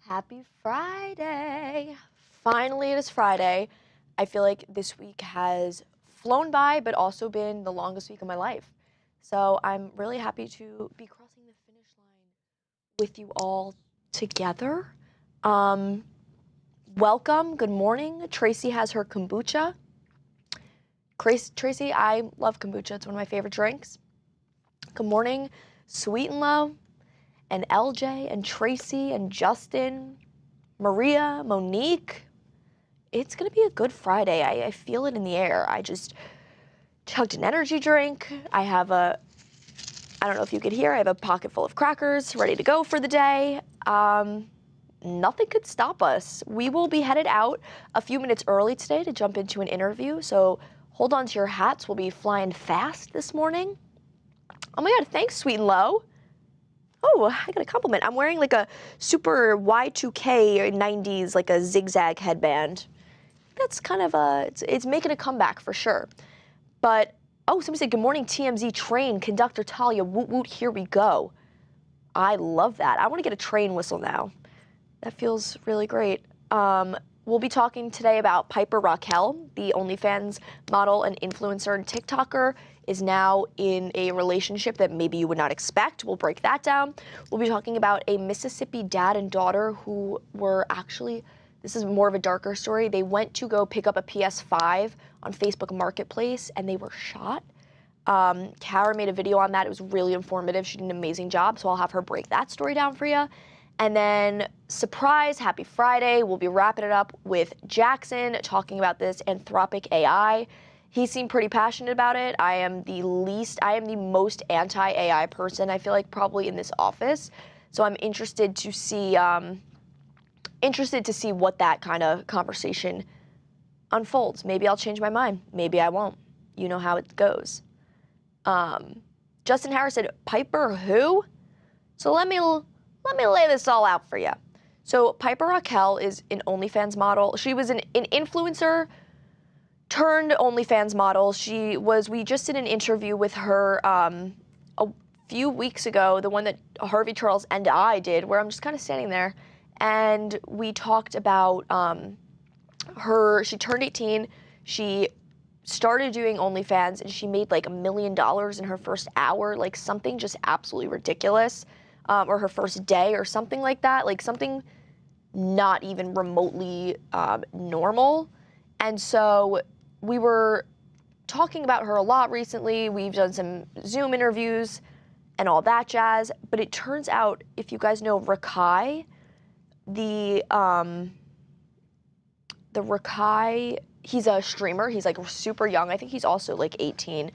Happy Friday. Finally, it is Friday. I feel like this week has flown by, but also been the longest week of my life. So I'm really happy to be crossing the finish line with you all together. Welcome, good morning. Tracy has her kombucha. Tracy, I love kombucha. It's one of my favorite drinks. Good morning, Sweet and Low, and LJ, and Tracy, and Justin, Maria, Monique. It's gonna be a good Friday. I feel it in the air. I just chugged an energy drink. I don't know if you could hear, I have a pocket full of crackers ready to go for the day. Nothing could stop us. We will be headed out a few minutes early today to jump into an interview, so hold on to your hats. We'll be flying fast this morning. Oh my God, thanks, Sweet and Low. Oh, I got a compliment. I'm wearing like a super Y2K 90s, like a zigzag headband. That's kind of it's making a comeback for sure. But, oh, somebody said, good morning, TMZ train, conductor Talia, woot woot, here we go. I love that. I want to get a train whistle now. That feels really great. We'll be talking today about Piper Raquel, the OnlyFans model and influencer and TikToker, is now in a relationship that maybe you would not expect. We'll break that down. We'll be talking about a Mississippi dad and daughter who were actually, this is more of a darker story, they went to go pick up a PS5 on Facebook Marketplace and they were shot. Kara made a video on that. It was really informative. She did an amazing job, so I'll have her break that story down for you. And then, surprise, happy Friday. We'll be wrapping it up with Jackson talking about this Anthropic AI. He seemed pretty passionate about it. I am the most anti-AI person, I feel like, probably in this office. So I'm interested to see what that kind of conversation unfolds. Maybe I'll change my mind. Maybe I won't. You know how it goes. Justin Harris said, Piper who? So let me lay this all out for you. So Piper Raquel is an OnlyFans model. She was an influencer turned OnlyFans model. We just did an interview with her a few weeks ago, the one that Harvey, Charles, and I did, where I'm just kind of standing there. And we talked about she turned 18, she started doing OnlyFans, and she made like $1 million in her first hour, like something just absolutely ridiculous. Or her first day or something like that, like something not even remotely normal. And so we were talking about her a lot recently. We've done some Zoom interviews and all that jazz. But it turns out, if you guys know Raquel, Raquel, he's a streamer. He's like super young. I think he's also like 18.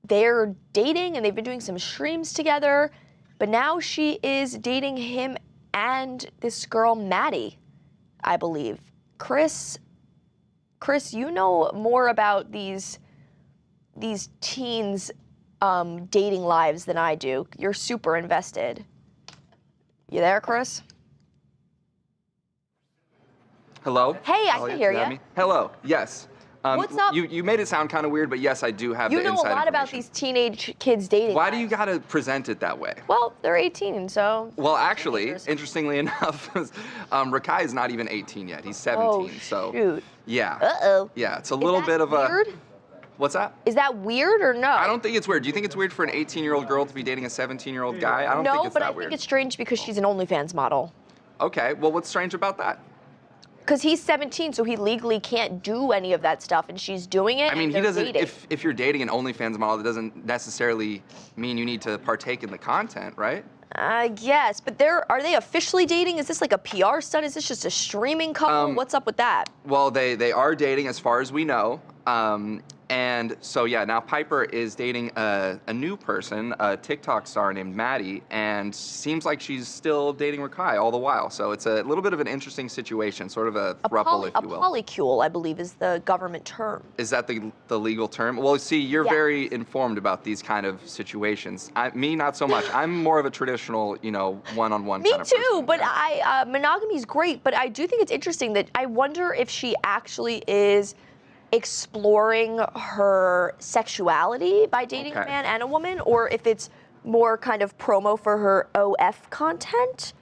They're dating and they've been doing some streams together, but now she is dating him and this girl, Maddie, I believe. Chris, you know more about these teens' dating lives than I do. You're super invested. You there, Chris? Hello? Hey, I can hear you. Hello, yes. What's up? You made it sound kind of weird, but yes, I do have the inside information. You know a lot about these teenage kids dating. Why do you gotta present it that way? Well, they're 18, so. Well, actually, interestingly enough, Rakai is not even 18 yet. He's 17, so. Shoot. Yeah. Uh-oh. Yeah, it's a little bit of a. Weird? What's that? Is that weird or no? I don't think it's weird. Do you think it's weird for an 18-year-old girl to be dating a 17-year-old guy? I don't think it's that weird. No, but I think it's strange because she's an OnlyFans model. Okay, well, what's strange about that? Because he's 17, so he legally can't do any of that stuff, and she's doing it. I mean, he doesn't. Dating. If you're dating an OnlyFans model, that doesn't necessarily mean you need to partake in the content, right? I guess, but are they officially dating? Is this like a PR stunt? Is this just a streaming couple? What's up with that? Well, they are dating as far as we know. And so, yeah, now Piper is dating a new person, a TikTok star named Maddie, and seems like she's still dating Rakai all the while. So it's a little bit of an interesting situation, sort of a throuple, if you will. A polycule, I believe, is the government term. Is that the legal term? Well, see, you're very informed about these kind of situations. Me, not so much. I'm more of a traditional, one-on-one kind of person. Me too, but monogamy is great, but I do think it's interesting that I wonder if she actually is exploring her sexuality by dating a man and a woman, or if it's more kind of promo for her OF content.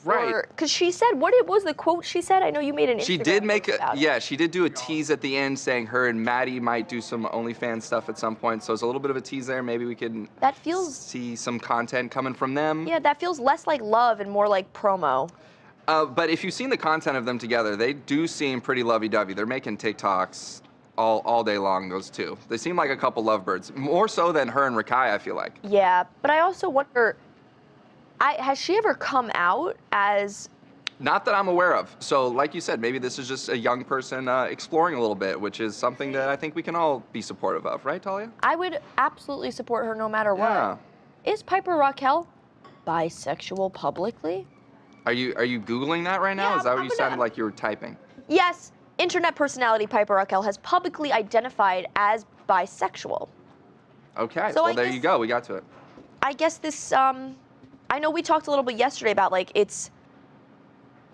Right. Because she said, what was the quote she said? I know you made an Instagram She did make post about it. yeah, she did do a tease at the end saying her and Maddie might do some OnlyFans stuff at some point. So it's a little bit of a tease there. Maybe we can see some content coming from them. Yeah, that feels less like love and more like promo. But if you've seen the content of them together, they do seem pretty lovey-dovey. They're making TikToks all day long, those two. They seem like a couple lovebirds. More so than her and Raquel, I feel like. Yeah, but I also wonder, has she ever come out as... Not that I'm aware of. So like you said, maybe this is just a young person exploring a little bit, which is something that I think we can all be supportive of. Right, Talia? I would absolutely support her no matter what. Yeah. Is Piper Raquel bisexual publicly? Are you Googling that right now? Yeah, Is that what I'm you gonna- sounded like you were typing? Yes, internet personality Piper Raquel has publicly identified as bisexual. Okay, So well, I there guess- you go. We got to it. I guess this, I know we talked a little bit yesterday about like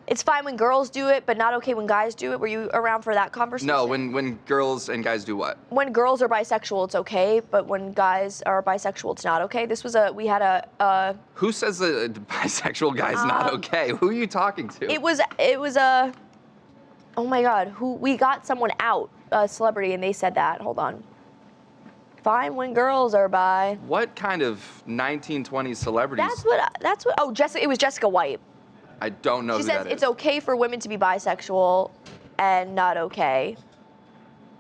it's fine when girls do it, but not okay when guys do it. Were you around for that conversation? No, when girls and guys do what? When girls are bisexual, it's okay, but when guys are bisexual, it's not okay. This was we had a Who says a bisexual guy's not okay? Who are you talking to? it was a, oh my God, we got someone out, a celebrity, and they said that. Hold on. Fine when girls are bi. What kind of 1920s celebrities? That's what, oh, it was Jessica White. I don't know She who says that it's is. okay for women to be bisexual and not okay.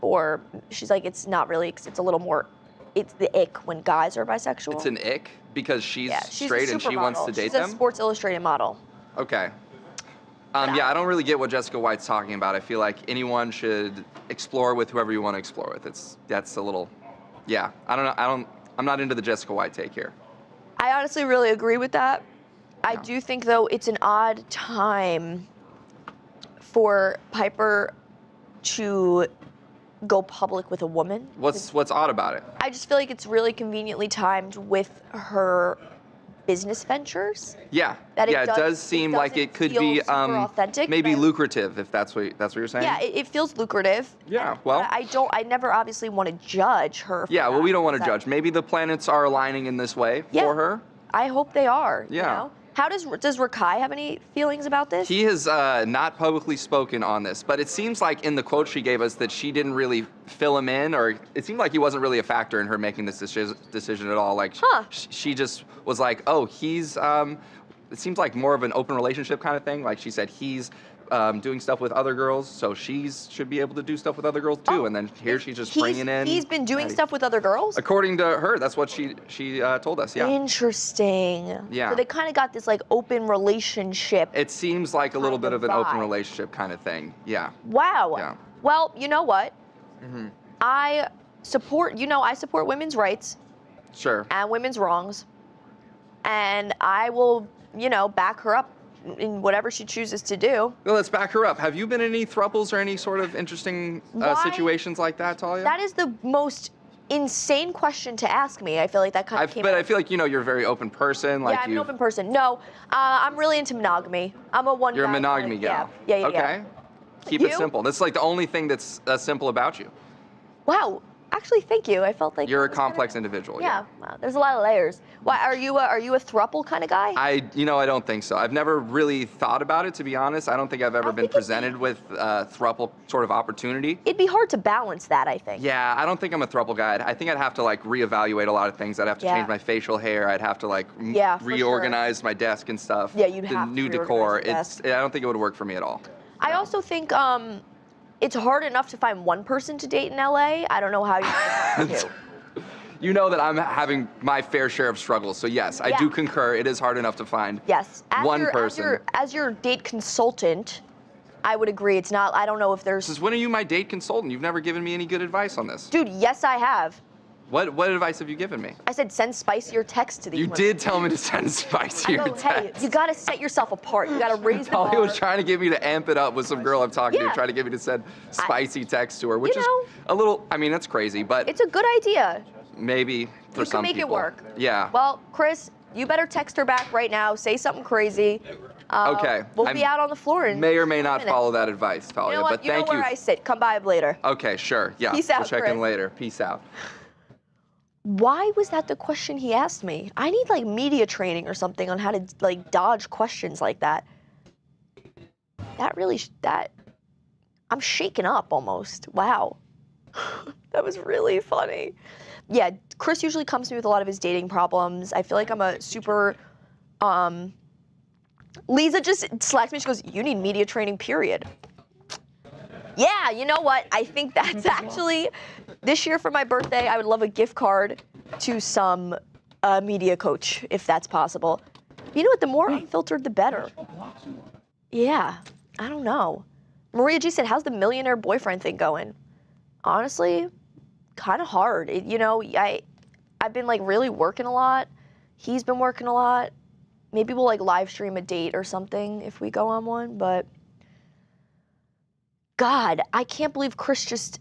Or she's like, it's not really, it's a little more, it's the ick when guys are bisexual. It's an ick because she's she's straight a and she wants to supermodel. date she's them? a Sports Illustrated model. Okay. Yeah, I don't really get what Jessica White's talking about. I feel like anyone should explore with whoever you want to explore with. That's a little, yeah. I don't know. I'm not into the Jessica White take here. I honestly really agree with that. I do think, though, it's an odd time for Piper to go public with a woman. What's odd about it? I just feel like it's really conveniently timed with her business ventures. Yeah, That it it does- does seem it like doesn't it could feel be super authentic, maybe but I- lucrative if that's what you're saying. Yeah, it feels lucrative. Yeah, well. I never obviously want to judge her. For Yeah, well, that, we don't want to because judge. Maybe the planets are aligning in this way for her. I hope they are. Yeah. You know? How does Rakai have any feelings about this? He has not publicly spoken on this, but it seems like in the quote she gave us that she didn't really fill him in, or it seemed like he wasn't really a factor in her making this decision at all. Like she just was like, oh, he's. It seems like more of an open relationship kind of thing. Like she said, he's doing stuff with other girls, so should be able to do stuff with other girls too. And then here she's just bringing in. He's been doing stuff with other girls? According to her, that's what she told us. Yeah. Interesting. Yeah. So they kind of got this like open relationship. It seems like a little bit of an open vibe. relationship kind of thing. Yeah. Wow. Yeah. Well, you know what? I support women's rights Sure. and women's wrongs, and I will, back her up in whatever she chooses to do. Well, let's back her up. Have you been in any thruples or any sort of interesting situations like that, Talia? That is the most insane question to ask me. I feel like that kind of came But out. I feel like you're a very open person. Like Yeah, I'm an open person. No, I'm really into monogamy. I'm a one. You're a guy monogamy kind gal. of- Yeah. Okay. Keep it You? simple. That's like the only thing that's simple about you. Wow. Actually, thank you. I felt like You're a that was kinda- complex individual. Yeah. Wow, there's a lot of layers. Why are you a thruple kind of guy? I don't think so. I've never really thought about it, to be honest. I don't think I've ever been think it'd presented with a thruple sort of opportunity. It'd be hard to balance that, I think. Yeah, I don't think I'm a thruple guy. I think I'd have to like reevaluate a lot of things. I'd have to change my facial hair. I'd have to like Yeah, for reorganize my desk and stuff. Yeah, you'd the have to new reorganize decor. your desk. I don't think it would work for me at all. I also think it's hard enough to find one person to date in LA. I don't know how you can find two. You know that I'm having my fair share of struggles. So yes, I Yeah. do concur. It is hard enough to find Yes. one person. As your date consultant, I would agree. It's not. I don't know if there's. Says, when are you my date consultant? You've never given me any good advice on this. Dude, yes, I have. What advice have you given me? I said send spicier text to these You women. did tell me to send I spicier go, hey, text. you gotta set yourself apart. You gotta raise the Talia bar. was trying to get me to amp it up with some girl I'm talking Yeah. to, trying to get me to send spicy text to her, which You is know. a little, I mean, that's crazy, but It's a good idea. maybe for You some can make people. it work. Yeah. Well, Chris, you better text her back right now. Say something crazy. Okay. We'll be out on the floor in May or may not 10 minutes. follow that advice, Talia, You know what? but You know thank where you. I sit. Come by later. Okay, sure. Yeah. Peace out, We'll check Chris. in later. Peace out. Why was that the question he asked me? I need like media training or something on how to like dodge questions like that. I'm shaken up almost. Wow. That was really funny. Yeah, Chris usually comes to me with a lot of his dating problems. I feel like I'm a super, Lisa just slacked me. She goes, you need media training, period. Yeah, you know what? I think that's actually, this year for my birthday, I would love a gift card to some media coach, if that's possible. You know what? The more unfiltered, the better. Yeah, I don't know. Maria G said, how's the millionaire boyfriend thing going? Honestly, kind of hard. I've been like really working a lot. He's been working a lot. Maybe we'll like live stream a date or something if we go on one, but God, I can't believe Chris just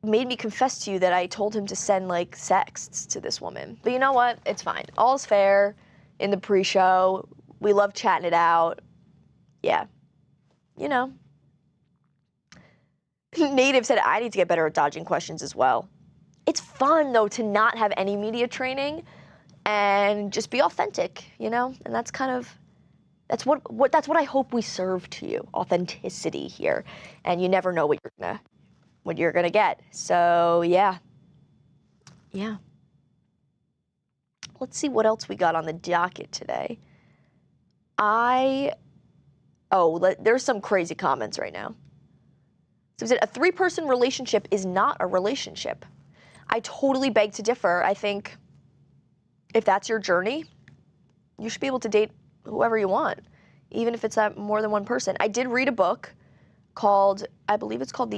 made me confess to you that I told him to send like sexts to this woman. But you know what? It's fine. All's fair in the pre-show. We love chatting it out. Yeah. You know. Native said, I need to get better at dodging questions as well. It's fun, though, to not have any media training and just be authentic, you know? And that's kind of, that's what I hope we serve to you, authenticity here. And you never know what you're gonna get. So, yeah. Yeah. Let's see what else we got on the docket today. There's some crazy comments right now. So he said, a 3-person relationship is not a relationship. I totally beg to differ. I think if that's your journey, you should be able to date whoever you want, even if it's more than one person. I did read a book called, I believe it's called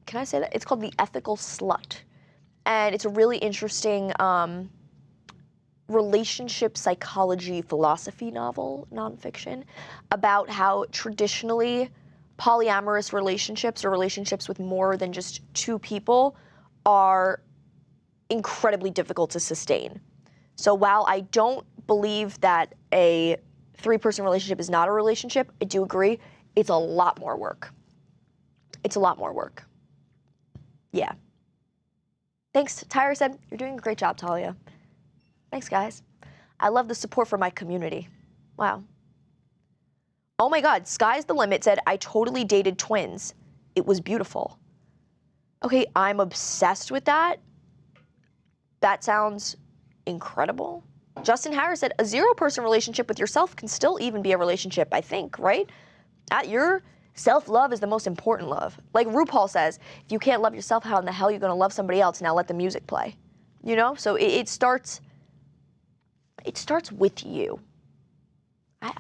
can I say that? It's called The Ethical Slut. And it's a really interesting relationship psychology philosophy novel, nonfiction, about how traditionally polyamorous relationships or relationships with more than just 2 people are incredibly difficult to sustain. So while I don't believe that a 3-person relationship is not a relationship, I do agree it's a lot more work. It's a lot more work. Yeah. Thanks. Tyra said, you're doing a great job, Talia. Thanks, guys. I love the support from my community. Wow. Oh my God, Sky's the Limit said, I totally dated twins. It was beautiful. Okay, I'm obsessed with that. That sounds incredible. Justin Harris said, a 0-person relationship with yourself can still even be a relationship, I think, right? Your self-love is the most important love. Like RuPaul says, if you can't love yourself, how in the hell are you gonna love somebody else? Now let the music play. You know, so it starts with you.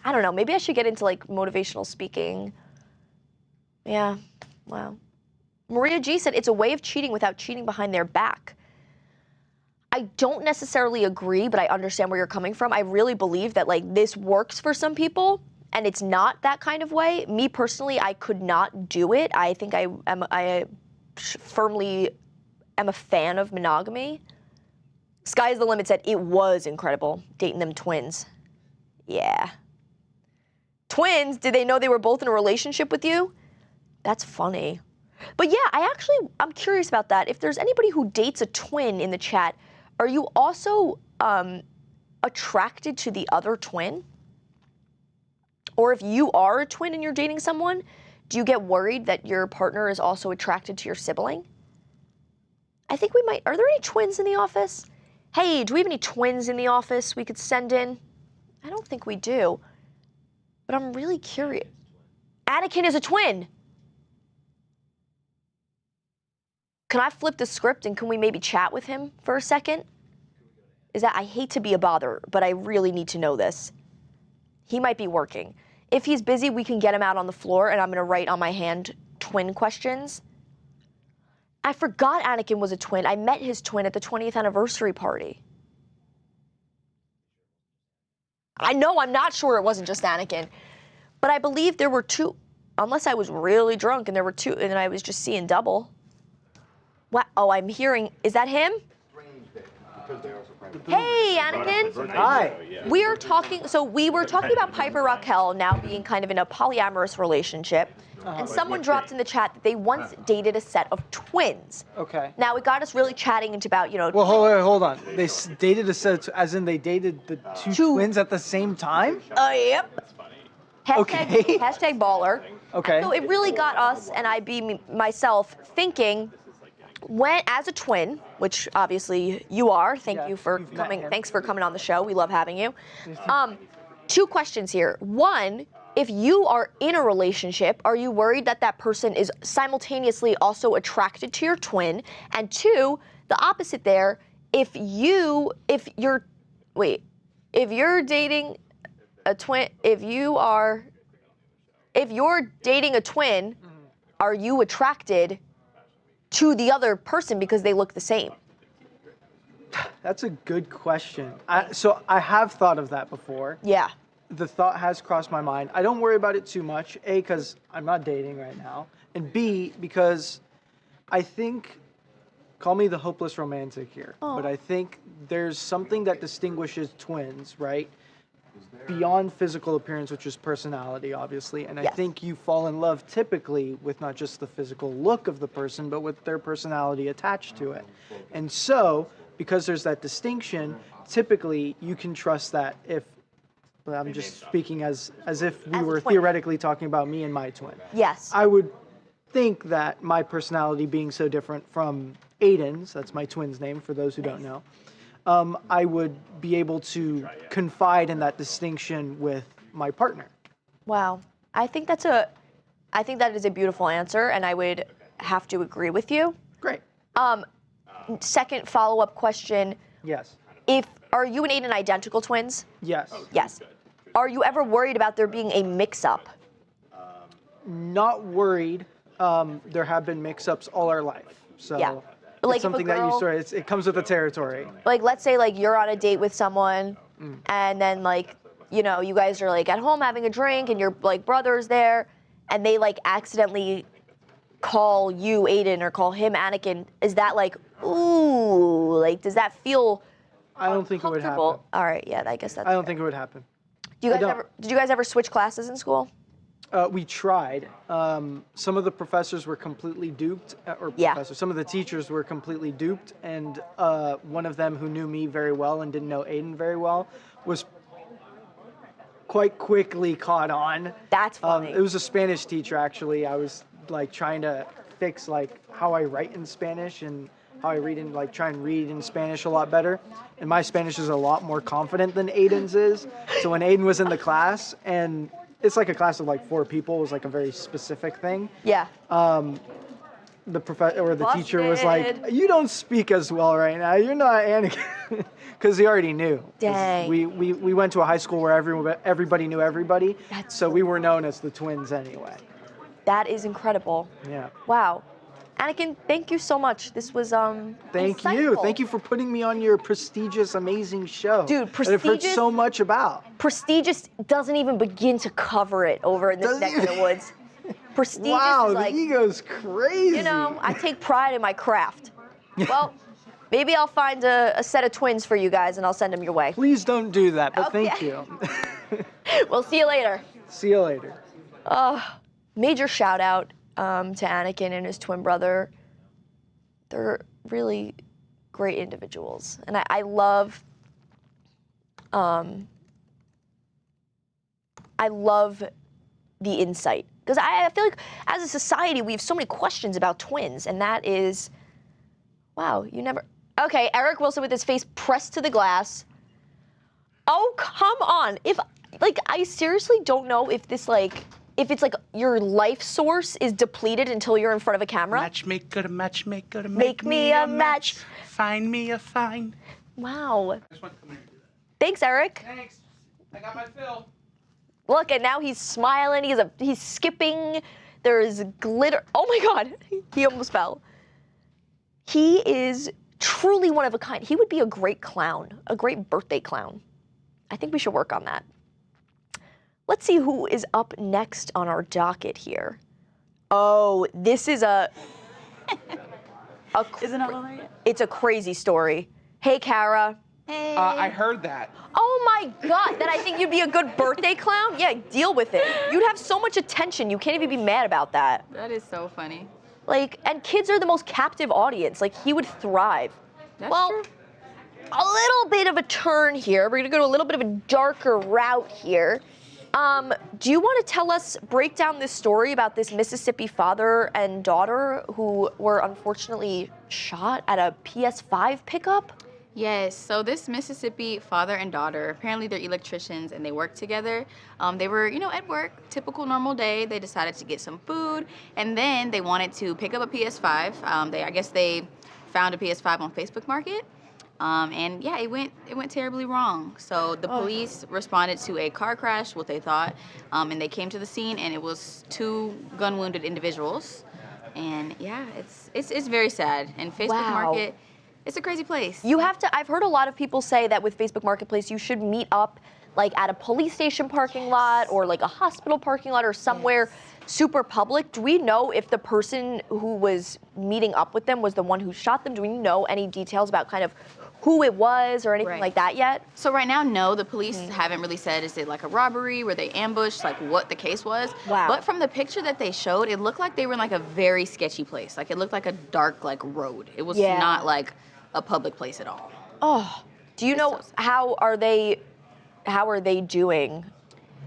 I don't know, maybe I should get into like motivational speaking. Yeah, wow. Maria G said, it's a way of cheating without cheating behind their back. I don't necessarily agree, but I understand where you're coming from. I really believe that like this works for some people and it's not that kind of way. Me personally, I could not do it. I think I firmly am a fan of monogamy. Sky's the Limit said, it was incredible dating them twins. Yeah. Twins, did they know they were both in a relationship with you? That's funny. But yeah, I'm curious about that. If there's anybody who dates a twin in the chat, are you also attracted to the other twin? Or if you are a twin and you're dating someone, do you get worried that your partner is also attracted to your sibling? I think we might. Are there any twins in the office? Hey, do we have any twins in the office we could send in? I don't think we do. But I'm really curious. Anakin is a twin. Can I flip the script and can we maybe chat with him for a second? I hate to be a bother, but I really need to know this. He might be working. If he's busy, we can get him out on the floor and I'm gonna write on my hand twin questions. I forgot Anakin was a twin. I met his twin at the 20th anniversary party. I know, I'm not sure it wasn't just Anakin, but I believe there were 2, unless I was really drunk and there were 2, and then I was just seeing double. What? Oh, I'm hearing, is that him? Hey, Anakin. Hi. We were talking about Piper Raquel now being kind of in a polyamorous relationship, and someone dropped in the chat that they once dated a set of twins. Okay. Now, it got us really chatting into about, Well, hold on. They dated a set, as in they dated the two twins at the same time? Yep. Okay. Hashtag baller. Okay. So it really got us, and myself, thinking, as a twin, which obviously you are, thank you for coming. Thanks for coming on the show. We love having you. Two questions here. One, if you are in a relationship, are you worried that that person is simultaneously also attracted to your twin? And two, the opposite there, if you're dating a twin, if you're dating a twin, are you attracted to the other person because they look the same? That's a good question. So I have thought of that before. Yeah. The thought has crossed my mind. I don't worry about it too much. A, because I'm not dating right now. And B, because I think, call me the hopeless romantic here, but I think there's something that distinguishes twins, right? Beyond physical appearance, which is personality, obviously. And I think you fall in love typically with not just the physical look of the person, but with their personality attached to it. And so, because there's that distinction, typically you can trust that if, I'm just speaking as if we were theoretically talking about me and my twin. Yes. I would think that my personality being so different from Aiden's, that's my twin's name for those who don't know, I would be able to confide in that distinction with my partner. Wow. I think that is a beautiful answer, and I would have to agree with you. Great. Second follow-up question. Yes. Are you and Aiden identical twins? Yes. Yes. Are you ever worried about there being a mix-up? Not worried. There have been mix-ups all our life. So Like it's something that you sort of, it comes with the territory. Like, let's say like you're on a date with someone, and then like, you know, you guys are like at home having a drink, and your like brother's there, and they like accidentally call you Aiden or call him Anakin. Is that like, ooh, like does that feel? I don't think it would happen. All right, yeah, I guess that's. I don't think it would happen. Did you guys ever switch classes in school? We tried. Some of the professors were completely duped, some of the teachers were completely duped, and one of them who knew me very well and didn't know Aiden very well was quite quickly caught on. That's funny. It was a Spanish teacher, actually. I was like trying to fix like how I write in Spanish and how I read in, like try and read in Spanish a lot better. And my Spanish is a lot more confident than Aiden's is. So when Aiden was in the class, and it's like a class of like 4 people, it was like a very specific thing. Yeah. The professor or the teacher was like, "You don't speak as well right now. You're not Anakin," because he already knew. Dang. We went to a high school where everybody knew everybody, so we were known as the twins anyway. That is incredible. Yeah. Wow. Anakin, thank you so much. This was Thank you. Thank you for putting me on your prestigious, amazing show. Dude, that I've heard so much about. Prestigious doesn't even begin to cover it over in this neck of the woods. Prestigious wow, is like, the ego's crazy. You know, I take pride in my craft. Well, maybe I'll find a set of twins for you guys and I'll send them your way. Please don't do that, but thank you. We'll see you later. See you later. Major shout out to Anakin and his twin brother. They're really great individuals. And I love the insight. Because I feel like as a society, we have so many questions about twins. And that is, wow, you never. Okay, Eric Wilson with his face pressed to the glass. Oh, come on. I seriously don't know if this, if it's like your life source is depleted until you're in front of a camera. Matchmaker to matchmaker to make me a match. Find me a find. Wow. I just want to come here and do that. Thanks, Eric. Thanks. I got my fill. Look, and now he's smiling. He's skipping. There's glitter. Oh my God, he almost fell. He is truly one of a kind. He would be a great clown, a great birthday clown. I think we should work on that. Let's see who is up next on our docket here. Oh, this is Isn't it on there yet? It's a crazy story. Hey, Kara. Hey. I heard that. Oh my God, then I think you'd be a good birthday clown? Yeah, deal with it. You'd have so much attention, you can't even be mad about that. That is so funny. And kids are the most captive audience. He would thrive. That's true. A little bit of a turn here. We're gonna go to a little bit of a darker route here. Do you want to break down this story about this Mississippi father and daughter who were unfortunately shot at a PS5 pickup? Yes, so this Mississippi father and daughter, apparently they're electricians and they work together. They were, at work, typical normal day. They decided to get some food and then they wanted to pick up a PS5. I guess they found a PS5 on Facebook Market. And yeah, it went terribly wrong. So the police responded to a car crash, what they thought, and they came to the scene and it was 2 gun-wounded individuals. And yeah, it's very sad. And Facebook Market, it's a crazy place. I've heard a lot of people say that with Facebook Marketplace, you should meet up like at a police station parking lot or like a hospital parking lot or somewhere super public. Do we know if the person who was meeting up with them was the one who shot them? Do we know any details about kind of who it was or anything like that yet? So right now, no, the police haven't really said, is it like a robbery? Were they ambushed? Like what the case was? Wow. But from the picture that they showed, it looked like they were in like a very sketchy place. Like it looked like a dark like road. It was not like a public place at all. Oh, do you know how are they doing?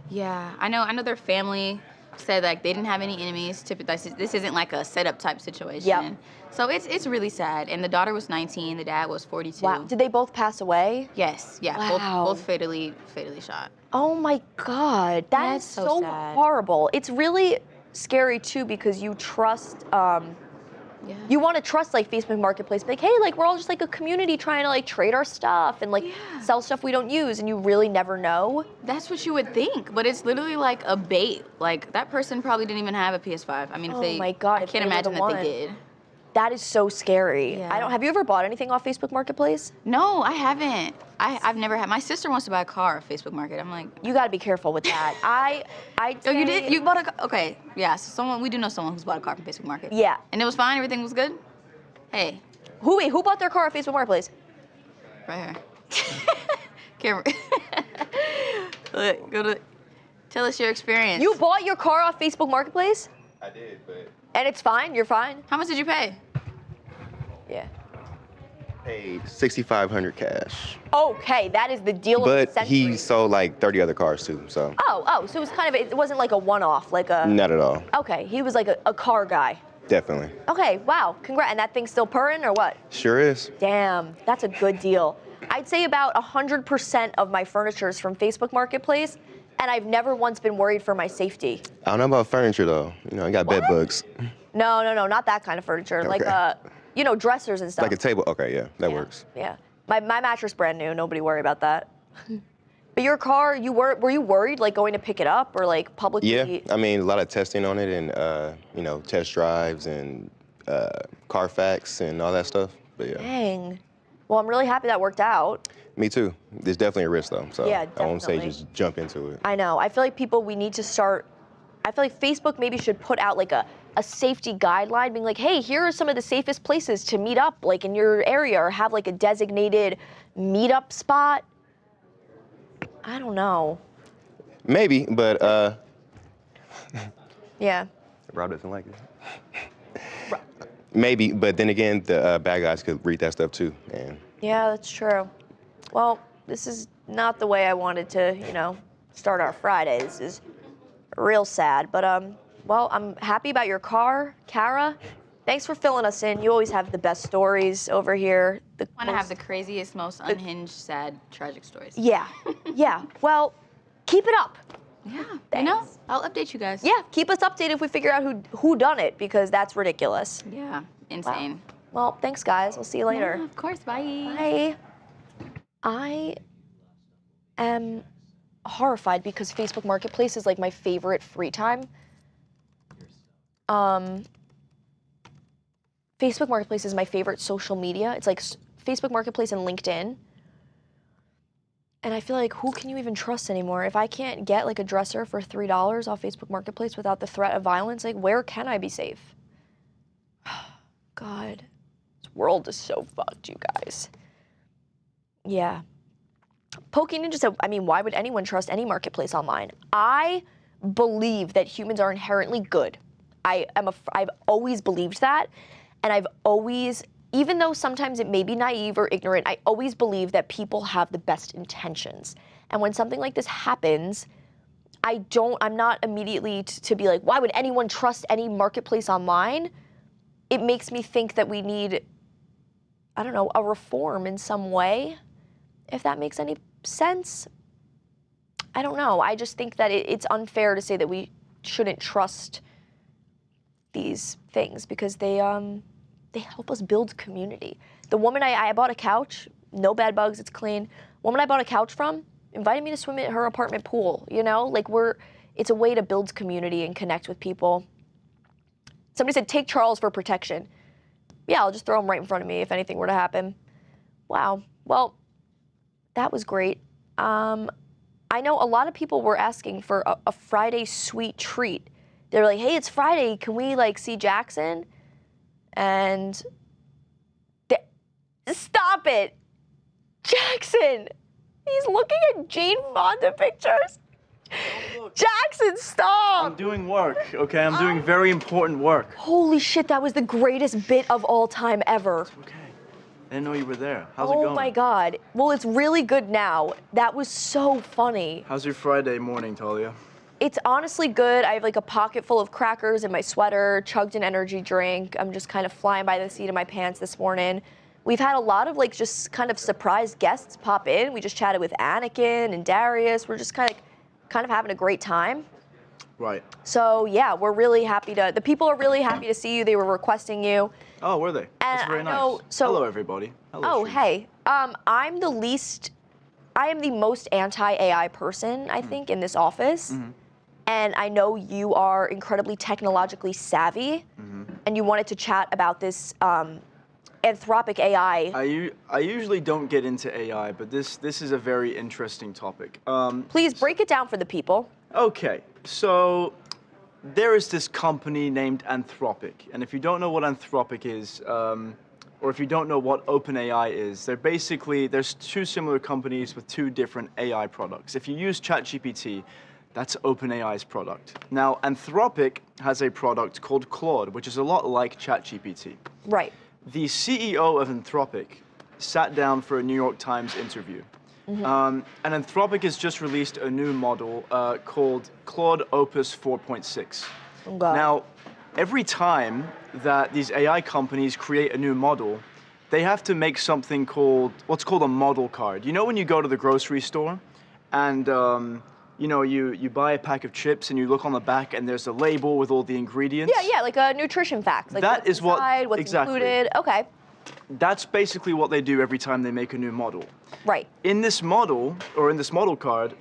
Yeah, I know their family said like they didn't have any enemies. This isn't like a setup type situation. Yep. So it's really sad. And the daughter was 19, the dad was 42. Wow. Did they both pass away? Yes, yeah, Wow. both fatally shot. Oh my God, that is so sad. horrible. It's really scary too because you trust. You want to trust like Facebook Marketplace, like, hey, like we're all just like a community trying to like trade our stuff and like sell stuff we don't use, and you really never know. That's what you would think, but it's literally like a bait. Like that person probably didn't even have a PS5. I mean, my God, I can't imagine that they did. That is so scary. Yeah. Have you ever bought anything off Facebook Marketplace? No, I haven't. I've never had. My sister wants to buy a car off Facebook Market. I'm like, You got to be careful with that. oh, you did? You bought a car? Okay, yeah. So we do know someone who's bought a car from Facebook Market. Yeah. And it was fine. Everything was good. Hey, Who bought their car off Facebook Marketplace? right here. Camera. Look, tell us your experience. You bought your car off Facebook Marketplace? I did, but And it's fine? You're fine? How much did you pay? Yeah. paid $6,500 cash. Okay, that is the deal of the But century. he sold like 30 other cars too, so So it was kind of, it wasn't like a one-off, like a... not at all. Okay, he was like a car guy. Definitely. Okay, wow, congrats. And that thing's still purring or what? Sure is. Damn, that's a good deal. I'd say about 100% of my furniture is from Facebook Marketplace, and I've never once been worried for my safety. I don't know about furniture though. You know, I got bed bugs. No, not that kind of furniture. Like, Okay. dressers and stuff. Like a table. Okay, yeah, that works. Yeah. My mattress brand new. Nobody worry about that. But your car, were you worried, like going to pick it up or like publicly? Yeah, I mean, a lot of testing on it and, test drives and Carfax and all that stuff. But yeah. Dang. Well, I'm really happy that worked out. Me too. There's definitely a risk though, so Yeah, I won't say definitely. just jump into it. I know. I feel like we need to start, I feel like Facebook maybe should put out like a safety guideline being like, hey, here are some of the safest places to meet up like in your area, or have like a designated meetup spot. I don't know. Maybe, but Yeah. Rob doesn't like it. Maybe, but then again, the bad guys could read that stuff too. And Yeah, that's true. Well, this is not the way I wanted to, start our Friday. This is real sad. But, well, I'm happy about your car, Kara. Thanks for filling us in. You always have the best stories over here. I want to have the craziest, most unhinged, sad, tragic stories. Yeah, yeah. Well, keep it up. Yeah, Thanks. I'll update you guys. Yeah, keep us updated if we figure out who done it, because that's ridiculous. Yeah, insane. Well, thanks, guys. We'll see you later. Yeah, of course, bye. Bye. I am horrified because Facebook Marketplace is like my favorite free time. Facebook Marketplace is my favorite social media. It's like Facebook Marketplace and LinkedIn. And I feel like, who can you even trust anymore? If I can't get like a dresser for $3 off Facebook Marketplace without the threat of violence, like where can I be safe? God, this world is so fucked, you guys. Yeah. Pokey Ninja said, why would anyone trust any marketplace online? I believe that humans are inherently good. I've always believed that. And I've always, even though sometimes it may be naive or ignorant, I always believe that people have the best intentions. And when something like this happens, I'm not immediately to be like, why would anyone trust any marketplace online? It makes me think that we need, I don't know, a reform in some way, if that makes any sense. I don't know. I just think that it's unfair to say that we shouldn't trust these things because they help us build community. The woman I bought a couch, no bed bugs, it's clean. Woman I bought a couch from invited me to swim at her apartment pool, you know? Like it's a way to build community and connect with people. Somebody said, take Charles for protection. Yeah, I'll just throw him right in front of me if anything were to happen. Wow, well, that was great. I know a lot of people were asking for a Friday sweet treat. They were like, hey, it's Friday, can we like see Jackson? And stop it, Jackson. He's looking at Jane Fonda pictures. Jackson, stop. I'm doing work, okay? I'm doing very important work. Holy shit, that was the greatest bit of all time ever. Okay. I didn't know you were there. How's it going? Oh my God. Well, it's really good now. That was so funny. How's your Friday morning, Talia? It's honestly good. I have like a pocket full of crackers in my sweater, chugged an energy drink. I'm just kind of flying by the seat of my pants this morning. We've had a lot of like just kind of surprise guests pop in. We just chatted with Anakin and Darius. We're just kind of having a great time. Right. So yeah, we're really happy the people are really happy to see you. They were requesting you. Oh, were they? That's very nice. Hello, everybody. Hello, Oh, Shoes. hey. I am the most anti-AI person, I think, in this office. Mm-hmm. And I know you are incredibly technologically savvy, and you wanted to chat about this Anthropic AI. I usually don't get into AI, but this is a very interesting topic. Please break it down for the people. Okay, so there is this company named Anthropic, and if you don't know what Anthropic is, or if you don't know what OpenAI is, there's two similar companies with two different AI products. If you use ChatGPT, that's OpenAI's product. Now, Anthropic has a product called Claude, which is a lot like ChatGPT. Right. The CEO of Anthropic sat down for a New York Times interview. And Anthropic has just released a new model called Claude Opus 4.6. Now, every time that these AI companies create a new model, they have to make something called, what's called a model card. You know when you go to the grocery store and you know, you buy a pack of chips and you look on the back and there's a label with all the ingredients? Yeah, like a nutrition fact. Like that what's is inside, what's exactly. included. Okay. That's basically what they do every time they make a new model. Right. In this model, or in this model card,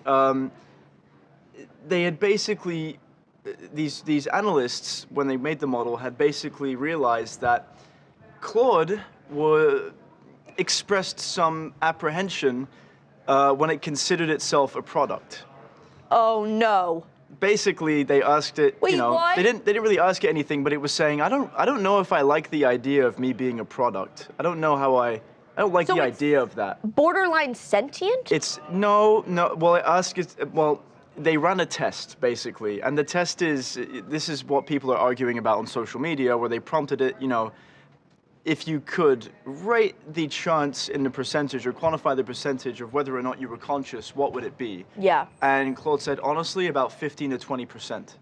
they had basically, these analysts, when they made the model, had basically realized that Claude expressed some apprehension when it considered itself a product. Oh no. Basically, they asked it. Wait, what? They didn't really ask it anything, but it was saying, I don't know if I like the idea of me being a product. I don't know how I don't like So the it's idea of that. Borderline sentient? It's no. Well, they ran a test basically, and the test is this is what people are arguing about on social media, where they prompted it. You know, if you could rate the chance in the percentage or quantify the percentage of whether or not you were conscious, what would it be? Yeah. And Claude said, honestly, about 15 to 20%.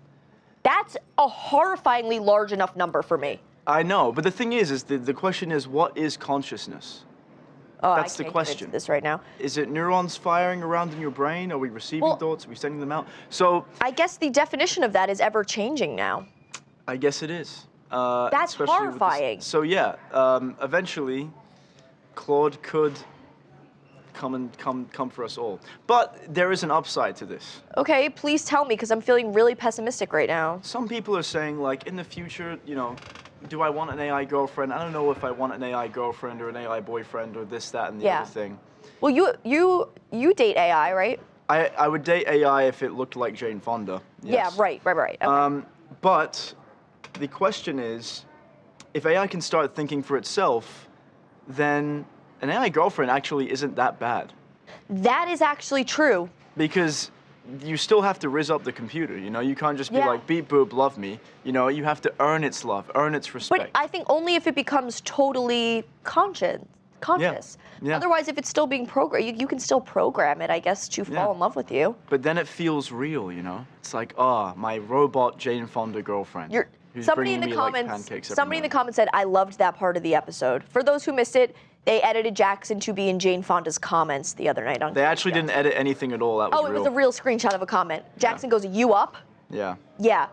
That's a horrifyingly large enough number for me. I know, but the thing is the question is, what is consciousness? Oh, That's I the can't question. get into this right now. Is it neurons firing around in your brain? Are we receiving thoughts? Are we sending them out? So I guess the definition of that is ever changing now. I guess it is. That's especially with horrifying. So yeah, eventually, Claude could come for us all. But there is an upside to this. Okay, please tell me, because I'm feeling really pessimistic right now. Some people are saying, like, in the future, you know, do I want an AI girlfriend? I don't know if I want an AI girlfriend or an AI boyfriend or this, that, and the other thing. Well, you date AI, right? I would date AI if it looked like Jane Fonda. Yes. Yeah, right. Okay. But the question is, if AI can start thinking for itself, then an AI girlfriend actually isn't that bad. That is actually true. Because you still have to rizz up the computer, you know? You can't just be like, beep boop, love me. You know, you have to earn its love, earn its respect. But I think only if it becomes totally conscious. conscious. Yeah. Otherwise, if it's still being programmed, you can still program it, I guess, to fall in love with you. But then it feels real, you know? It's like, my robot Jane Fonda girlfriend. Who's Somebody in bringing the me, like, comments, pancakes every somebody in the morning. comments said, "I loved that part of the episode." For those who missed it, they edited Jackson to be in Jane Fonda's comments the other night on. They actually didn't edit anything at all. That was Oh, it was a real screenshot of a comment. Jackson goes, "You up?" Yeah. Yeah.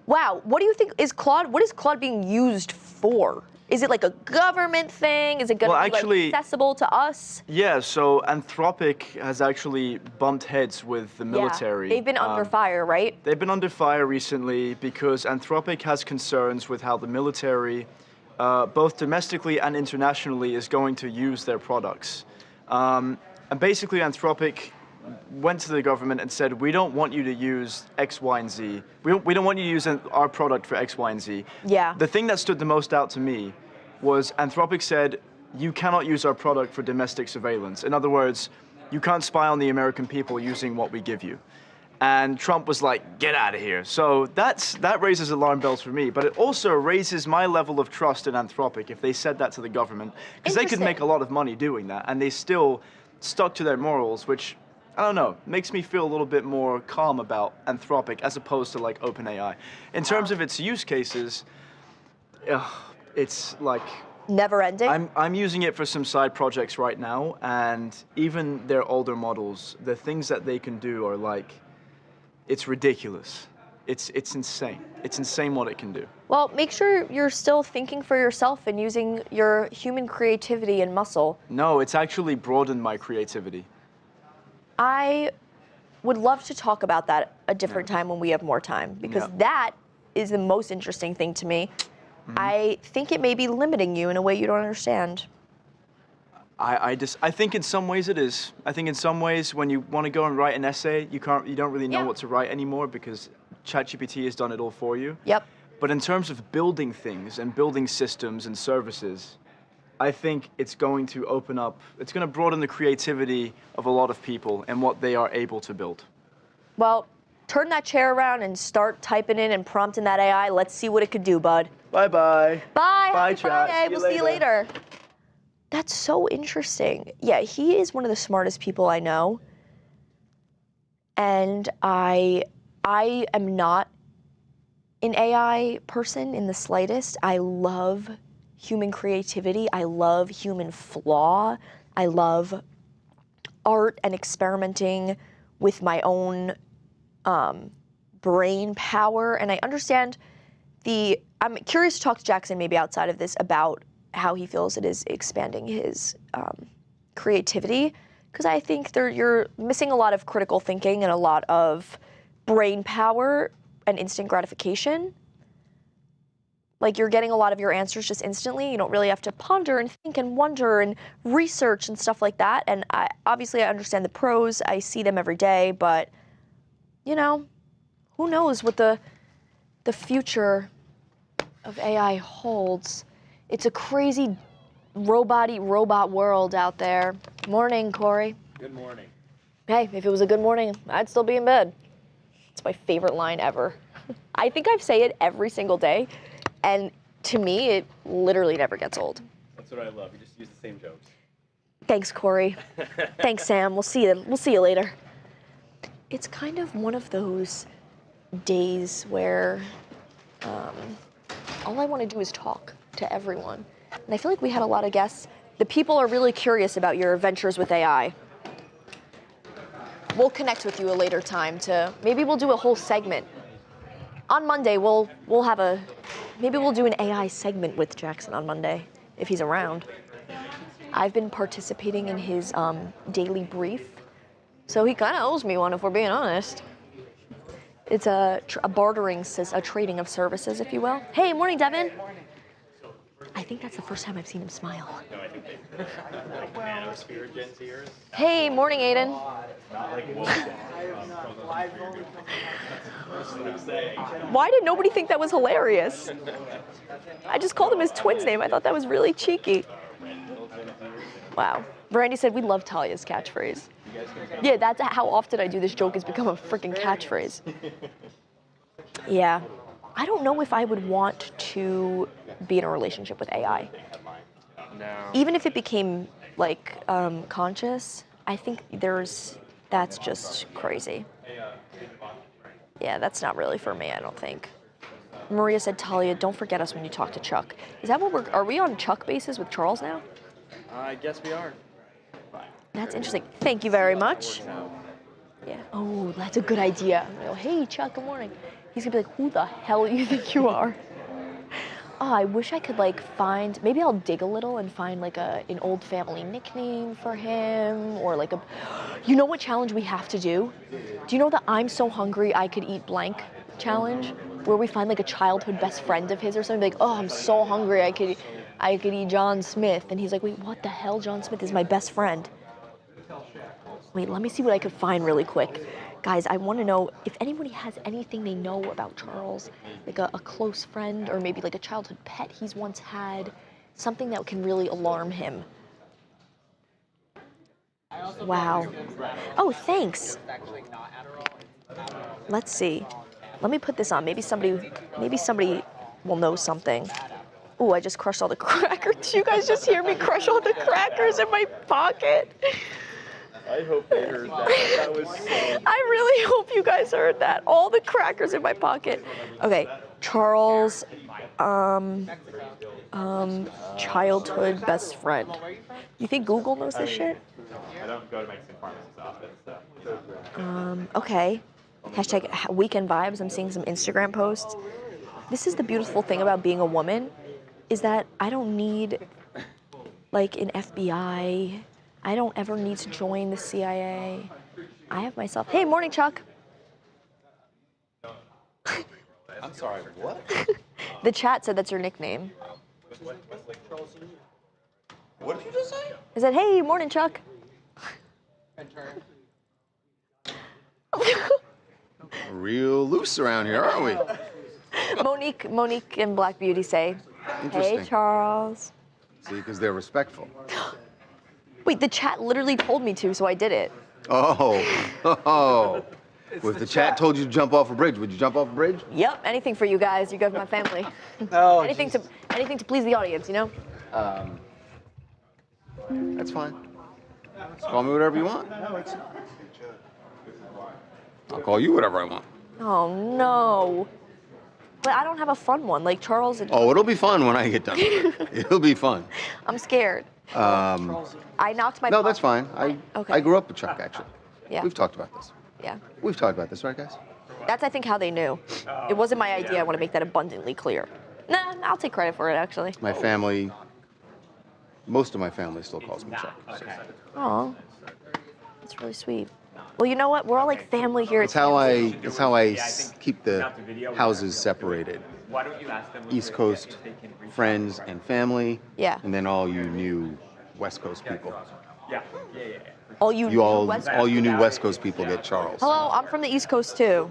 Wow. What do you think what is Claude being used for? Is it like a government thing? Is it going to be like, accessible to us? Yeah, so Anthropic has actually bumped heads with the military. Yeah. They've been under fire, right? They've been under fire recently because Anthropic has concerns with how the military, both domestically and internationally, is going to use their products. And basically Anthropic went to the government and said, we don't want you to use X, Y, and Z. We don't want you to use our product for X, Y, and Z. Yeah. The thing that stood the most out to me was Anthropic said, you cannot use our product for domestic surveillance. In other words, you can't spy on the American people using what we give you. And Trump was like, get out of here. So that raises alarm bells for me, but it also raises my level of trust in Anthropic if they said that to the government, because they could make a lot of money doing that, and they still stuck to their morals, which, I don't know, makes me feel a little bit more calm about Anthropic as opposed to like OpenAI. In terms of its use cases, it's like never ending. I'm using it for some side projects right now, and even their older models, the things that they can do are like, it's ridiculous. It's insane. It's insane what it can do. Well, make sure you're still thinking for yourself and using your human creativity and muscle. No, it's actually broadened my creativity. I would love to talk about that a different time when we have more time, because that is the most interesting thing to me. I think it may be limiting you in a way you don't understand. I think in some ways it is. I think in some ways when you want to go and write an essay, you don't really know what to write anymore because ChatGPT has done it all for you. Yep. But in terms of building things and building systems and services, I think it's going to open up, it's going to broaden the creativity of a lot of people and what they are able to build. Well, turn that chair around and start typing in and prompting that AI. Let's see what it could do, bud. Bye-bye. Bye. Bye, Happy chat. Friday. We'll see you later. That's so interesting. Yeah, he is one of the smartest people I know. And I am not an AI person in the slightest. I love human creativity. I love human flaw. I love art and experimenting with my own brain power. And I understand I'm curious to talk to Jackson maybe outside of this about how he feels it is expanding his creativity. Because I think you're missing a lot of critical thinking and a lot of brain power and instant gratification. Like, you're getting a lot of your answers just instantly. You don't really have to ponder and think and wonder and research and stuff like that. And obviously I understand the pros. I see them every day. But, you know, who knows what the future of AI holds. It's a crazy robot world out there. Morning, Corey. Good morning. Hey, if it was a good morning, I'd still be in bed. It's my favorite line ever. I think I say it every single day. And to me, it literally never gets old. That's what I love. You just use the same jokes. Thanks, Corey. Thanks, Sam. We'll see you later. It's kind of one of those days where all I want to do is talk to everyone. And I feel like we had a lot of guests. The people are really curious about your ventures with AI. We'll connect with you a later time maybe we'll do a whole segment. On Monday, maybe we'll do an AI segment with Jackson on Monday, if he's around. I've been participating in his daily brief, so he kind of owes me one, if we're being honest. It's a trading of services, if you will. Hey, morning, Devin. I think that's the first time I've seen him smile. No, I think they like manosphere Gen Zers. Hey, morning, Aiden. Not like woke. Why did nobody think that was hilarious? I just called him his twin's name. I thought that was really cheeky. Wow. Brandy said we love Talia's catchphrase. Yeah, that's how often I do this joke has become a freaking catchphrase. Yeah. I don't know if I would want to be in a relationship with AI. No. Even if it became like conscious, I think that's just crazy. Yeah, that's not really for me, I don't think. Maria said, Talia, don't forget us when you talk to Chuck. Is that what are we on Chuck basis with Charles now? I guess we are. That's interesting. Thank you very much. Yeah. Oh, that's a good idea. I go, hey, Chuck, good morning. He's gonna be like, who the hell do you think you are? Oh, I wish I could like find, maybe I'll dig a little and find like an old family nickname for him or like you know what challenge we have to do? Do you know the I'm so hungry I could eat blank challenge? Where we find like a childhood best friend of his or something, like, oh, I'm so hungry I could eat John Smith. And he's like, wait, what the hell? John Smith is my best friend. Wait, let me see what I could find really quick. Guys, I want to know if anybody has anything they know about Charles, like a close friend or maybe like a childhood pet he's once had, something that can really alarm him. Wow. Oh, thanks. Let's see. Let me put this on. Maybe somebody will know something. Ooh, I just crushed all the crackers. Did you guys just hear me crush all the crackers in my pocket? I hope they heard that. That was so... I really hope you guys heard that. All the crackers in my pocket. Okay, Charles, childhood best friend. You think Google knows this shit? I don't go to Mexican pharmacist's office, so... Okay. Hashtag weekend vibes. I'm seeing some Instagram posts. This is the beautiful thing about being a woman, is that I don't need like an FBI. I don't ever need to join the CIA. I have myself. Hey, morning, Chuck. I'm sorry, what? The chat said that's your nickname. What did you just say? I said, hey, morning, Chuck. Real loose around here, aren't we? Monique and Black Beauty say, Interesting. hey, Charles. See, because they're respectful. Wait, the chat literally told me to, so I did it. Oh. Well, if the chat told you to jump off a bridge, would you jump off a bridge? Yep, anything for you guys. You guys are my family. Oh, anything to please the audience, you know? That's fine. Call me whatever you want. I'll call you whatever I want. Oh no. But I don't have a fun one like Charles and Oh, it'll be fun when I get done with it. It'll be fun. I'm scared. I knocked my No, that's fine. Okay. I grew up with Chuck, actually. Yeah. We've talked about this. Yeah. We've talked about this, right, guys? That's I think how they knew. It wasn't my idea. I want to make that abundantly clear. Nah, I'll take credit for it actually. My family, most of my family still calls me Chuck. So. Oh. That's really sweet. Well, you know what? We're all like family here. It's how I keep the houses separated. Why don't you ask them? East Coast friends and family. Yeah. And then all you new West Coast people. Yeah. All you new West Coast people get Charles. Hello, I'm from the East Coast too.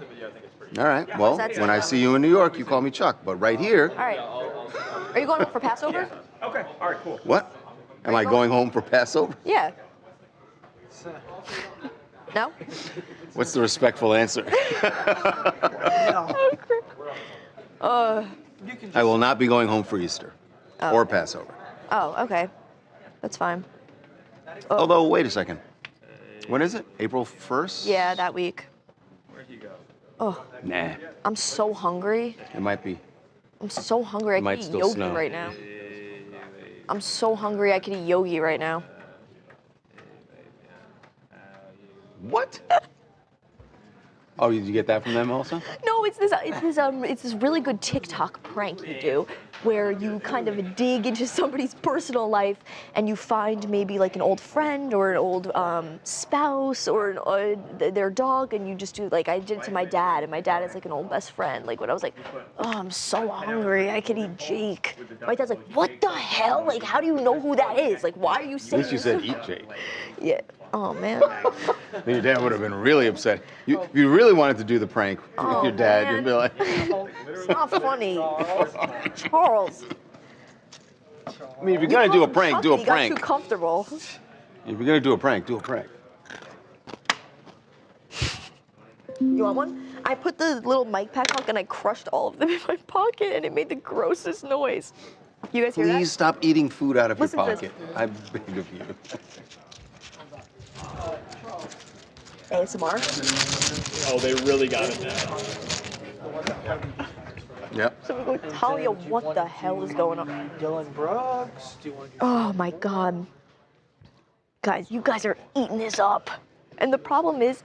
All right. Well, when I see you in New York, you call me Chuck. But right here. All right. Are you going home for Passover? Okay. All right. Cool. What? Am I going home for Passover? Yeah. No? What's the respectful answer? I will not be going home for Easter or Passover. Oh, okay. That's fine. Although, wait a second. When is it? April 1st? Yeah, that week. Where'd he go? Oh, Nah. I'm so hungry. It might be. I'm so hungry I Might could eat still yogi snow. right now. I'm so hungry I could eat yogi right now. What? Oh, did you get that from them also? No, it's this really good TikTok prank you do, where you kind of dig into somebody's personal life and you find maybe like an old friend or an old spouse or their dog, and you just do like I did it to my dad, and my dad is like an old best friend. Like when I was like, oh, I'm so hungry, I could eat Jake. My dad's like, what the hell? Like, how do you know who that is? Like, why are you At saying? least you said eat Jake. Yeah. Oh man. Then your dad would have been really upset. If you really wanted to do the prank with your dad, man. you'd be like, It's not funny. Charles. I mean, if you're gonna do a prank, do a You prank. got too comfortable. If you're gonna do a prank, do a prank. You want one? I put the little mic pack on and I crushed all of them in my pocket and it made the grossest noise. You guys hear that? Please stop eating food out of Listen your to pocket. I beg of you. ASMR. Oh, they really got it now. Yep. So we go, Talia, what the hell is going on? Dylan Brooks. Do you want to do Oh my God. Guys, you guys are eating this up. And the problem is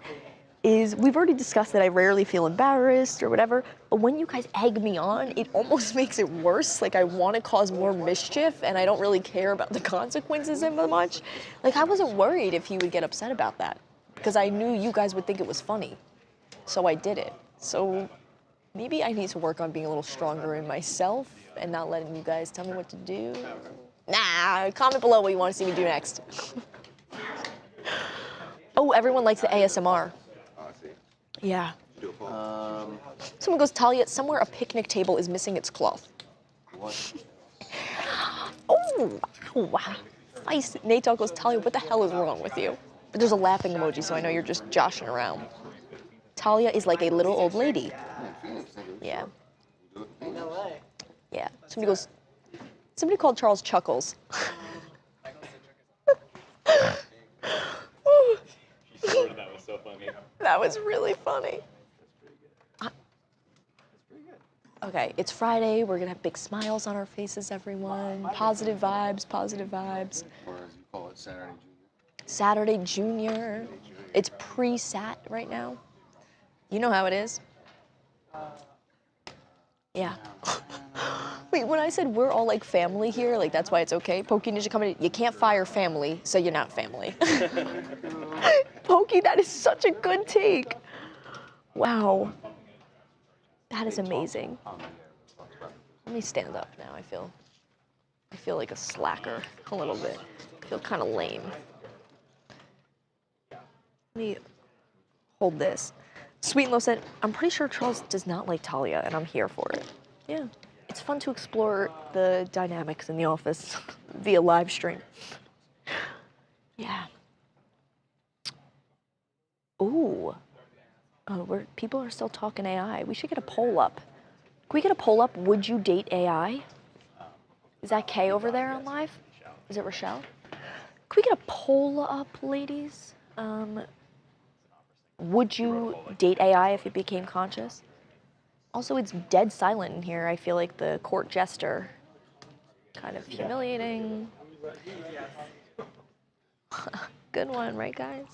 we've already discussed that I rarely feel embarrassed or whatever, but when you guys egg me on, it almost makes it worse. Like I want to cause more mischief and I don't really care about the consequences as much. Like I wasn't worried if he would get upset about that because I knew you guys would think it was funny. So I did it. So maybe I need to work on being a little stronger in myself and not letting you guys tell me what to do. Nah, comment below what you want to see me do next. Oh, everyone likes the ASMR. Yeah. Someone goes, Talia, somewhere a picnic table is missing its cloth. What? Oh, wow. Nice. Nate Dogg goes, Talia, what the hell is wrong with you? But there's a laughing emoji, so I know you're just joshing around. Talia is like a little old lady. Yeah. Yeah. Somebody called Charles Chuckles. That was so funny. That was really funny. Okay, it's Friday. We're gonna have big smiles on our faces, everyone. Positive vibes, positive vibes. Or as you call it, Saturday Junior. Saturday Junior. It's pre-sat right now. You know how it is. Yeah. Wait, when I said we're all like family here, like that's why it's okay. Pokey Ninja coming in, you can't fire family, so you're not family. Pokey, that is such a good take. Wow. That is amazing. Let me stand up now. I feel like a slacker a little bit. I feel kind of lame. Let me hold this. Sweet and Low said, I'm pretty sure Charles does not like Talia, and I'm here for it. Yeah. It's fun to explore the dynamics in the office via live stream. Yeah. Ooh. Oh, people are still talking AI. We should get a poll up. Can we get a poll up? Would you date AI? Is that Kay over there on live? Is it Rochelle? Can we get a poll up, ladies? Would you date AI if it became conscious? Also, it's dead silent in here. I feel like the court jester. Kind of humiliating. Good one, right, guys?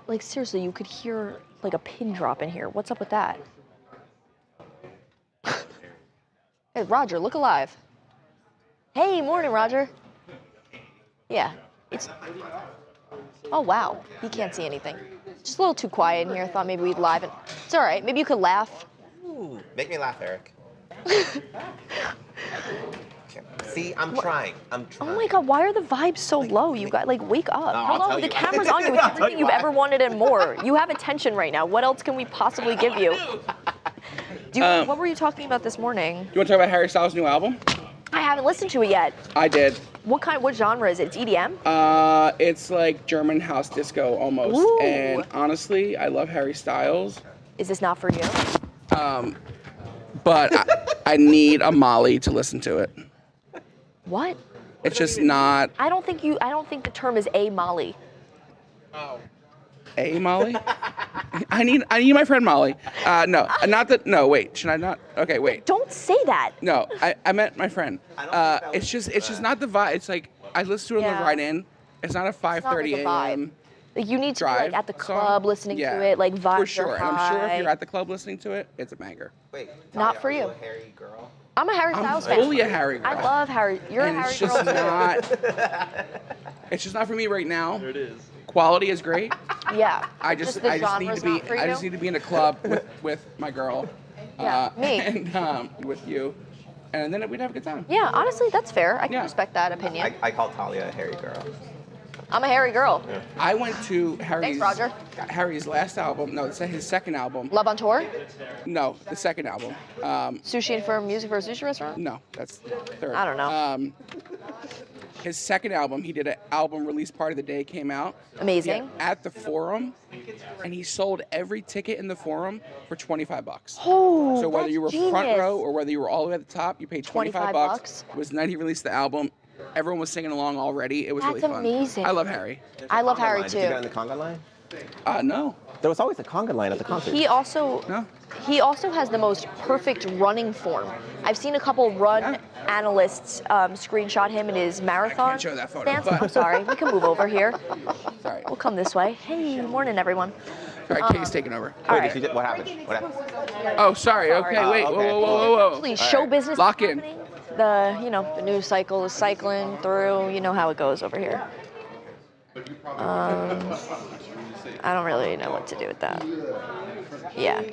Like, seriously, you could hear, like, a pin drop in here. What's up with that? Hey, Roger, look alive. Hey, morning, Roger. Yeah, it's... Oh, wow. He can't see anything. Just a little too quiet in here. I thought maybe we'd live it. It's all right. Maybe you could laugh. Ooh, make me laugh, Eric. See, I'm trying. Oh my God, why are the vibes so low? You got like wake up. No, I'll Hello, tell the you. camera's on you with everything you've ever wanted and more. You have attention right now. What else can we possibly give you? What were you talking about this morning? You want to talk about Harry Styles' new album? I haven't listened to it yet. I did. What genre is it? It's EDM? It's like German house disco almost. Ooh. And honestly, I love Harry Styles. Is this not for you? But I need a Molly to listen to it. What? It's just not I don't think the term is a Molly. a Molly. I need my friend Molly. No, not that. No, wait. Should I not? Okay, wait. Don't say that. No, I meant my friend. It's just not the vibe. It's like I listen to it on the ride in. It's not a 5:30 a.m. Like you need to be drive like at the song. club listening Yeah, to it, like vibe. for sure. And I'm sure if you're at the club listening to it, it's a banger. Wait, Not Talia, for are you. a Harry girl? I'm a Harry Styles fan. Fully a Harry girl. I love Harry. You're and a Harry it's just girl too. not. It's just not for me right now. There it is. Quality is great. Yeah. I just the need genre's to be not for I just you? need to be in a club with my girl. Yeah, me. And with you, and then we'd have a good time. Yeah, honestly, that's fair. I can Yeah. respect that opinion. I call Talia a Harry girl. I'm a Harry girl. I went to Harry's Roger. Harry's last album. No, it's his second album. Love on Tour? No, the second album. Sushi and for music for a sushi restaurant? No, that's third. I don't know. His second album, he did an album release party the day it came out. Amazing. Yeah, at the Forum, and he sold every ticket in the Forum for $25. Oh, so whether that's you were genius. front row or whether you were all the way at the top, you paid $25. It was the night he released the album. Everyone was singing along already. It was really fun. That's amazing. I love Harry. I love Harry Did you get on too. the conga line? No. There was always a conga line at the concert. He also has the most perfect running form. I've seen a couple run analysts screenshot him in his marathon. I can't show that photo, stance. but- I'm sorry. We can move over here. Sorry. We'll come this way. Hey, morning, everyone. All right, Kay's taking over. All Wait, right. what happened? What happened? Oh, sorry. Okay, wait. okay. Whoa. Please, show business. Lock in. The news cycle is cycling through. You know how it goes over here. I don't really know what to do with that. Yeah.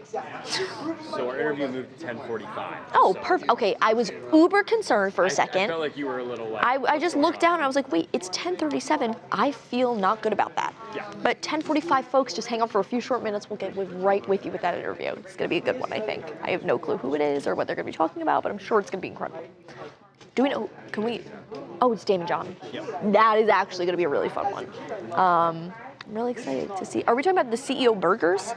So our interview moved to 10:45. Oh, perfect. Okay, I was uber concerned for a I second. felt like you were a little like. I just looked down and I was like, wait, it's 10:37. I feel not good about that. Yeah. But 10:45, folks, just hang on for a few short minutes. We'll get right with you with that interview. It's going to be a good one, I think. I have no clue who it is or what they're going to be talking about, but I'm sure it's going to be incredible. Do we know? Can we? Oh, it's Damon John. Yep. That is actually going to be a really fun one. I'm really excited to see. Are we talking about the CEO burgers?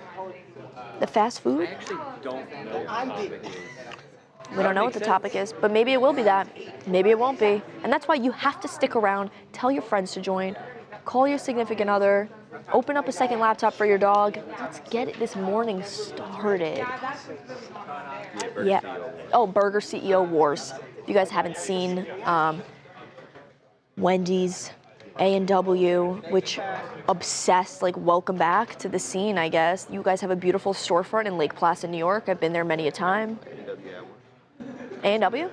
The fast food? I actually don't know what the topic is. We don't know what the topic is, but maybe it will be that. Maybe it won't be. And that's why you have to stick around, tell your friends to join, call your significant other, open up a second laptop for your dog. Let's get it this morning started. Yeah. Oh, Burger CEO Wars. If you guys haven't seen Wendy's, A&W, which obsessed, like, welcome back to the scene, I guess. You guys have a beautiful storefront in Lake Placid, New York. I've been there many a time. A&W?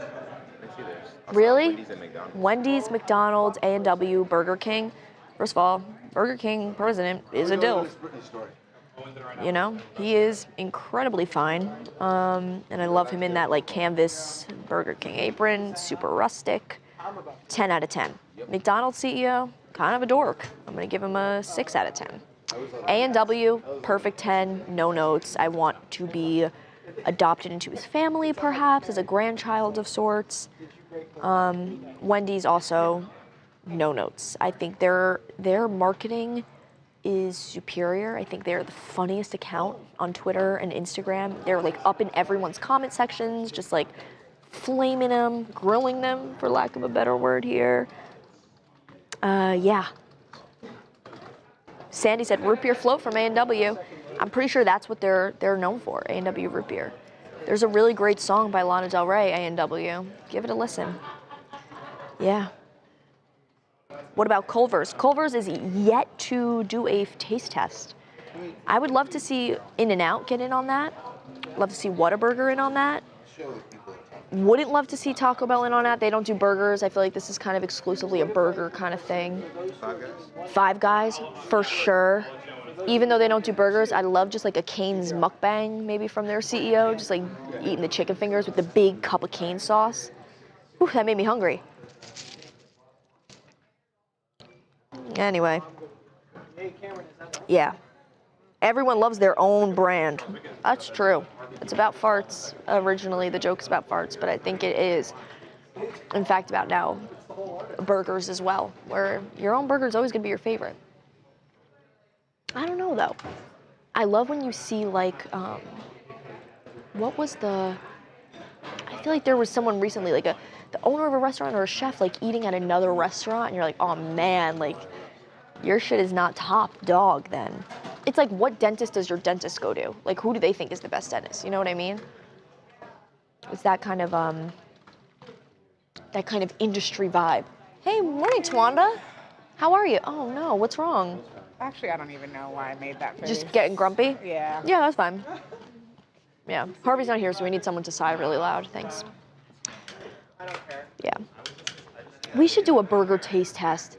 Really? Wendy's, McDonald's, A&W, Burger King. First of all, Burger King president is a DILF. You know, he is incredibly fine. And I love him in that, like, canvas Burger King apron, super rustic. 10 out of 10. McDonald's CEO, kind of a dork. I'm gonna give him a 6 out of 10. A&W, perfect 10, no notes. I want to be adopted into his family, perhaps, as a grandchild of sorts. Wendy's also, no notes. I think their marketing is superior. I think they're the funniest account on Twitter and Instagram. They're like up in everyone's comment sections, just like flaming them, grilling them, for lack of a better word here. Yeah. Sandy said root beer float from A&W. I'm pretty sure that's what they're known for, A&W root beer. There's a really great song by Lana Del Rey, A&W. Give it a listen. Yeah. What about Culver's? Culver's is yet to do a taste test. I would love to see In-N-Out get in on that. Love to see Whataburger in on that. Wouldn't love to see Taco Bell in on that. They don't do burgers. I feel like this is kind of exclusively a burger kind of thing. Five Guys, for sure. Even though they don't do burgers, I'd love just like a Cane's mukbang maybe from their CEO, just like eating the chicken fingers with the big cup of cane sauce. Whew, that made me hungry. Anyway. Yeah. Everyone loves their own brand. That's true. It's about farts. Originally, the joke's about farts, but I think it is, in fact, about now burgers as well, where your own burger is always going to be your favorite. I don't know, though. I love when you see, like, what was the... I feel like there was someone recently, like the owner of a restaurant or a chef, like, eating at another restaurant, and you're like, oh, man, like, your shit is not top dog, then. It's like, what dentist does your dentist go to? Like, who do they think is the best dentist? You know what I mean? It's that kind of industry vibe. Hey, morning, Twanda. How are you? Oh, no, what's wrong? Actually, I don't even know why I made that face. Just getting grumpy? Yeah. Yeah, that's fine. Yeah, Harvey's not here, so we need someone to sigh really loud. Thanks. I don't care. Yeah. We should do a burger taste test.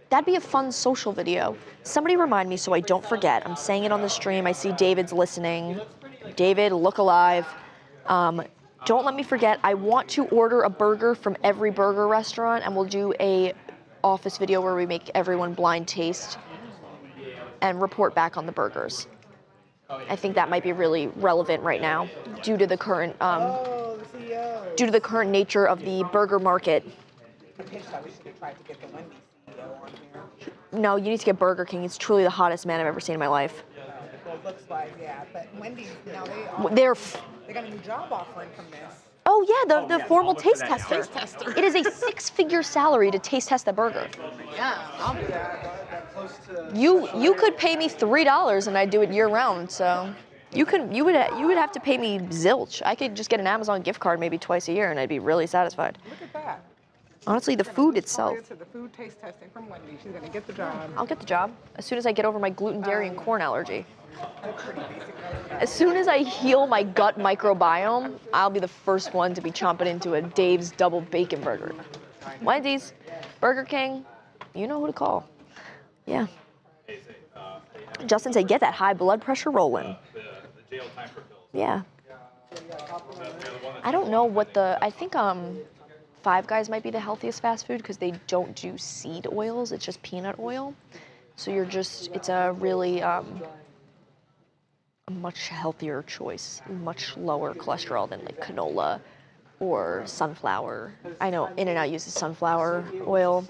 That'd be a fun social video. Somebody remind me so I don't forget. I'm saying it on the stream. I see David's listening. David, look alive. Don't let me forget. I want to order a burger from every burger restaurant, and we'll do a office video where we make everyone blind taste and report back on the burgers. I think that might be really relevant right now due to the current nature of the burger market I pitched that we should have tried to get the Wendy's CEO on here. No, you need to get Burger King. He's truly the hottest man I've ever seen in my life. Well, looks like, yeah. But Wendy's, now they got a new job offering from this. Oh yeah, the formal taste that now. tester. Taste tester. It is a 6-figure salary to taste test the burger. Yeah, I'll be You could pay me $3 and I'd do it year round. So you would have to pay me zilch. I could just get an Amazon gift card maybe twice a year and I'd be really satisfied. Look at that. Honestly, the food itself. To the food taste testing from Wendy's. She's gonna get the job. I'll get the job as soon as I get over my gluten, dairy, and corn allergy. As soon as I heal my gut microbiome, I'll be the first one to be chomping into a Dave's double bacon burger. Wendy's, Burger King, you know who to call. Yeah. Justin said, get that high blood pressure rolling. Yeah. I don't know what I think Five Guys might be the healthiest fast food because they don't do seed oils, it's just peanut oil. So it's a really a much healthier choice, much lower cholesterol than like canola or sunflower. I know In-N-Out uses sunflower oil.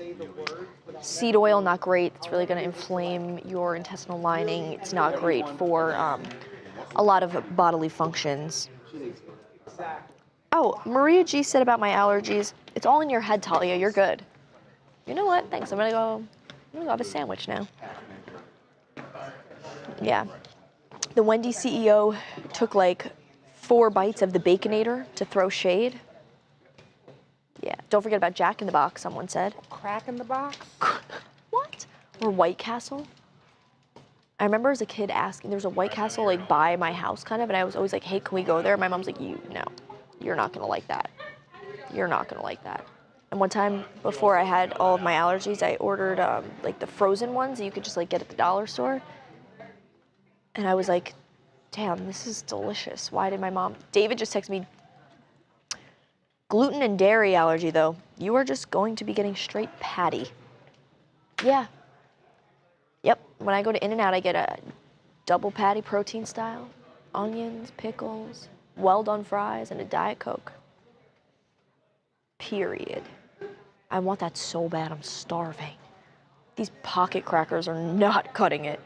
Seed oil, not great. It's really gonna inflame your intestinal lining. It's not great for a lot of bodily functions. Oh, Maria G said about my allergies, it's all in your head, Talia, you're good. You know what, thanks, I'm gonna go have a sandwich now. Yeah. The Wendy's CEO took like 4 bites of the Baconator to throw shade. Yeah, don't forget about Jack in the Box, someone said. Crack in the box? What? Or White Castle. I remember as a kid asking, there's a White Castle like by my house kind of, and I was always like, hey, can we go there? My mom's like, no, you're not gonna like that. You're not gonna like that. And one time before I had all of my allergies, I ordered like the frozen ones that you could just like get at the dollar store. And I was like, damn, this is delicious. Why did my mom? David just texted me, gluten and dairy allergy though. You are just going to be getting straight patty. Yeah. Yep, when I go to In-N-Out, I get a double patty protein style, onions, pickles, well-done fries, and a Diet Coke. Period. I want that so bad, I'm starving. These pocket crackers are not cutting it.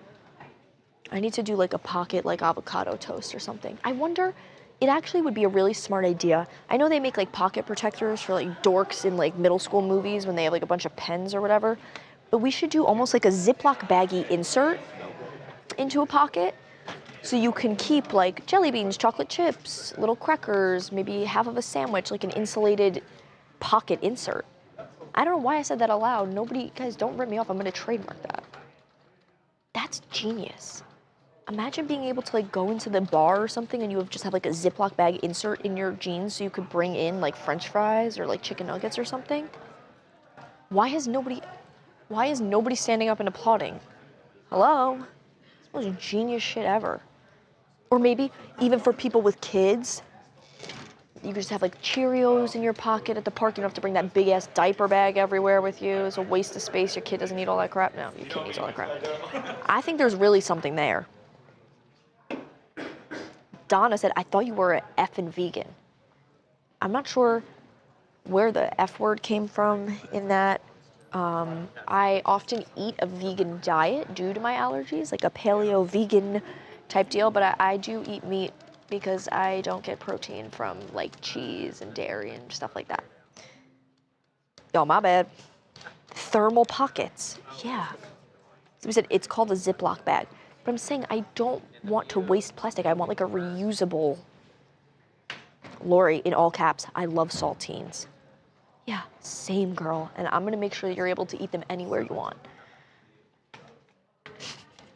I need to do like a pocket like avocado toast or something. I wonder, it actually would be a really smart idea. I know they make like pocket protectors for like dorks in like middle school movies when they have like a bunch of pens or whatever. But we should do almost like a Ziploc baggie insert into a pocket so you can keep like jelly beans, chocolate chips, little crackers, maybe half of a sandwich, like an insulated pocket insert. I don't know why I said that aloud. Nobody, guys, don't rip me off. I'm gonna trademark that. That's genius. Imagine being able to like go into the bar or something and you just have like a Ziploc bag insert in your jeans so you could bring in like French fries or like chicken nuggets or something. Why is nobody standing up and applauding? Hello? It's the most genius shit ever. Or maybe even for people with kids, you could just have like Cheerios in your pocket at the park. You don't have to bring that big ass diaper bag everywhere with you. It's a waste of space. Your kid doesn't need all that crap. No, your kid needs all that crap. I think there's really something there. Donna said, I thought you were an effing vegan. I'm not sure where the F word came from in that. I often eat a vegan diet due to my allergies, like a paleo vegan type deal, but I do eat meat because I don't get protein from like cheese and dairy and stuff like that. Oh, my bad. Thermal pockets, yeah. So we said it's called a Ziploc bag, but I'm saying I don't want to waste plastic. I want like a reusable. Lori, in all caps, I love saltines. Yeah, same girl, and I'm gonna make sure that you're able to eat them anywhere you want.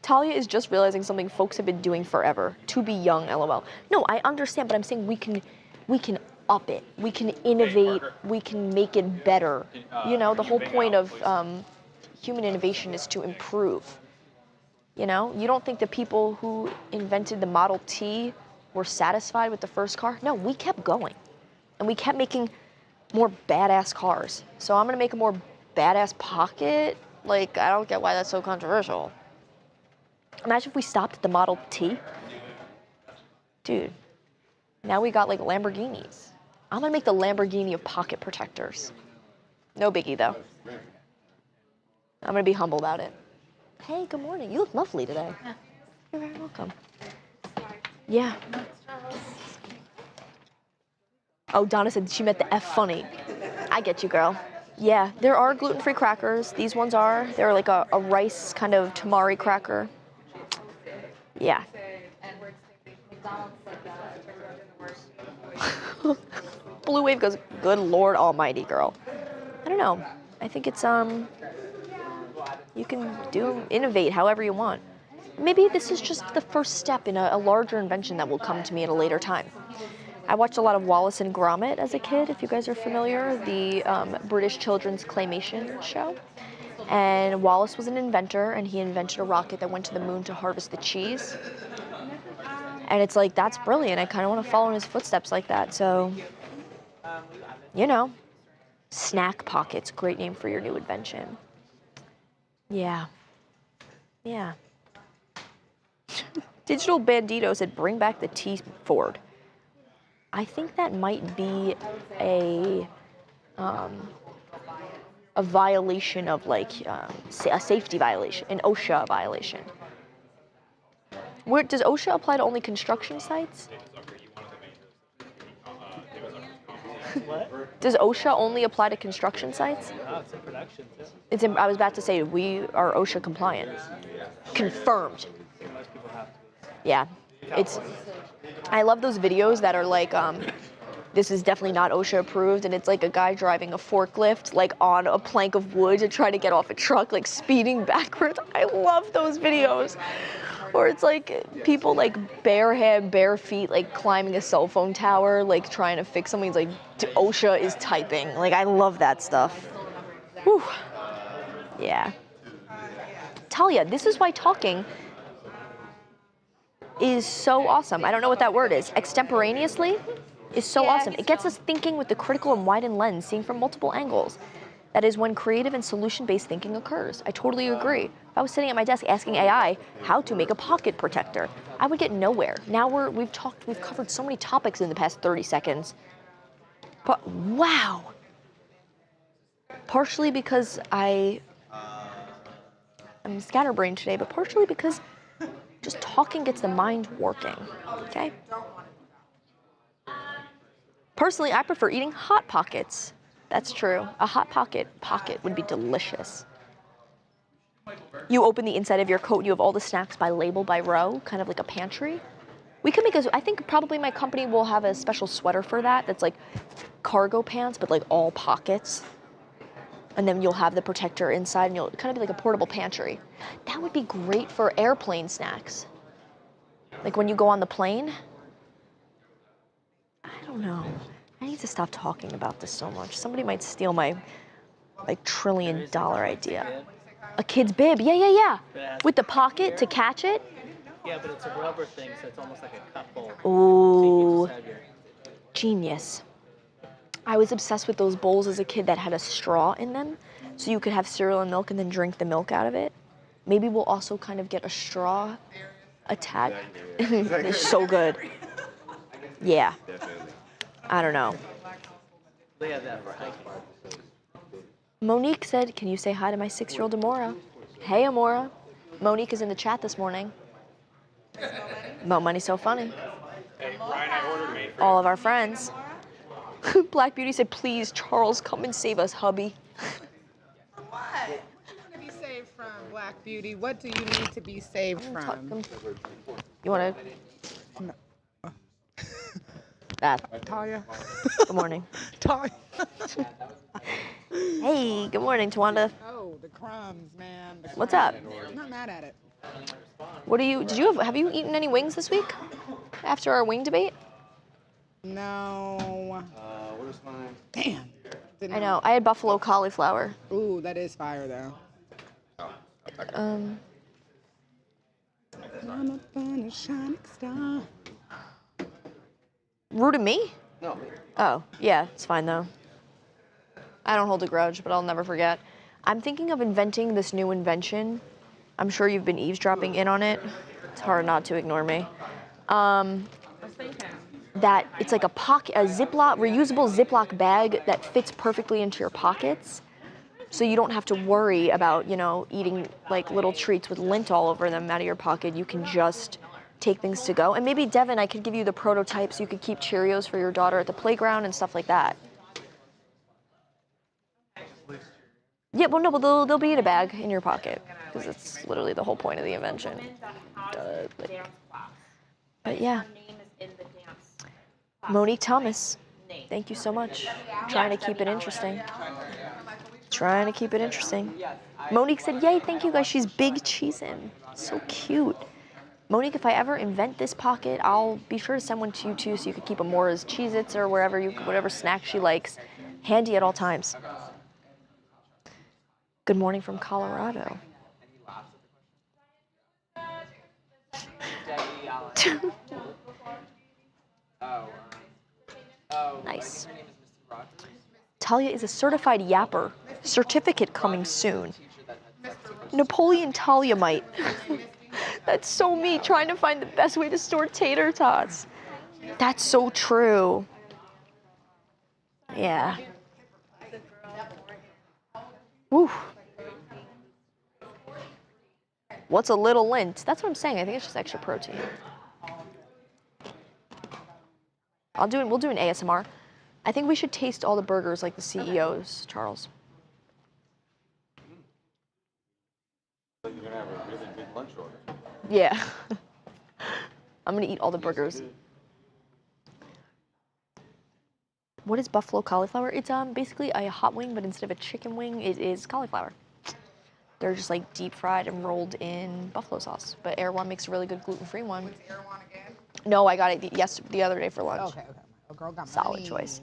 Talia is just realizing something folks have been doing forever. To be young, LOL. No, I understand, but I'm saying we can up it. We can innovate. We can make it better. You know, the whole point of human innovation is to improve. You know, you don't think the people who invented the Model T were satisfied with the first car? No, we kept going, and we kept making more badass cars. So I'm gonna make a more badass pocket. Like, I don't get why that's so controversial. Imagine if we stopped at the Model T. Dude, now we got like Lamborghinis. I'm gonna make the Lamborghini of pocket protectors. No biggie, though. I'm going to be humble about it. Hey, good morning. You look lovely today. You're very welcome. Yeah. Oh, Donna said she meant the F funny. I get you, girl. Yeah, there are gluten-free crackers. These ones are. They're like a rice kind of tamari cracker. Yeah. Blue Wave goes, good Lord Almighty, girl. I don't know. I think it's, you can innovate however you want. Maybe this is just the first step in a larger invention that will come to me at a later time. I watched a lot of Wallace and Gromit as a kid, if you guys are familiar, the British children's claymation show. And Wallace was an inventor, and he invented a rocket that went to the moon to harvest the cheese. And it's like, that's brilliant. I kind of want to follow in his footsteps like that. So, you know, Snack Pockets, great name for your new invention. Yeah. Yeah. Digital Bandito said, bring back the T-Ford. I think that might be a violation of like a safety violation, an OSHA violation. Where does OSHA apply to only construction sites? What? Does OSHA only apply to construction sites? No, it's in production too. I was about to say we are OSHA compliant. Confirmed. Most people have to be. Yeah, I love those videos that are like, this is definitely not OSHA approved, and it's like a guy driving a forklift like on a plank of wood to try to get off a truck, like speeding backwards. I love those videos. Or it's like people like bare feet, like climbing a cell phone tower, like trying to fix something. It's like OSHA is typing. Like, I love that stuff. Whew. Yeah. Talia, this is why talking is so awesome. I don't know what that word is. Extemporaneously is so awesome. It gets us thinking with the critical and widened lens, seeing from multiple angles. That is when creative and solution-based thinking occurs. I totally agree. If I was sitting at my desk asking AI how to make a pocket protector, I would get nowhere. Now we've covered so many topics in the past 30 seconds. But wow. Partially because I'm scatterbrained today, but partially because just talking gets the mind working, okay? Personally, I prefer eating Hot Pockets. That's true. A Hot Pocket would be delicious. You open the inside of your coat and you have all the snacks by label, by row, kind of like a pantry. We could I think probably my company will have a special sweater for that that's like cargo pants, but like all pockets. And then you'll have the protector inside and you'll kind of be like a portable pantry. That would be great for airplane snacks. Like when you go on the plane. I don't know. I need to stop talking about this so much. Somebody might steal my $1 trillion idea. A kid's bib, yeah. With the pocket to catch it. Yeah, but it's a rubber thing, so it's almost like a cup bowl. Ooh, genius. I was obsessed with those bowls as a kid that had a straw in them, so you could have cereal and milk and then drink the milk out of it. Maybe we'll also kind of get a straw attack. It's so good. Yeah. I don't know. They have that for hiking. Monique said, can you say hi to my 6-year-old Amora? Hey, Amora. Monique is in the chat this morning. Mo Money So Funny. Hey, Brian, I ordered made for All of our friends. Black Beauty said, please, Charles, come and save us, hubby. What? To be saved from, Black Beauty? What do you need to be saved from? You want to? That. Talia. Good morning. Talia. Hey, good morning, Tawanda. Oh, the crumbs, man. The What's up? I'm not mad at it. What have you eaten any wings this week? After our wing debate? No. What is mine? Damn. I know. I had buffalo cauliflower. Ooh, that is fire though. I'm up on a shining star. Rude to me? No, me. Oh, yeah, it's fine though. I don't hold a grudge, but I'll never forget. I'm thinking of inventing this new invention. I'm sure you've been eavesdropping in on it. It's hard not to ignore me. That it's like a reusable Ziploc bag that fits perfectly into your pockets. So you don't have to worry about, you know, eating like little treats with lint all over them out of your pocket. You can just take things to go. And maybe, Devin, I could give you the prototype so you could keep Cheerios for your daughter at the playground and stuff like that. Yeah, well, no, but they'll be in a bag in your pocket because it's literally the whole point of the invention. But yeah. Monique Thomas, thank you so much. Trying to keep it interesting. Trying to keep it interesting. Monique said, yay, thank you guys. She's big cheesin'. So cute. Monique, if I ever invent this pocket, I'll be sure to send one to you too so you could keep Amora's Cheez-Its or wherever you, whatever snack she likes, handy at all times. Good morning from Colorado. Nice. Talia is a certified yapper. Certificate coming soon. Napoleon Talia-mite. That's so me, trying to find the best way to store tater tots. That's so true. Yeah. Woo. What's a little lint? That's what I'm saying. I think it's just extra protein. We'll do an ASMR. I think we should taste all the burgers like the CEOs, Charles. You're gonna have a really big lunch order. Yeah. I'm gonna eat all the burgers. What is buffalo cauliflower? It's basically a hot wing, but instead of a chicken wing, it is cauliflower. They're just like deep fried and rolled in buffalo sauce. But Erewhon makes a really good gluten-free one. Was Erewhon again? No, I got it the other day for lunch. Okay. A girl got Solid money. choice.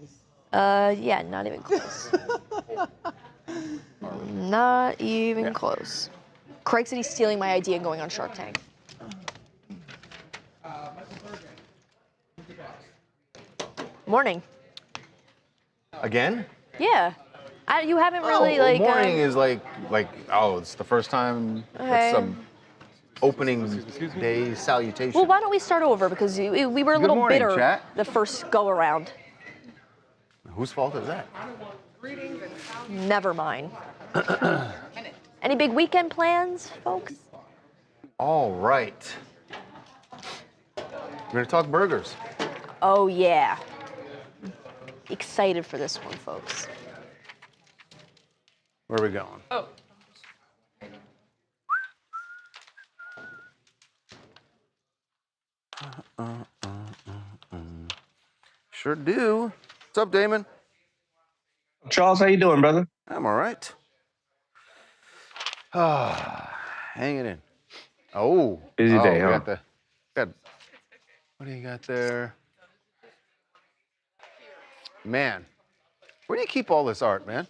Yeah, not even close. Not even close. Craig said he's stealing my idea and going on Shark Tank. Morning. Again? Yeah. You haven't really like. Morning is like it's the first time. Okay. It's some opening day salutation. Well, why don't we start over because we were a Good little morning, bitter chat. the first go around. Whose fault is that? Never mind. Any big weekend plans, folks? All right. We're gonna talk burgers. Oh yeah. Excited for this one, folks. Where are we going? Oh. Sure do. What's up, Damon? Charles, how you doing, brother? I'm all right. Hanging in. Oh. Busy day, huh? What do you got there? Man, where do you keep all this art, man?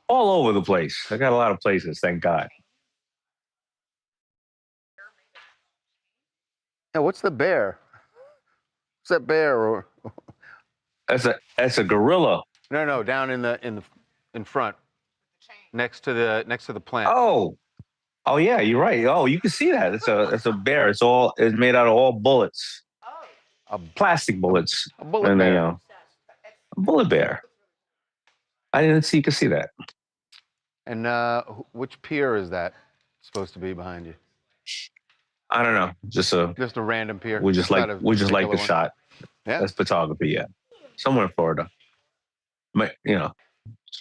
All over the place. I got a lot of places, thank God. Yeah, what's the bear? What's that bear or? That's a gorilla. No, down in front, next to the plant. Oh yeah, you're right. Oh, you can see that. It's a bear. It's made out of all bullets. Plastic bullets. A bullet bear. A bullet bear. I didn't see. You can see that. And which pier is that supposed to be behind you? I don't know. Just a random pier. We just like the one. shot. Yeah. That's photography. Yeah. Somewhere in Florida. But just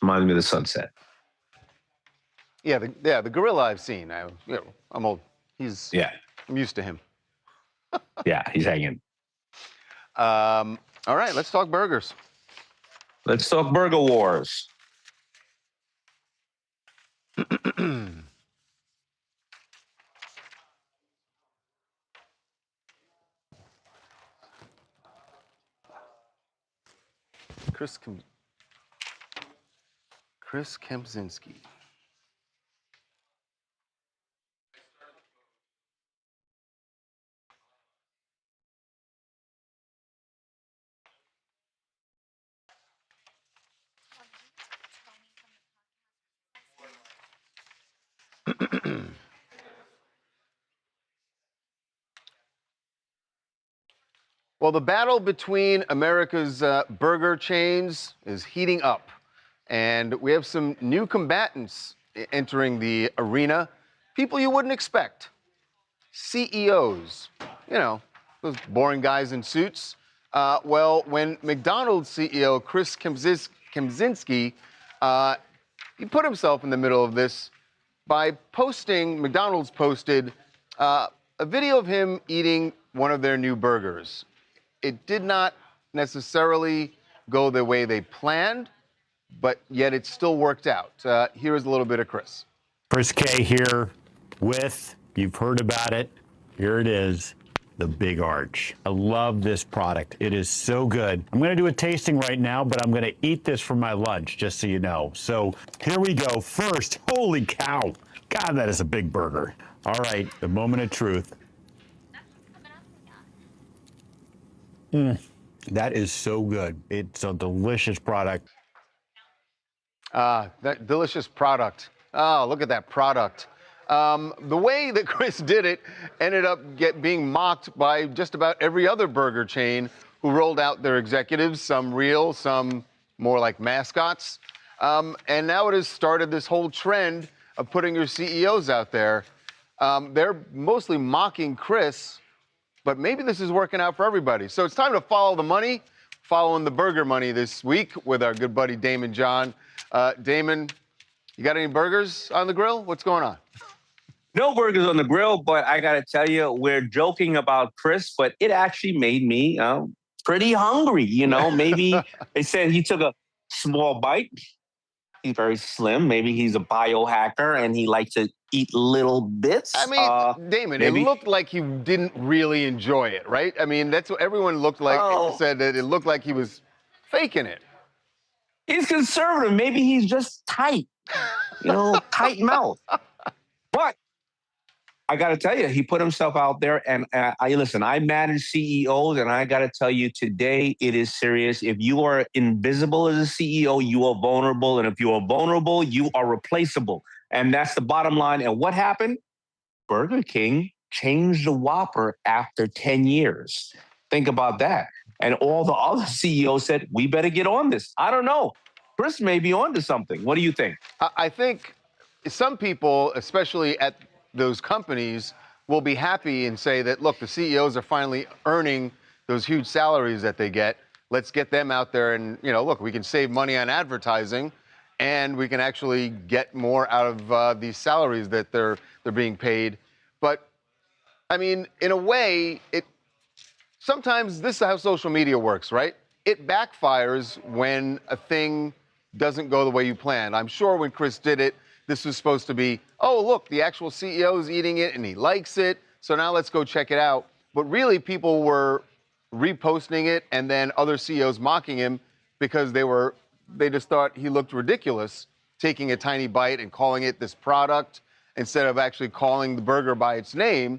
reminds me of the sunset. Yeah, the gorilla I've seen. I'm old. I'm used to him. Yeah, he's hanging. All right, let's talk burgers. Let's talk burger wars. Chris Kempczynski. Well, the battle between America's burger chains is heating up. And we have some new combatants entering the arena. People you wouldn't expect. CEOs. You know, those boring guys in suits. Well, when McDonald's CEO Chris Kempczynski, he put himself in the middle of this by posting, McDonald's posted a video of him eating one of their new burgers. It did not necessarily go the way they planned, but yet it still worked out. Here's a little bit of Chris. Chris K here with, you've heard about it, here it is, the Big Arch. I love this product. It is so good. I'm gonna do a tasting right now, but I'm gonna eat this for my lunch, just so you know. So here we go. First, holy cow. God, that is a big burger. All right, the moment of truth. That is so good. It's a delicious product. That delicious product. Oh, look at that product. The way that Chris did it ended up being mocked by just about every other burger chain who rolled out their executives, some real, some more like mascots. And now it has started this whole trend of putting your CEOs out there. They're mostly mocking Chris, but maybe this is working out for everybody. So it's time to follow the money, following the burger money this week with our good buddy Damon John. Damon, you got any burgers on the grill? What's going on? No burgers on the grill, but I got to tell you, we're joking about Chris, but it actually made me pretty hungry. You know, maybe they said he took a small bite. He's very slim. Maybe he's a biohacker and he likes to eat little bits. I mean, Damon, it looked like he didn't really enjoy it, right? I mean, that's what everyone looked like. Said that it looked like he was faking it. He's conservative. Maybe he's just tight, you know, tight mouth. But I got to tell you, he put himself out there. And listen, I manage CEOs, and I got to tell you, today it is serious. If you are invisible as a CEO, you are vulnerable. And if you are vulnerable, you are replaceable. And that's the bottom line. And what happened? Burger King changed the Whopper after 10 years. Think about that. And all the other CEOs said, we better get on this. I don't know. Chris may be on to something. What do you think? I think some people, especially at those companies, will be happy and say that, look, the CEOs are finally earning those huge salaries that they get. Let's get them out there and, you know, look, we can save money on advertising and we can actually get more out of these salaries that they're being paid. But, I mean, in a way, sometimes this is how social media works, right? It backfires when a thing doesn't go the way you planned. I'm sure when Chris did it, this was supposed to be, oh, look, the actual CEO is eating it and he likes it, so now let's go check it out. But really, people were reposting it and then other CEOs mocking him because they just thought he looked ridiculous taking a tiny bite and calling it this product instead of actually calling the burger by its name.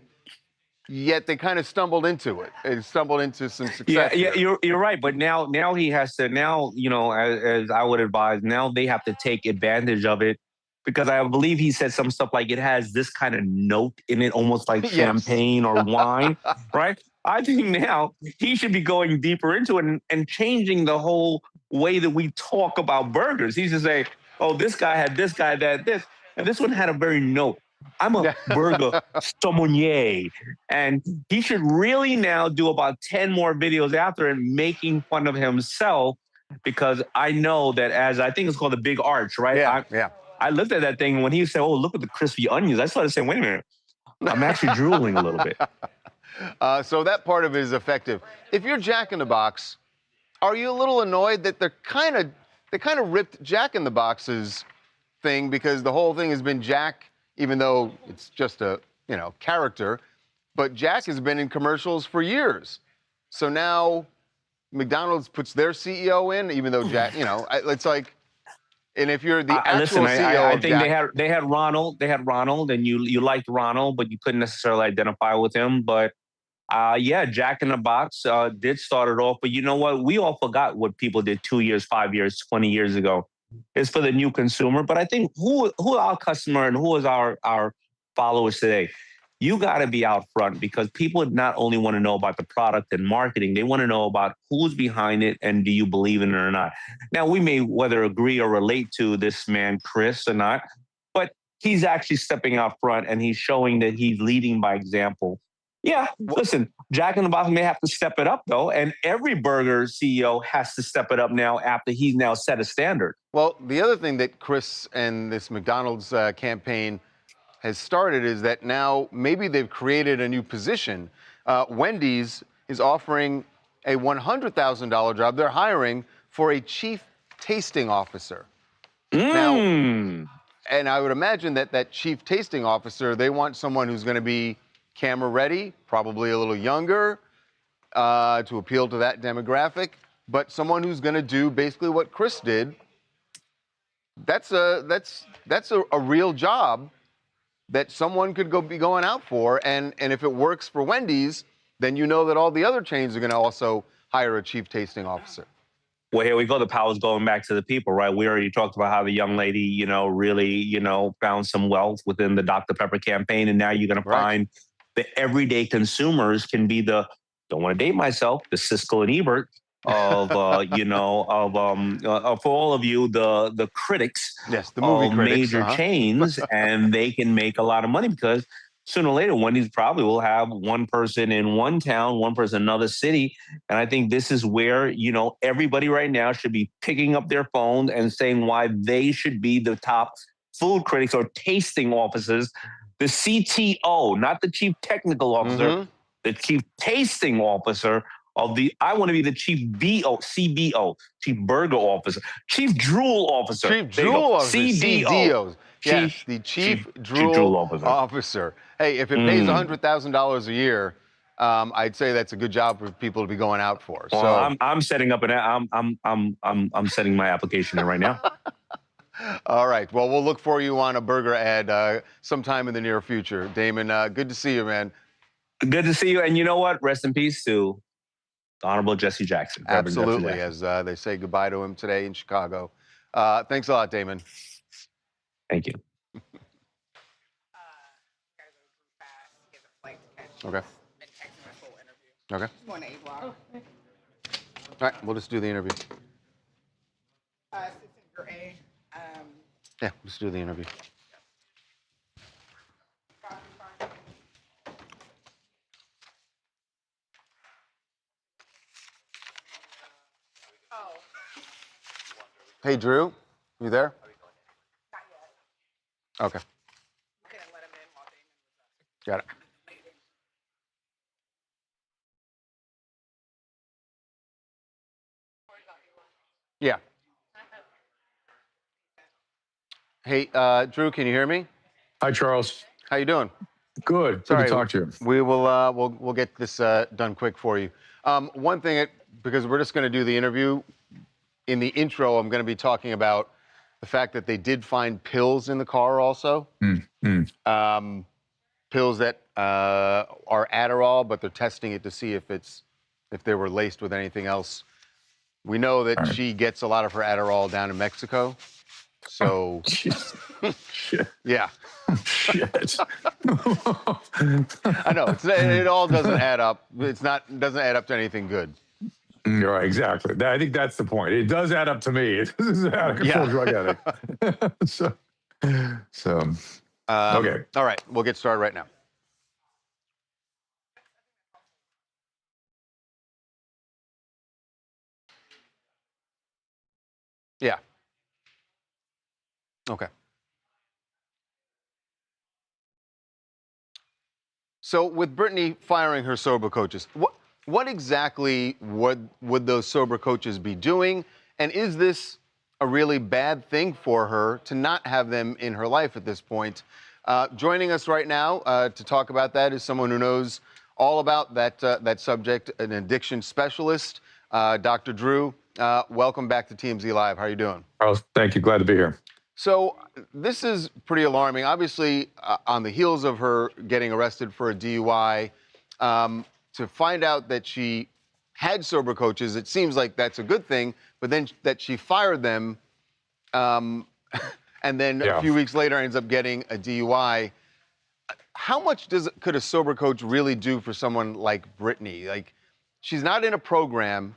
Yet they kind of stumbled into it. It stumbled into some success. Yeah, you're right. But now he has to, you know, as I would advise, now they have to take advantage of it, because I believe he said some stuff like it has this kind of note in it, almost like champagne or wine, right? I think now he should be going deeper into it and changing the whole way that we talk about burgers. He should say, oh, this guy had this, guy that this, and this one had a very note. I'm a burger sommelier. And he should really now do about 10 more videos after and making fun of himself, because I know that, as I think it's called the Big Arch, right? I looked at that thing, and when he said, oh, look at the crispy onions, I started saying, wait a minute, I'm actually drooling a little bit. So that part of it is effective. If you're Jack in the Box, are you a little annoyed that they kind of ripped Jack in the Box's thing, because the whole thing has been Jack, even though it's just a, you know, character, but Jack has been in commercials for years. So now McDonald's puts their CEO in, even though Jack, you know, it's like, and if you're the actual CEO, I think Jack, they had Ronald, and you liked Ronald, but you couldn't necessarily identify with him. But yeah, Jack in the Box did start it off. But you know what? We all forgot what people did 2 years, 5 years, 20 years ago. It's for the new consumer. But I think who our customer and who is our followers today? you got to be out front because people not only want to know about the product and marketing, they want to know about who's behind it and do you believe in it or not. Now, we may whether agree or relate to this man, Chris, or not, but he's actually stepping out front and he's showing that he's leading by example. Yeah, listen, Jack in the Box may have to step it up, though, and every burger CEO has to step it up now after he's now set a standard. Well, the other thing that Chris and this McDonald's campaign has started is that now maybe they've created a new position. Wendy's is offering a $100,000 job. They're hiring for a chief tasting officer. Now, and I would imagine that that chief tasting officer, they want someone who's going to be camera ready, probably a little younger, to appeal to that demographic, but someone who's going to do basically what Chris did. That's a real job that someone could be going out for, and if it works for Wendy's, then you know that all the other chains are going to also hire a chief tasting officer. Well, here we go. The power's going back to the people, right? We already talked about how the young lady, really, found some wealth within the Dr. Pepper campaign, and now you're going to find the everyday consumers can be the, don't want to date myself, the Siskel and Ebert of, for all of you, the critics the movie of critics, major chains, and they can make a lot of money because sooner or later, Wendy's probably will have one person in one town, one person in another city. And I think this is where, everybody right now should be picking up their phone and saying why they should be the top food critics or tasting officers. The CTO, not the chief technical officer, the chief tasting officer of I want to be the chief CBO, chief burger officer, chief drool officer. Chief drool officer, CDO. Yes, the chief drool officer. Hey, if it pays $100,000 a year, I'd say that's a good job for people to be going out for. Well, So I'm setting up I'm setting my application in right now. all right. Well, we'll look for you on a burger ad sometime in the near future. Damon, good to see you, man. Good to see you. And you know what? Rest in peace to the Honorable Jesse Jackson. Absolutely, as they say goodbye to him today in Chicago. Thanks a lot, Damon. Thank you. Okay. Okay. All right, we'll just do the interview. Yeah, let's do the interview. Hey, Drew, you there? Okay. Got it. Yeah. Hey, Drew, can you hear me? Hi, Charles. How you doing? Good. Sorry, Good to talk to you. We will we'll get this done quick for you. One thing, because we're just going to do the interview. In the intro, I'm going to be talking about the fact that they did find pills in the car also. Pills that are Adderall, but they're testing it to see if they were laced with anything else. We know that she gets a lot of her Adderall down in Mexico. So, yeah. Shit. I know it all doesn't add up. It doesn't add up to anything good. You're right, exactly. I think that's the point. It does add up to me. It doesn't add up to drug addict. so okay. All right, we'll get started right now. Yeah. Okay. So with Britney firing her sober coaches, what exactly would those sober coaches be doing? And is this a really bad thing for her to not have them in her life at this point? Joining us right now to talk about that is someone who knows all about that subject, an addiction specialist, Dr. Drew. Welcome back to TMZ Live. How are you doing? Charles, thank you. Glad to be here. So this is pretty alarming. Obviously, on the heels of her getting arrested for a DUI, to find out that she had sober coaches, it seems like that's a good thing, but then that she fired them, and then a few weeks later ends up getting a DUI. how much could a sober coach really do for someone like Britney? Like, she's not in a program.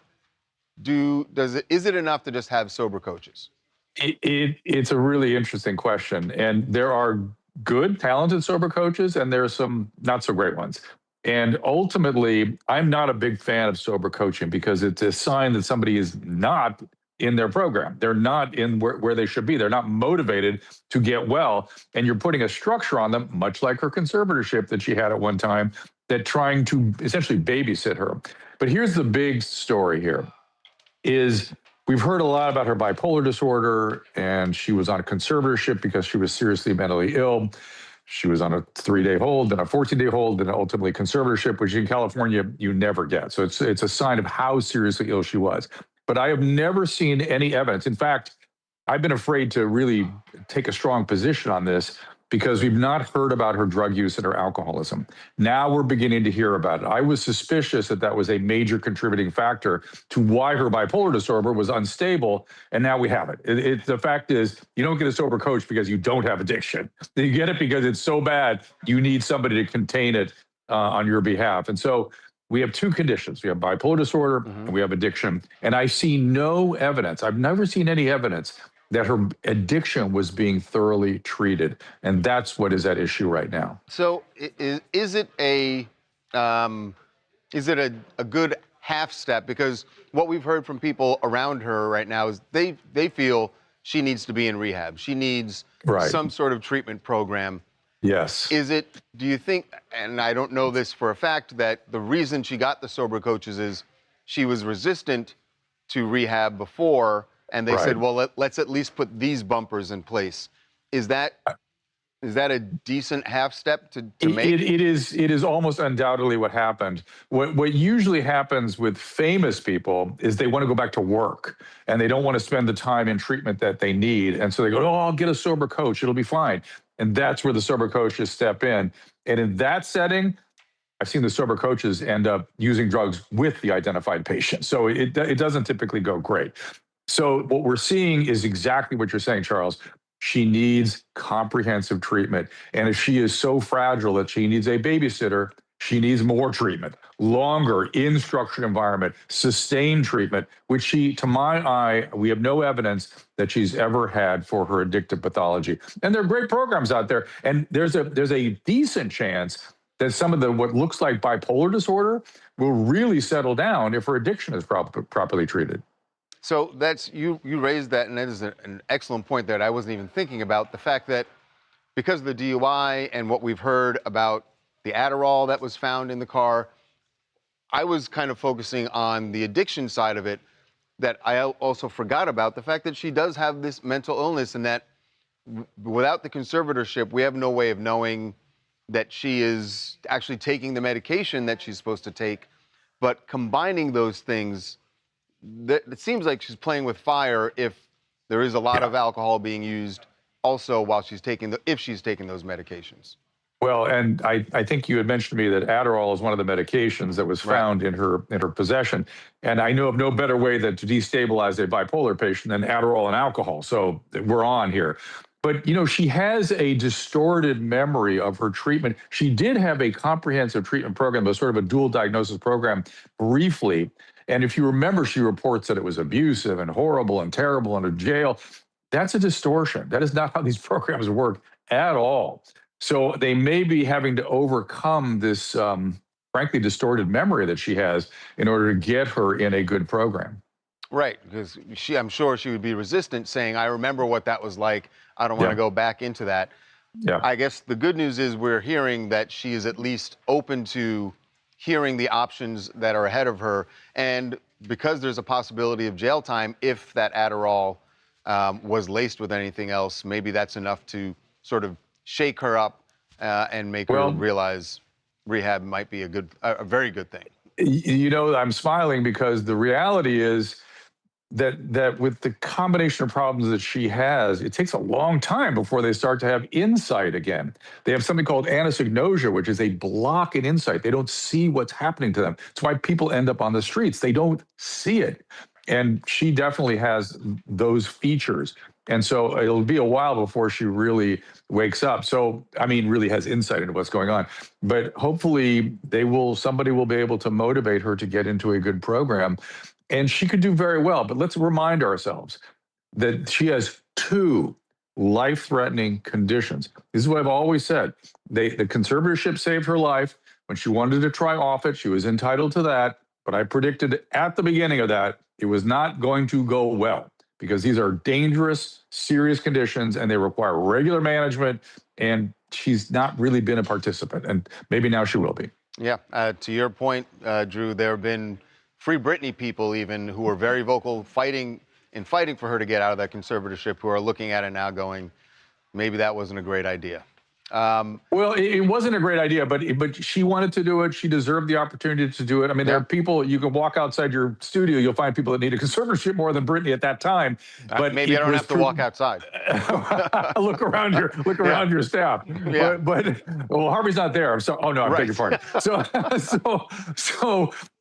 Is it enough to just have sober coaches? It's a really interesting question, and there are good, talented sober coaches, and there are some not so great ones. And ultimately, I'm not a big fan of sober coaching because it's a sign that somebody is not in their program. They're not in where they should be. They're not motivated to get well. And you're putting a structure on them, much like her conservatorship that she had at one time, that trying to essentially babysit her. But here's the big story here is we've heard a lot about her bipolar disorder, and she was on a conservatorship because she was seriously mentally ill. She was on a 3-day hold, then a 14-day hold, then ultimately conservatorship, which in California you never get. So it's a sign of how seriously ill she was. But I have never seen any evidence. In fact, I've been afraid to really take a strong position on this because we've not heard about her drug use and her alcoholism. Now we're beginning to hear about it. I was suspicious that that was a major contributing factor to why her bipolar disorder was unstable, and now we have it. The fact is, you don't get a sober coach because you don't have addiction. You get it because it's so bad, you need somebody to contain it on your behalf. And so we have two conditions. We have bipolar disorder and we have addiction. And I see no evidence. I've never seen any evidence that her addiction was being thoroughly treated. And that's what is at issue right now. So is it a good half step? Because what we've heard from people around her right now is they feel she needs to be in rehab. She needs some sort of treatment program. Yes. Do you think, and I don't know this for a fact, that the reason she got the sober coaches is she was resistant to rehab before, and they said, well, let's at least put these bumpers in place. Is that a decent half step to make? It is almost undoubtedly what happened. What usually happens with famous people is they want to go back to work and they don't want to spend the time in treatment that they need. And so they go, oh, I'll get a sober coach. It'll be fine. And that's where the sober coaches step in. And in that setting, I've seen the sober coaches end up using drugs with the identified patient. So it doesn't typically go great. So what we're seeing is exactly what you're saying, Charles. She needs comprehensive treatment. And if she is so fragile that she needs a babysitter, she needs more treatment, longer in structured environment, sustained treatment, which she, to my eye, we have no evidence that she's ever had for her addictive pathology. And there are great programs out there. And there's a decent chance that some of what looks like bipolar disorder will really settle down if her addiction is properly treated. So you raised that, and that is an excellent point that I wasn't even thinking about. The fact that because of the DUI and what we've heard about the Adderall that was found in the car, I was kind of focusing on the addiction side of it, that I also forgot about the fact that she does have this mental illness, and that without the conservatorship, we have no way of knowing that she is actually taking the medication that she's supposed to take. But combining those things, it seems like she's playing with fire if there is a lot of alcohol being used also while she's taking if she's taking those medications. Well, and I think you had mentioned to me that Adderall is one of the medications that was found in her possession. And I know of no better way than to destabilize a bipolar patient than Adderall and alcohol. So we're on here. But, you know, she has a distorted memory of her treatment. She did have a comprehensive treatment program, a sort of a dual diagnosis program briefly. And if you remember, she reports that it was abusive and horrible and terrible and a jail. That's a distortion. That is not how these programs work at all. So they may be having to overcome this, frankly, distorted memory that she has in order to get her in a good program. Right, because I'm sure she would be resistant, saying, I remember what that was like. I don't want to go back into that. Yeah. I guess the good news is we're hearing that she is at least open to hearing the options that are ahead of her. And because there's a possibility of jail time, if that Adderall was laced with anything else, maybe that's enough to sort of shake her up and make her realize rehab might be a very good thing. You know, I'm smiling because the reality is that with the combination of problems that she has, it takes a long time before they start to have insight again. They have something called anosognosia, which is a block in insight. They don't see what's happening to them. It's why people end up on the streets. They don't see it. And she definitely has those features. And so it'll be a while before she really wakes up. So, I mean, really has insight into what's going on. But hopefully somebody will be able to motivate her to get into a good program. And she could do very well. But let's remind ourselves that she has 2 life-threatening conditions. This is what I've always said. The conservatorship saved her life. When she wanted to try off it, she was entitled to that. But I predicted at the beginning of that, it was not going to go well because these are dangerous, serious conditions and they require regular management. And she's not really been a participant. And maybe now she will be. Yeah. To your point, Drew, there have been Free Britney people even who are very vocal fighting for her to get out of that conservatorship, who are looking at it now going, maybe that wasn't a great idea. Well, it wasn't a great idea, but she wanted to do it. She deserved the opportunity to do it. I mean, there are people, you can walk outside your studio, you'll find people that need a conservatorship more than Britney at that time. But maybe I don't have to walk outside. Look around your staff. Yeah. But well, Harvey's not there. So, oh no, I beg your pardon.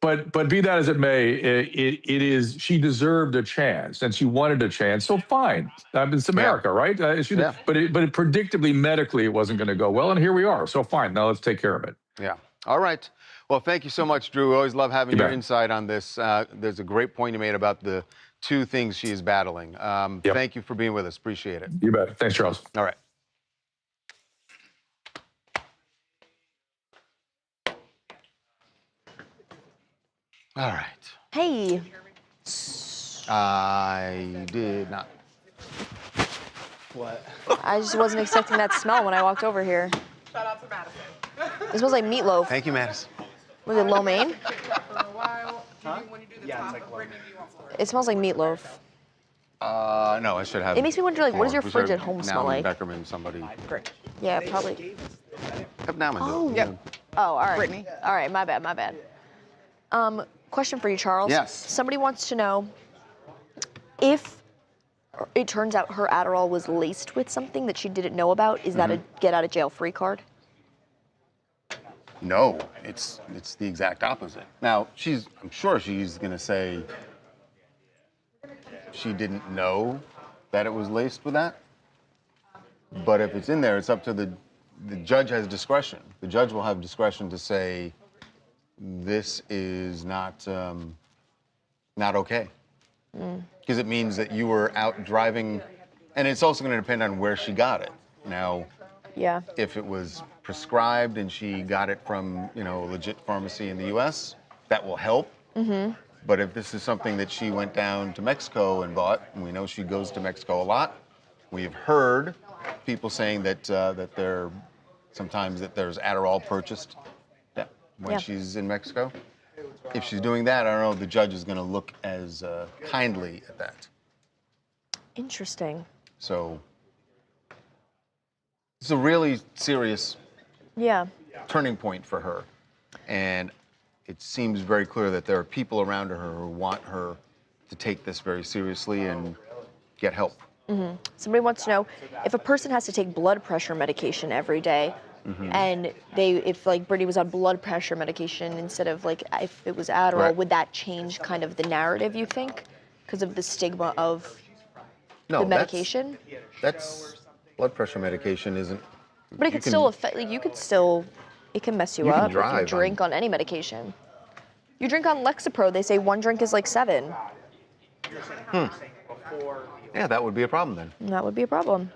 But be that as it may, it is, she deserved a chance and she wanted a chance. So fine. It's America, right? But it predictably, medically, it wasn't going to go well. And here we are. So fine. Now let's take care of it. Yeah. All right. Well, thank you so much, Drew. We always love having your insight on this. There's a great point you made about the 2 things she is battling. Thank you for being with us. Appreciate it. You bet. Thanks, Charles. All right. All right. Hey. I did not. What? I just wasn't expecting that smell when I walked over here. Shout out to Madison. It smells like meatloaf. Thank you, Madison. Was it lo mein? Yeah, It smells like meatloaf. No, I should have. It makes me wonder, like, what does your more. fridge at home smell like? Beckerman, somebody. Great. Yeah, probably. Have Nauman do it. Oh, yep. Oh, all right. Brittany. All right, my bad. Question for you, Charles. Yes. Somebody wants to know if it turns out her Adderall was laced with something that she didn't know about. Is that a get out of jail free card? No, it's the exact opposite. Now, I'm sure she's going to say she didn't know that it was laced with that. But if it's in there, it's up to the judge has discretion. The judge will have discretion to say, this is not okay. Because it means that you were out driving, and it's also going to depend on where she got it. Now, if it was prescribed and she got it from, a legit pharmacy in the U.S., that will help. But if this is something that she went down to Mexico and bought, and we know she goes to Mexico a lot, we've heard people saying that sometimes there's Adderall purchased when she's in Mexico. If she's doing that, I don't know if the judge is going to look as kindly at that. Interesting. So it's a really serious turning point for her. And it seems very clear that there are people around her who want her to take this very seriously and get help. Somebody wants to know, if a person has to take blood pressure medication every day, and if like Britney was on blood pressure medication instead of like if it was Adderall, would that change kind of the narrative, you think? Because of the stigma of the medication? That's blood pressure medication isn't. But it could still affect, like it can mess you up if you drink on any medication. You drink on Lexapro, they say 1 drink is like 7. Yeah, that would be a problem then. That would be a problem.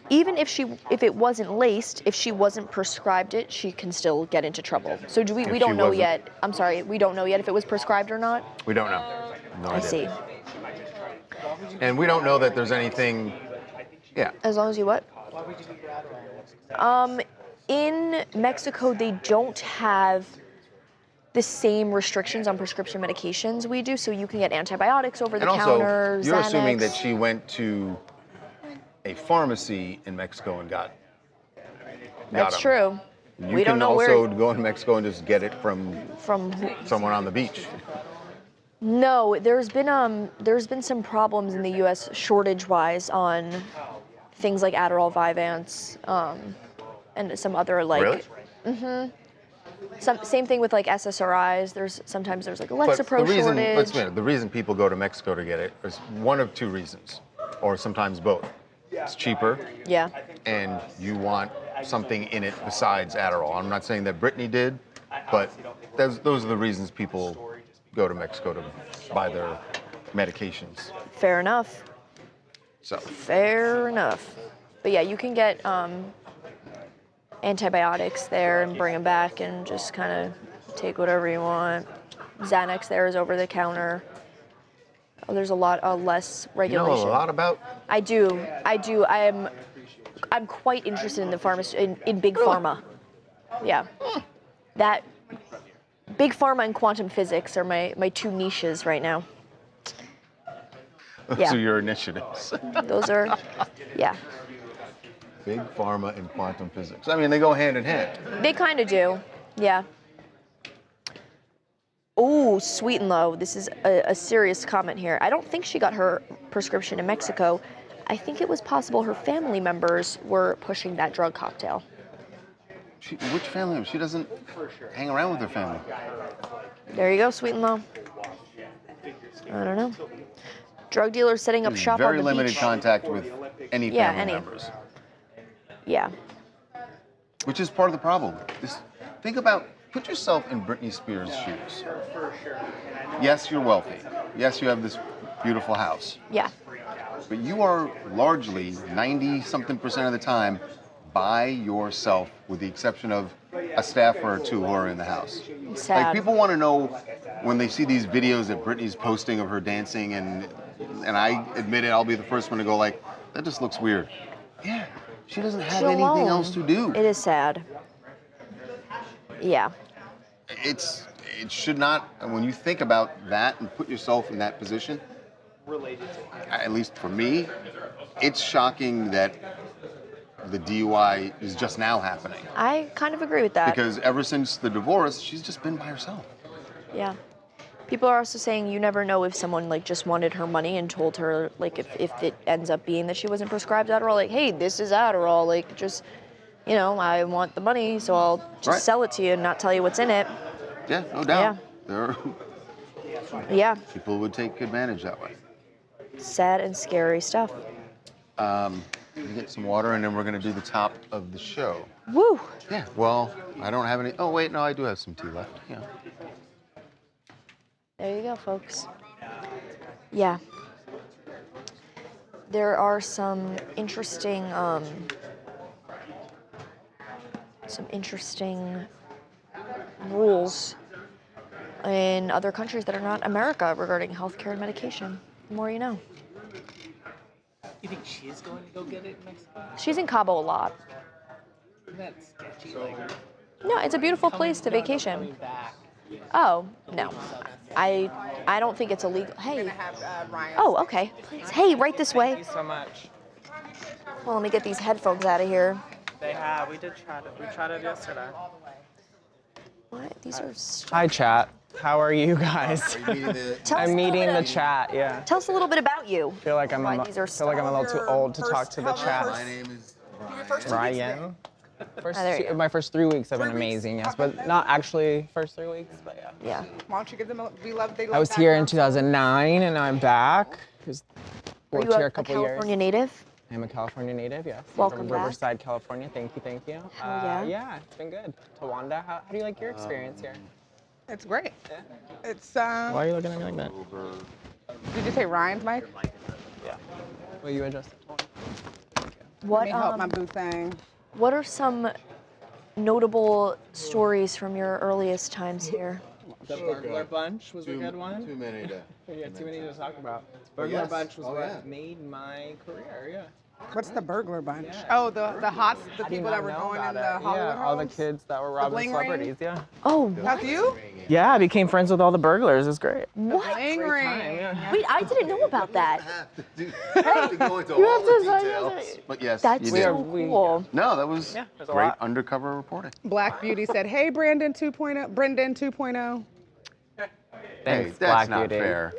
Even if it wasn't laced, if she wasn't prescribed it, she can still get into trouble. So we don't know yet. I'm sorry, we don't know yet if it was prescribed or not. We don't know. No idea. I see. And we don't know that there's anything. Yeah. As long as you what? In Mexico, they don't have the same restrictions on prescription medications we do, so you can get antibiotics over the counter. And also, you're Xanax. assuming that she went to a pharmacy in Mexico and got That's them. True. You can also go to Mexico and just get it from someone on the beach. No, there's been some problems in the U.S. shortage-wise on things like Adderall, Vyvanse, and some other like. Really? Same thing with like SSRIs. Sometimes there's like a Lexapro shortage. The reason people go to Mexico to get it is one of 2 reasons. or sometimes both. It's cheaper, Yeah. and you want something in it besides Adderall. I'm not saying that Britney did, but those are the reasons people go to Mexico to buy their medications. Fair enough. So. Fair enough. But yeah, you can get antibiotics there and bring them back and just kind of take whatever you want. Xanax there is over the counter. Oh, there's a lot less regulation. You know a lot about? I do. I'm quite interested in the in big pharma. Yeah. That big pharma and quantum physics are my two niches right now. Those are your initiatives. Those are, yeah. Big pharma and quantum physics. I mean, they go hand in hand. They kind of do, yeah. Oh, sweet and low. This is a serious comment here. I don't think she got her prescription in Mexico. I think it was possible her family members were pushing that drug cocktail. Which family member? She doesn't hang around with her family. There you go, sweet and low. I don't know. Drug dealers setting up shop on the beach. Very limited contact with any family members. Yeah. Which is part of the problem. Put yourself in Britney Spears' shoes. Yes, you're wealthy. Yes, you have this beautiful house. Yeah. But you are largely 90-something% of the time by yourself, with the exception of a staffer or two who are in the house. Sad. Like, people want to know when they see these videos that Britney's posting of her dancing, and I admit it, I'll be the first one to go like, that just looks weird. Yeah, she doesn't have anything else to do. It is sad. Yeah. It should not, when you think about that and put yourself in that position, at least for me, it's shocking that the DUI is just now happening. I kind of agree with that. Because ever since the divorce, she's just been by herself. Yeah. People are also saying you never know if someone like just wanted her money and told her like if it ends up being that she wasn't prescribed Adderall, like, hey, this is Adderall, like just, you know, I want the money, so I'll just sell it to you and not tell you what's in it. Yeah, no doubt. Yeah. People would take advantage that way. Sad and scary stuff. We get some water and then we're gonna do the top of the show. Woo! Yeah, well, I don't have any, oh wait, no, I do have some tea left, yeah. There you go, folks. Yeah. There are some interesting rules in other countries that are not America regarding healthcare and medication. The more you know. You think she's going to go get it in Mexico? She's in Cabo a lot. Isn't that sketchy? Like, No, it's a beautiful place to vacation. Oh, no. I don't think it's illegal. Hey. Oh, okay. Please. Hey, right this way. Thank you so much. Well, let me get these headphones out of here. They have. We tried it yesterday. What? These are... Hi, chat. How are you guys? I'm meeting the chat, yeah. Tell us a little bit about you. I feel like I'm a little too old to talk to the chat. My name is Ryan. My first 3 weeks have been amazing, yes, but not actually first 3 weeks, but yeah. Yeah. Why don't you give them I was here in 2009 and now I'm back. Are you a California native? I'm a California native, yes. Welcome from back. Riverside, California. Thank you. Yeah. Yeah, it's been good. Tawanda, how do you like your experience here? It's great. Yeah. It's Why are you looking at me like that? Did you say Ryan's mic? Yeah. Will you adjust it? What, Let me help my boo thing. What are some notable stories from your earliest times here? The Burglar Bunch was a good one. Too many to... Yeah, too many to talk about. Burglar Bunch was what made my career, yeah. What's the Burglar Bunch? Yeah. Oh, the people that were going in the Hollywood Yeah, all the homes? kids that were robbing celebrities, yeah. Oh, That's you? Yeah, I became friends with all the burglars. It's great. What? Bling ring. Wait, I didn't know about that. You have to go into all the details. But yes, That's you did. so cool. No, that was there's a great lot. undercover reporting. Black Beauty said, hey, Brendan 2.0. Thanks, Hey, that's Black not Beauty. fair.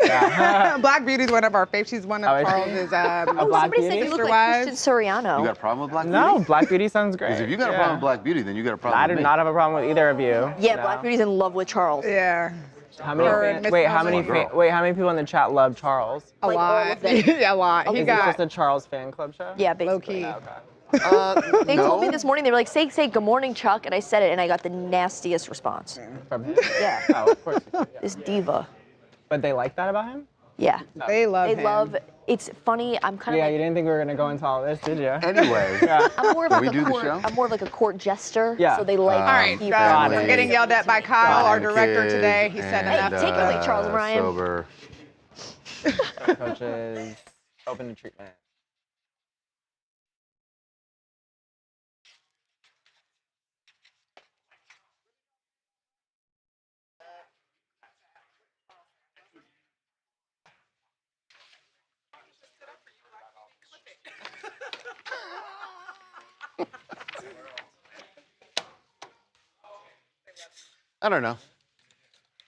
Black Beauty's one of our faves. She's one of Charles's Black Somebody said Beauty? you look like wives. Christian Siriano. You got a problem with Black Beauty? No, Black Beauty sounds great. Because if you got a problem with Black Beauty, then you got a problem I with do me. not have a problem with either of you. Yeah, No. Black Beauty's in love with Charles. Yeah. How many? Wait, how many? Wait, how many people in the chat love Charles? A lot. Yeah, a lot. Is this just a Charles fan club show? Yeah, basically. Low key. They told me this morning, they were like, say good morning, Chuck, and I said it, and I got the nastiest response. From him? Yeah. Oh, of course. This diva. But they like that about him? Yeah. They love him. They love, it's funny, I'm kind of Yeah, like, you didn't think we were going to go into all this, did you? Anyway. Yeah. I'm more of Can like we a do the court, show? I'm more of like a court jester, Yeah. so they like All right, people. guys, we're getting yelled at by Kyle, our director Kid today. He said Hey, enough. take it away, Charles and Ryan. Sober. Coaches, open to treatment. I don't know.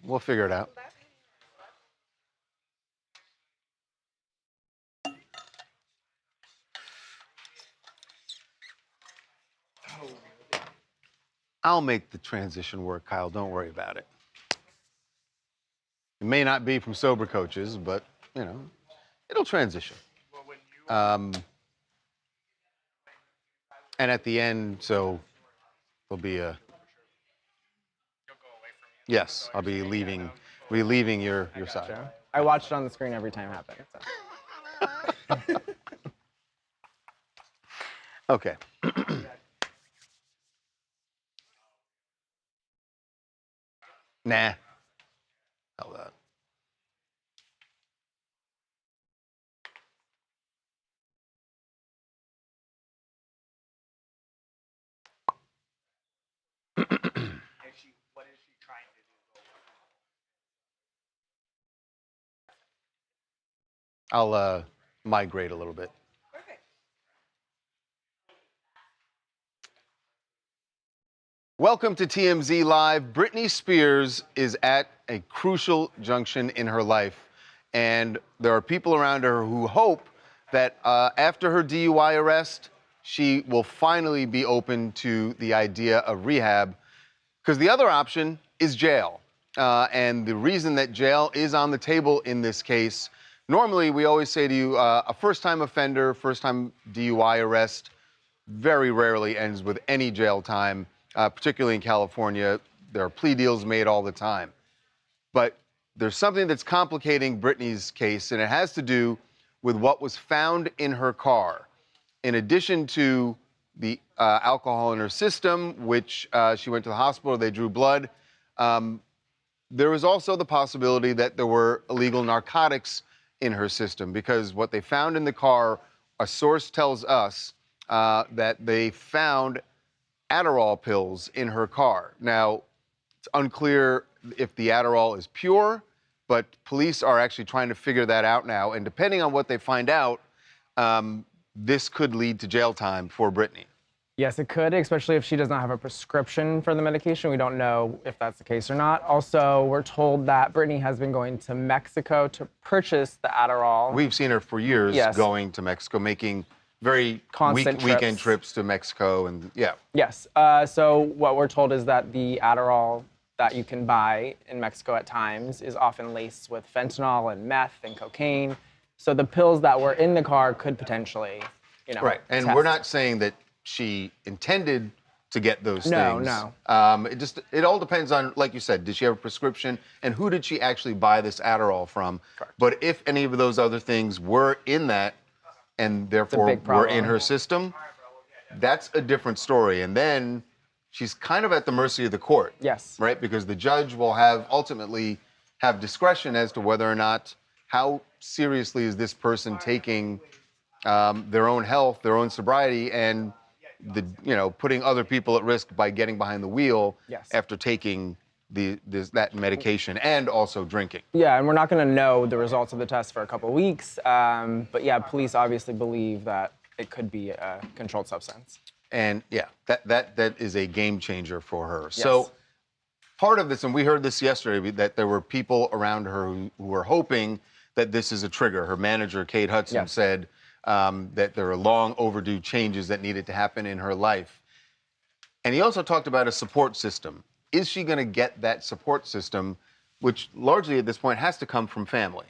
We'll figure it out. I'll make the transition work, Kyle. Don't worry about it. It may not be from sober coaches, but, you know, it'll transition. And at the end, so there'll be a... Yes, I'll be leaving your side. I watched it on the screen every time it happened. So. Okay. Nah. Hell that. I'll migrate a little bit. Welcome to TMZ Live. Britney Spears is at a crucial junction in her life, and there are people around her who hope that after her DUI arrest, she will finally be open to the idea of rehab, because the other option is jail. And the reason that jail is on the table in this case, normally we always say to you, a first-time offender, first-time DUI arrest, very rarely ends with any jail time. Particularly in California, there are plea deals made all the time. But there's something that's complicating Britney's case, and it has to do with what was found in her car. In addition to the alcohol in her system, which she went to the hospital, they drew blood, there was also the possibility that there were illegal narcotics in her system, because what they found in the car, a source tells us that they found Adderall pills in her car. Now, it's unclear if the Adderall is pure, but police are actually trying to figure that out now. And depending on what they find out, this could lead to jail time for Britney. Yes, it could, especially if she does not have a prescription for the medication. We don't know if that's the case or not. Also, we're told that Britney has been going to Mexico to purchase the Adderall. We've seen her for years going to Mexico, making very constant weekend trips to Mexico, and yeah. Yes. So what we're told is that the Adderall that you can buy in Mexico at times is often laced with fentanyl and meth and cocaine. So the pills that were in the car could potentially, you know, right. And we're not saying that she intended to get those things. No. It all depends on, like you said, did she have a prescription, and who did she actually buy this Adderall from? Correct. But if any of those other things were in that, and therefore were in her system, that's a different story. And then she's kind of at the mercy of the court. Yes. Right? Because the judge will ultimately have discretion as to whether or not, how seriously is this person taking their own health, their own sobriety, and putting other people at risk by getting behind the wheel after taking that medication and also drinking. Yeah, and we're not going to know the results of the test for a couple of weeks. But yeah, police obviously believe that it could be a controlled substance. And yeah, that is a game changer for her. Yes. So part of this, and we heard this yesterday, that there were people around her who were hoping that this is a trigger. Her manager, Kate Hudson, said that there are long overdue changes that needed to happen in her life. And he also talked about a support system. Is she going to get that support system which largely at this point has to come from family.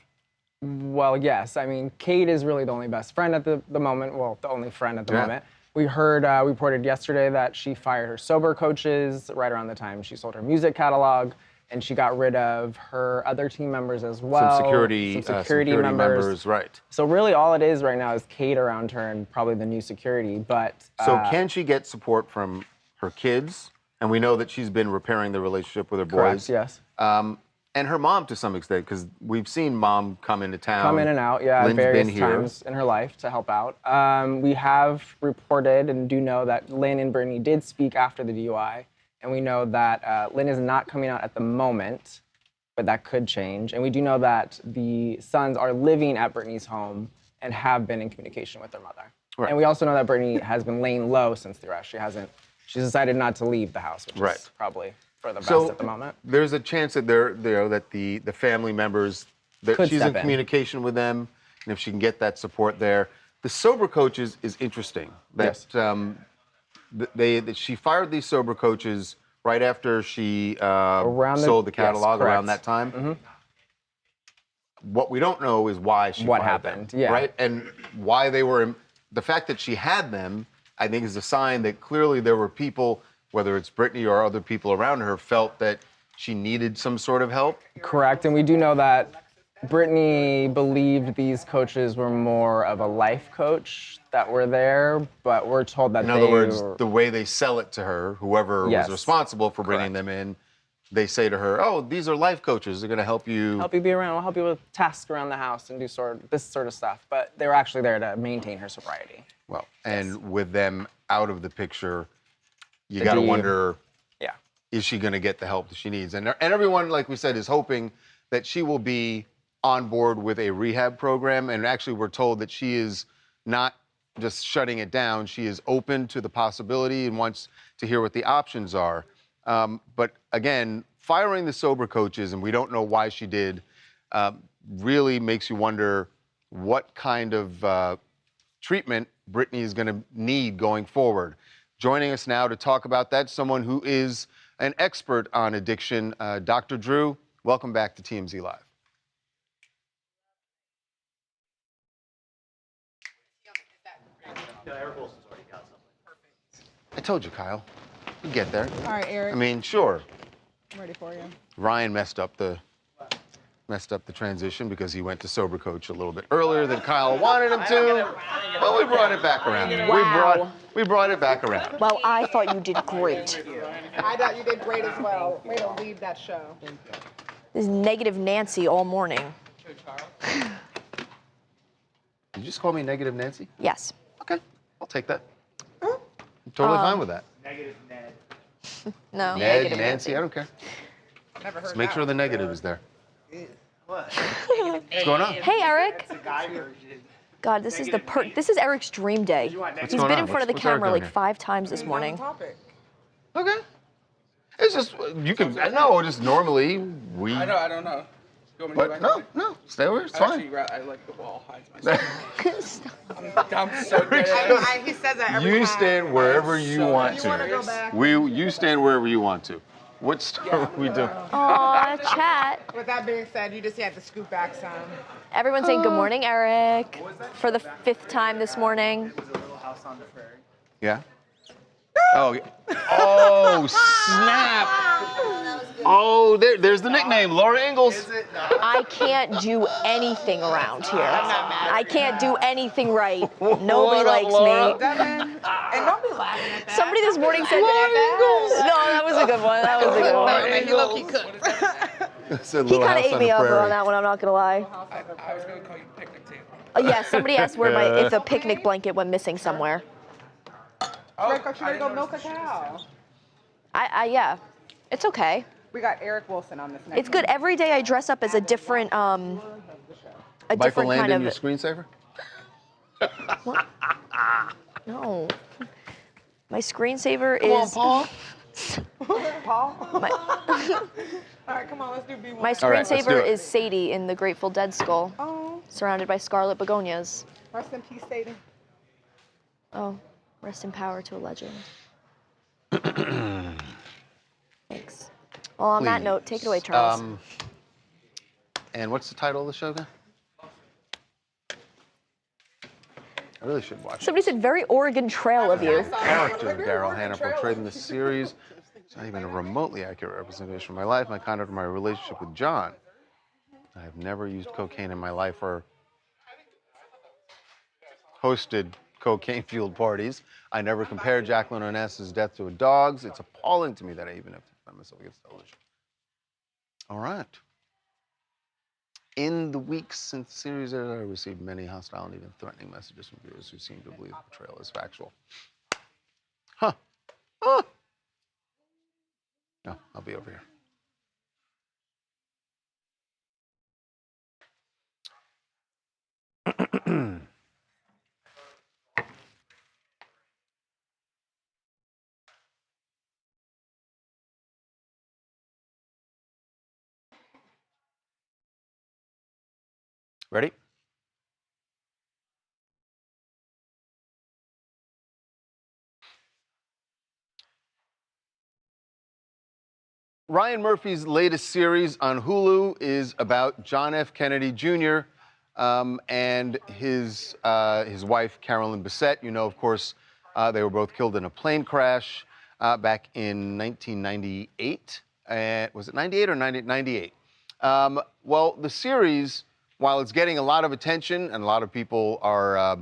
Well, yes. I mean, Kate is really the only best friend at the moment. Well, the only friend at the Yeah. moment. We heard reported yesterday that she fired her sober coaches right around the time she sold her music catalog, and she got rid of her other team members as well. Some security members, right. So really all it is right now is Kate around her and probably the new security, but... So can she get support from her kids? And we know that she's been repairing the relationship with her boys. Correct, yes. And her mom to some extent, because we've seen mom come into town. Come in and out, yeah, at Lynn's various been here. times in her life to help out. We have reported and do know that Lynn and Brittany did speak after the DUI, and we know that Lynn is not coming out at the moment, but that could change. And we do know that the sons are living at Brittany's home and have been in communication with their mother. Right. And we also know that Brittany has been laying low since the arrest. She's decided not to leave the house, which is probably for the best at the moment. There's a chance that that the family members, that Could she's in step in. communication with them, and if she can get that support there. The sober coaches is interesting. That that she fired these sober coaches right after she sold the catalog around that time. Mm-hmm. What we don't know is why she What fired happened, them, yeah. right? And why they were. The fact that she had them, I think, is a sign that clearly there were people, whether it's Britney or other people around her, felt that she needed some sort of help. Correct, and we do know that Britney believed these coaches were more of a life coach that were there, but we're told that In other words, the way they sell it to her, whoever was responsible for bringing them in, they say to her, "Oh, these are life coaches. They're going to help you be around. I'll help you with tasks around the house and do this sort of stuff." But they were actually there to maintain her sobriety. Well, and with them out of the picture, you got to wonder, is she going to get the help that she needs? And everyone, like we said, is hoping that she will be on board with a rehab program. And actually, we're told that she is not just shutting it down. She is open to the possibility and wants to hear what the options are. But again, firing the sober coaches, and we don't know why she did, really makes you wonder what kind of treatment Britney is going to need going forward. Joining us now to talk about that, someone who is an expert on addiction, Dr. Drew. Welcome back to TMZ Live. I told you, Kyle. You get there. All right, Eric. I mean, sure. I'm ready for you. Ryan messed up the transition because he went to sober coach a little bit earlier than Kyle wanted him to. But we brought it back around. Wow. We brought it back around. Well, I thought you did great. I thought you did great as well. Way to lead that show. This is negative Nancy all morning. Did you just call me Negative Nancy? Yes. Okay, I'll take that. I'm totally fine with that. Negative Ned. No. Ned, Negative Nancy, I don't care. Never heard Just make that sure the one. negative is there. What? What's going on? Hey, Eric. It's a guy version. God, this is Eric's dream day. What's He's going been on? in front of the What's Eric camera doing like here? 5 times this morning. Okay. It's just, you can, no, just normally we. I don't know. You want me to But go back no, stay over here, it's Actually, fine. I like the wall hides myself. I'm so good at it. He says that every You time. stand wherever you want You want to go to. back? You stand wherever you want to. What star we doing? Aw, chat. With that being said, you just had to scoot back some. Everyone's saying good morning, Eric, for the 5th time this morning. It was a little house on the prairie. Yeah. Oh, snap. Oh, there's the nickname, Laura Ingalls. I can't do anything around here. I can't do anything right. Nobody likes me. Devin, and don't be laughing at that. Somebody this morning said no, that was a good one. That was a good one. He low-key cooked. He kind of ate me up on that one, I'm not going to lie. I was going to call you picnic table. Yeah, somebody asked if a picnic blanket went missing somewhere. Should I go milk a cow? Yeah, it's okay. We got Eric Wilson on this next. It's good. Every day I dress up as a different, Michael different kind Landon, of. your screensaver? What? No. My screensaver Come is. on, Paul. My, All right, come on, let's do B1. my All right, let's do screensaver it. is Sadie in the Grateful Dead skull, Oh, surrounded by scarlet begonias. rest in peace, Sadie. Oh, rest in power to a legend. Thanks. Well, on that note, take it away, Charles. And what's the title of the show again? I really should watch Somebody said very Oregon Trail of you. it. The character of Daryl Hannah portrayed in the series. It's not even a remotely accurate representation of my life, my conduct, or my relationship with John. I have never used cocaine in my life or hosted cocaine-fueled parties. I never compared Jacqueline Onassis' death to a dog's. It's appalling to me that I even have to defend myself against television. All right. In the weeks since the series aired, I received many hostile and even threatening messages from viewers who seem to believe the portrayal is factual. Huh. Oh. No, I'll be over here. Ready? Ryan Murphy's latest series on Hulu is about John F. Kennedy Jr. And his wife, Carolyn Bessette. You know, of course, they were both killed in a plane crash back in 1998. Was it 98 or 98? Well, the series, while it's getting a lot of attention and a lot of people are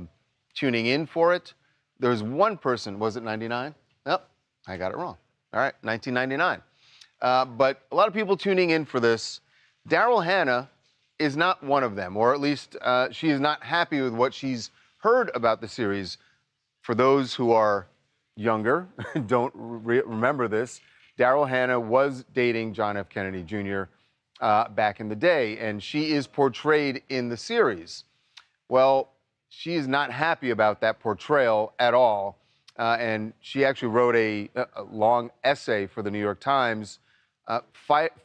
tuning in for it, there's one person, was it 99? Nope, I got it wrong. All right, 1999. But a lot of people tuning in for this. Daryl Hannah is not one of them, or at least she is not happy with what she's heard about the series. For those who are younger, don't remember this, Daryl Hannah was dating John F. Kennedy Jr. Back in the day, and she is portrayed in the series. Well, she is not happy about that portrayal at all, and she actually wrote a long essay for the New York Times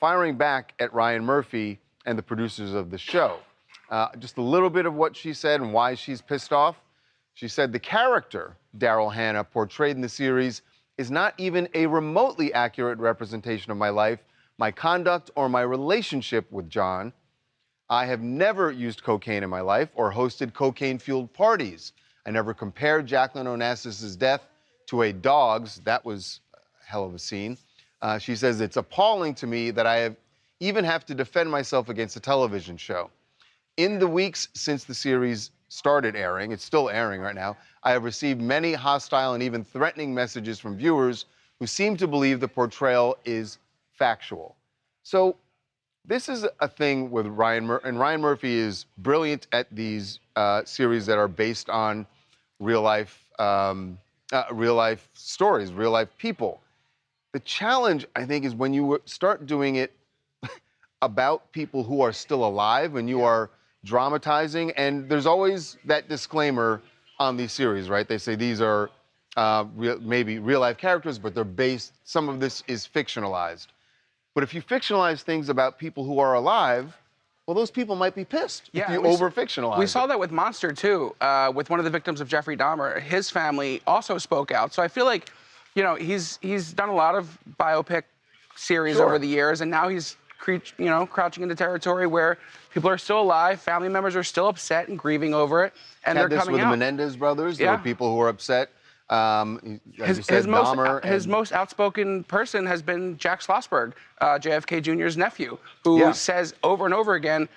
firing back at Ryan Murphy and the producers of the show. Just a little bit of what she said and why she's pissed off. She said, the character Daryl Hannah portrayed in the series is not even a remotely accurate representation of my life, my conduct, or my relationship with John. I have never used cocaine in my life or hosted cocaine-fueled parties. I never compared Jacqueline Onassis' death to a dog's. That was a hell of a scene. She says, it's appalling to me that I even have to defend myself against a television show. In the weeks since the series started airing, it's still airing right now, I have received many hostile and even threatening messages from viewers who seem to believe the portrayal is factual. So this is a thing with Ryan Murphy, and Ryan Murphy is brilliant at these series that are based on real life stories, real life people. The challenge, I think, is when you start doing it about people who are still alive and you are dramatizing, and there's always that disclaimer on these series, right? They say these are maybe real life characters, but they're based, some of this is fictionalized. But if you fictionalize things about people who are alive, well, those people might be pissed if you over-fictionalize. We saw that with Monster, too, with one of the victims of Jeffrey Dahmer. His family also spoke out. So I feel like, you know, he's done a lot of biopic series over the years, and now he's crouching into territory where people are still alive, family members are still upset and grieving over it, and they're coming out. With the Menendez brothers, there were people who were upset. His most outspoken person has been Jack Schlossberg, JFK Jr.'s nephew, who says over and over again,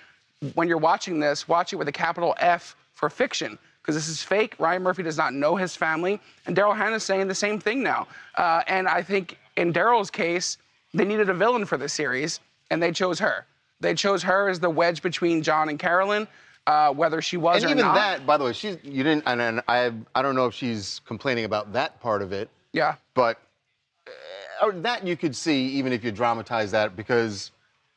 when you're watching this, watch it with a capital F for fiction, because this is fake. Ryan Murphy does not know his family, and Daryl Hannah's saying the same thing now. And I think in Daryl's case, they needed a villain for this series, and they chose her. They chose her as the wedge between John and Carolyn, whether she was or not. And even that, by the way, I don't know if she's complaining about that part of it. Yeah. But that you could see, even if you dramatize that, because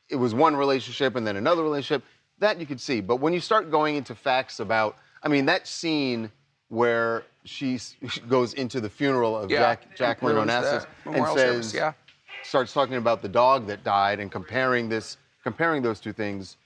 it was one relationship and then another relationship, that you could see. But when you start going into facts about, I mean, that scene where she goes into the funeral of Jacqueline Onassis and says, starts talking about the dog that died and comparing those two things.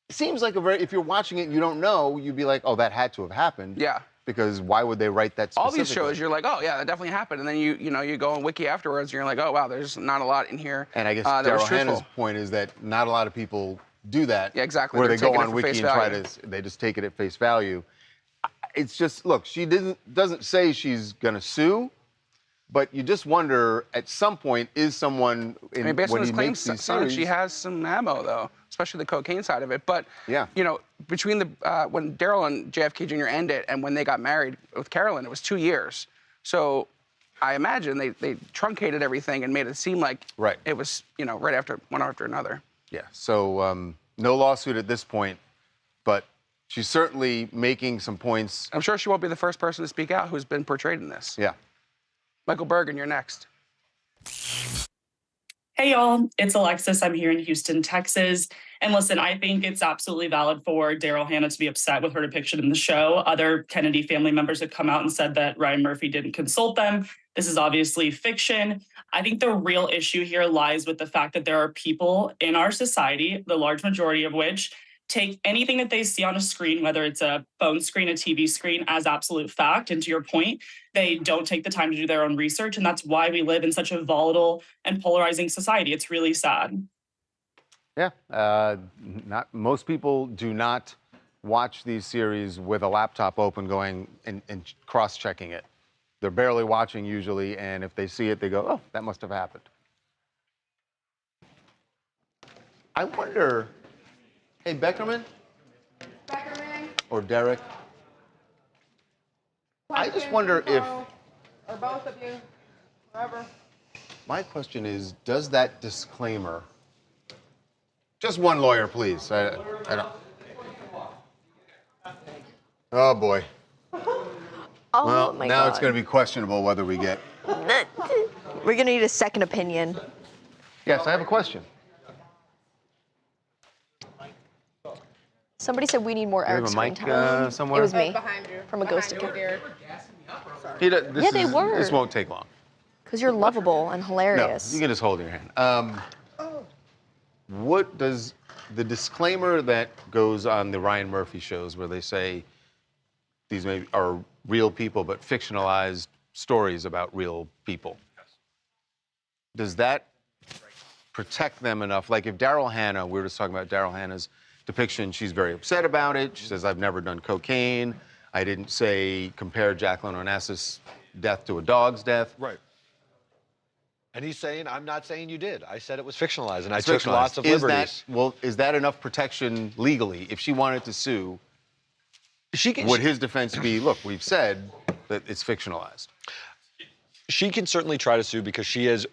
It seems like if you're watching it, you don't know, you'd be like, oh, that had to have happened. Yeah. Because why would they write that specifically? All these shows, you're like, oh, yeah, that definitely happened. And then you go on Wiki afterwards, and you're like, oh, wow, there's not a lot in here. And I guess Daryl Hannah's point is that not a lot of people do that. Yeah, exactly. Where They're they go taking it on for Wiki face and try value. to, they just take it at face value. It's just, look, she doesn't say she's gonna sue, but you just wonder, at some point, is someone, I mean, based on when his he claims, makes these sounds like series, she has some ammo, though, especially the cocaine side of it. But, yeah. you know, between the when Daryl and JFK Jr. ended and when they got married with Carolyn, it was 2 years. So I imagine they truncated everything and made it seem like it was, you know, right after one after another. Yeah, so no lawsuit at this point, but she's certainly making some points. I'm sure she won't be the first person to speak out who's been portrayed in this. Yeah. Michael Bergen, you're next. Hey y'all, it's Alexis. I'm here in Houston, Texas. And listen, I think it's absolutely valid for Daryl Hannah to be upset with her depiction in the show. Other Kennedy family members have come out and said that Ryan Murphy didn't consult them. This is obviously fiction. I think the real issue here lies with the fact that there are people in our society, the large majority of which take anything that they see on a screen, whether it's a phone screen, a TV screen, as absolute fact. And to your point, they don't take the time to do their own research. And that's why we live in such a volatile and polarizing society. It's really sad. Yeah, most people do not watch these series with a laptop open going and cross-checking it. They're barely watching usually, and if they see it, they go, oh, that must have happened. I wonder, hey, Beckerman? Beckerman? Or Derek? I just wonder if, Or both of you, whoever. my question is, does that disclaimer, just one lawyer, please. I don't. Oh, boy. Oh, Well, my now God. it's going to be questionable whether we get. We're going to need a second opinion. Yes, I have a question. Somebody said we need more You have Eric a screen mic, time. somewhere? It was me. Behind you. From a ghost Behind you, account. dear. Yeah, they were. This won't take long. Because you're lovable and No, hilarious. you can just hold it in your hand. What does the disclaimer that goes on the Ryan Murphy shows where they say these maybe are real people but fictionalized stories about real people? Does that protect them enough? Like if Daryl Hannah, we were just talking about Daryl Hannah's depiction, she's very upset about it. She says, I've never done cocaine. I didn't say compare Jacqueline Onassis' death to a dog's death. Right. And he's saying, I'm not saying you did. I said it was fictionalized, and I It's took fictionalized. lots of liberties. Is that enough protection legally? If she wanted to sue, would his defense be, look, we've said that it's fictionalized? She can certainly try to sue because she has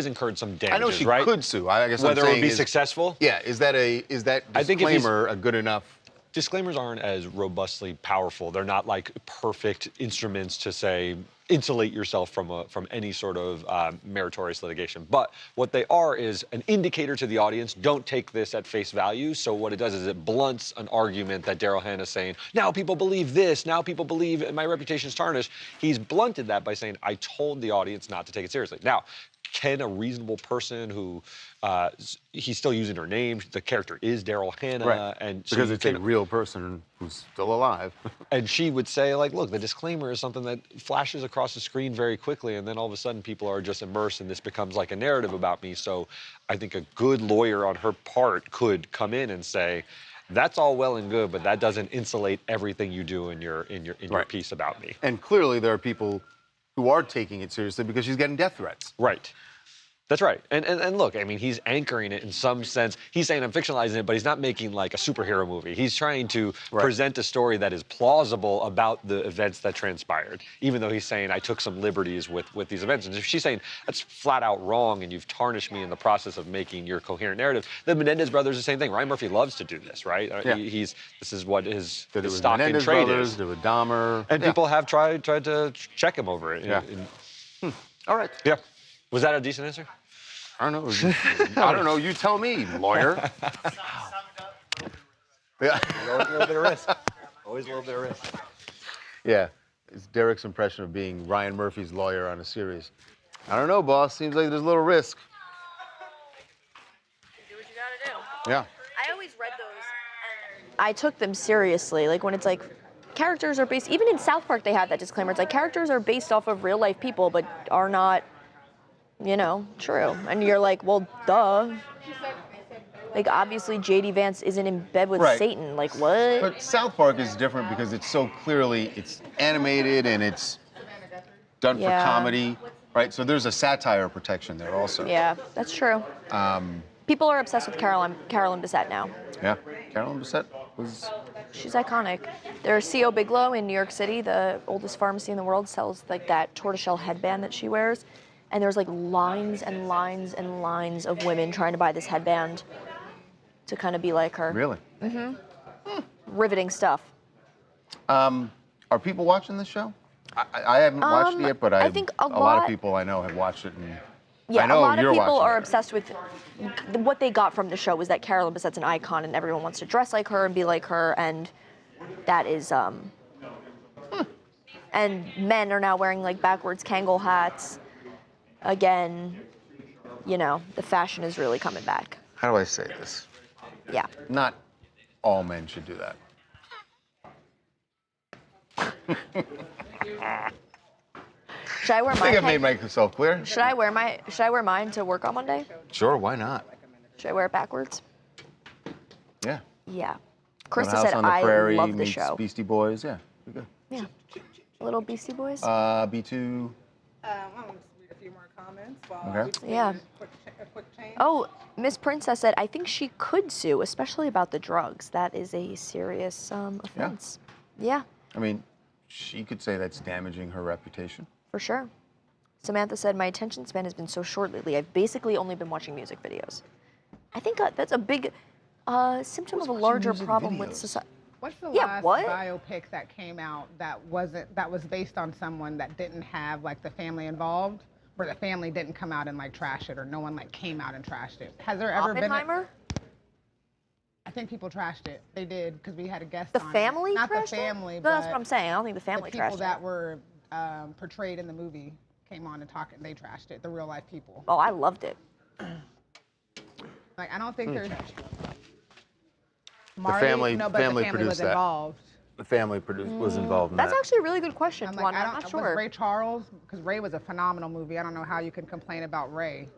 incurred some damages, I know she right? could sue. I guess whether I'm it would saying be is, successful. Yeah, is that I think if he's- disclaimer a good enough? Disclaimers aren't as robustly powerful. They're not like perfect instruments to say insulate yourself from any sort of meritorious litigation. But what they are is an indicator to the audience. Don't take this at face value. So what it does is it blunts an argument that Daryl Hannah is saying. Now people believe this. Now people believe my reputation is tarnished. He's blunted that by saying I told the audience not to take it seriously. Now, can a reasonable person who he's still using her name, the character is Daryl Hannah, Right. and so Because you it's can- a real person who's still alive. and she would say, like, look, the disclaimer is something that flashes across the screen very quickly, and then all of a sudden people are just immersed, and this becomes like a narrative about me. So I think a good lawyer on her part could come in and say, that's all well and good, but that doesn't insulate everything you do in your piece about me. And clearly there are people who are taking it seriously because she's getting death threats. Right. That's right. And look, I mean, he's anchoring it in some sense. He's saying I'm fictionalizing it, but he's not making like a superhero movie. He's trying to present a story that is plausible about the events that transpired, even though he's saying I took some liberties with these events. And if she's saying that's flat out wrong and you've tarnished me in the process of making your coherent narrative, the Menendez brothers the same thing. Ryan Murphy loves to do this, right? Yeah. This is what his Did it with stock in Menendez trade brothers, is. did it with Dahmer. And people have tried to check him over it. Yeah. All right. Yeah. Was that a decent answer? I don't know. I don't know. You tell me, lawyer. Yeah. Always a little bit of risk. Always a little bit of risk. Yeah. It's Derek's impression of being Ryan Murphy's lawyer on a series. I don't know, boss. Seems like there's a little risk. Do what you gotta do. Yeah. I always read those and I took them seriously. Like when it's like characters are based, even in South Park they have that disclaimer. It's like characters are based off of real life people but are not, you know, true. And you're like, well, duh. Like, obviously, J.D. Vance isn't in bed with Right. Satan. Like, what? But South Park is different because it's so clearly, it's animated and it's done for Yeah. comedy, right? So there's a satire protection there also. Yeah, that's true. People are obsessed with Carolyn Bessette now. Yeah, Carolyn Bessette was... She's iconic. Their C.O. Bigelow in New York City, the oldest pharmacy in the world, sells like that tortoiseshell headband that she wears. And there's like lines and lines and lines of women trying to buy this headband to kind of be like her. Really? Mm-hmm. Riveting stuff. Are people watching this show? I haven't watched it yet, but I think a lot lot of people I know have watched it. And Yeah, I know a lot of you're people watching are it. obsessed with what they got from the show was that Carolyn Bessette's an icon and everyone wants to dress like her and be like her, and that is and men are now wearing like backwards Kangol hats. Again, you know, the fashion is really coming back. How do I say this? Yeah. Not all men should do that. Should I wear I mine? think I made myself clear. Should I wear mine to work on Monday? Sure, why not? Should I wear it backwards? Yeah. Yeah. Little Krista House said on the I Prairie love the meets show. Beastie Boys, yeah. We're good. Yeah. Little Beastie Boys. B2. I'm going to read a few more comments. Okay. Yeah. A quick change. Oh, Miss Princess said, I think she could sue, especially about the drugs. That is a serious offense. Yeah, I mean, she could say that's damaging her reputation. for sure. Samantha said, my attention span has been so short lately. I've basically only been watching music videos. I think that's a big symptom of a larger problem with society. What's the Yeah, last what? biopic that came out that was based on someone that didn't have like the family involved, where the family didn't come out and like trash it, or no one like came out and trashed it? Has there ever been? Oppenheimer? I think people trashed it. They did because we had a guest. The on family it. Not trashed the it? family, No, but that's what I'm saying. I don't think the family the people trashed that it. were portrayed in the movie came on and talked, and they trashed it. The real life people. Oh, I loved it. Like I don't think there's. The Marty, family, no, but the family produced was that. involved. The family was involved in That's that. actually a really good question, I'm Juan. like, I'm not was sure. Ray Charles? Because Ray was a phenomenal movie. I don't know how you can complain about Ray.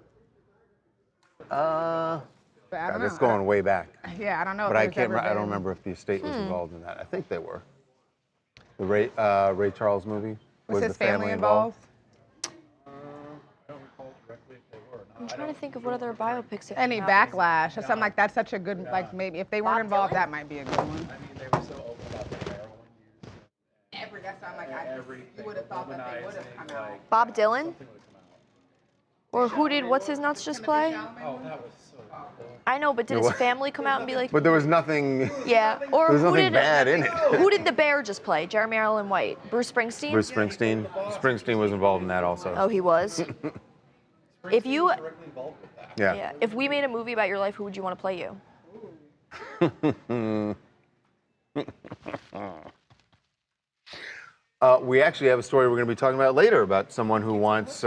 But I don't That's know. going way back. Yeah, I don't know. But if I there's can't. ever I don't been- remember if the estate was involved in that. I think they were. The Ray Charles movie Was the his family involved? I'm trying to think of what other biopics have Any come out. backlash or something like that's such a good like maybe if they weren't involved that might be a good one. That's not like you would have thought that they would have come out. Bob Dylan? Or who did What's His Nuts just play? I know, but did his family come out and be like, But there was nothing. yeah? Or There's who nothing did bad in it. Who did the bear just play? Jeremy Allen White, Bruce Springsteen. Bruce Springsteen. Springsteen was involved in that also. Oh, he was. If you, Yeah. if we made a movie about your life, who would you want to play you? We actually have a story we're going to be talking about later about someone who wants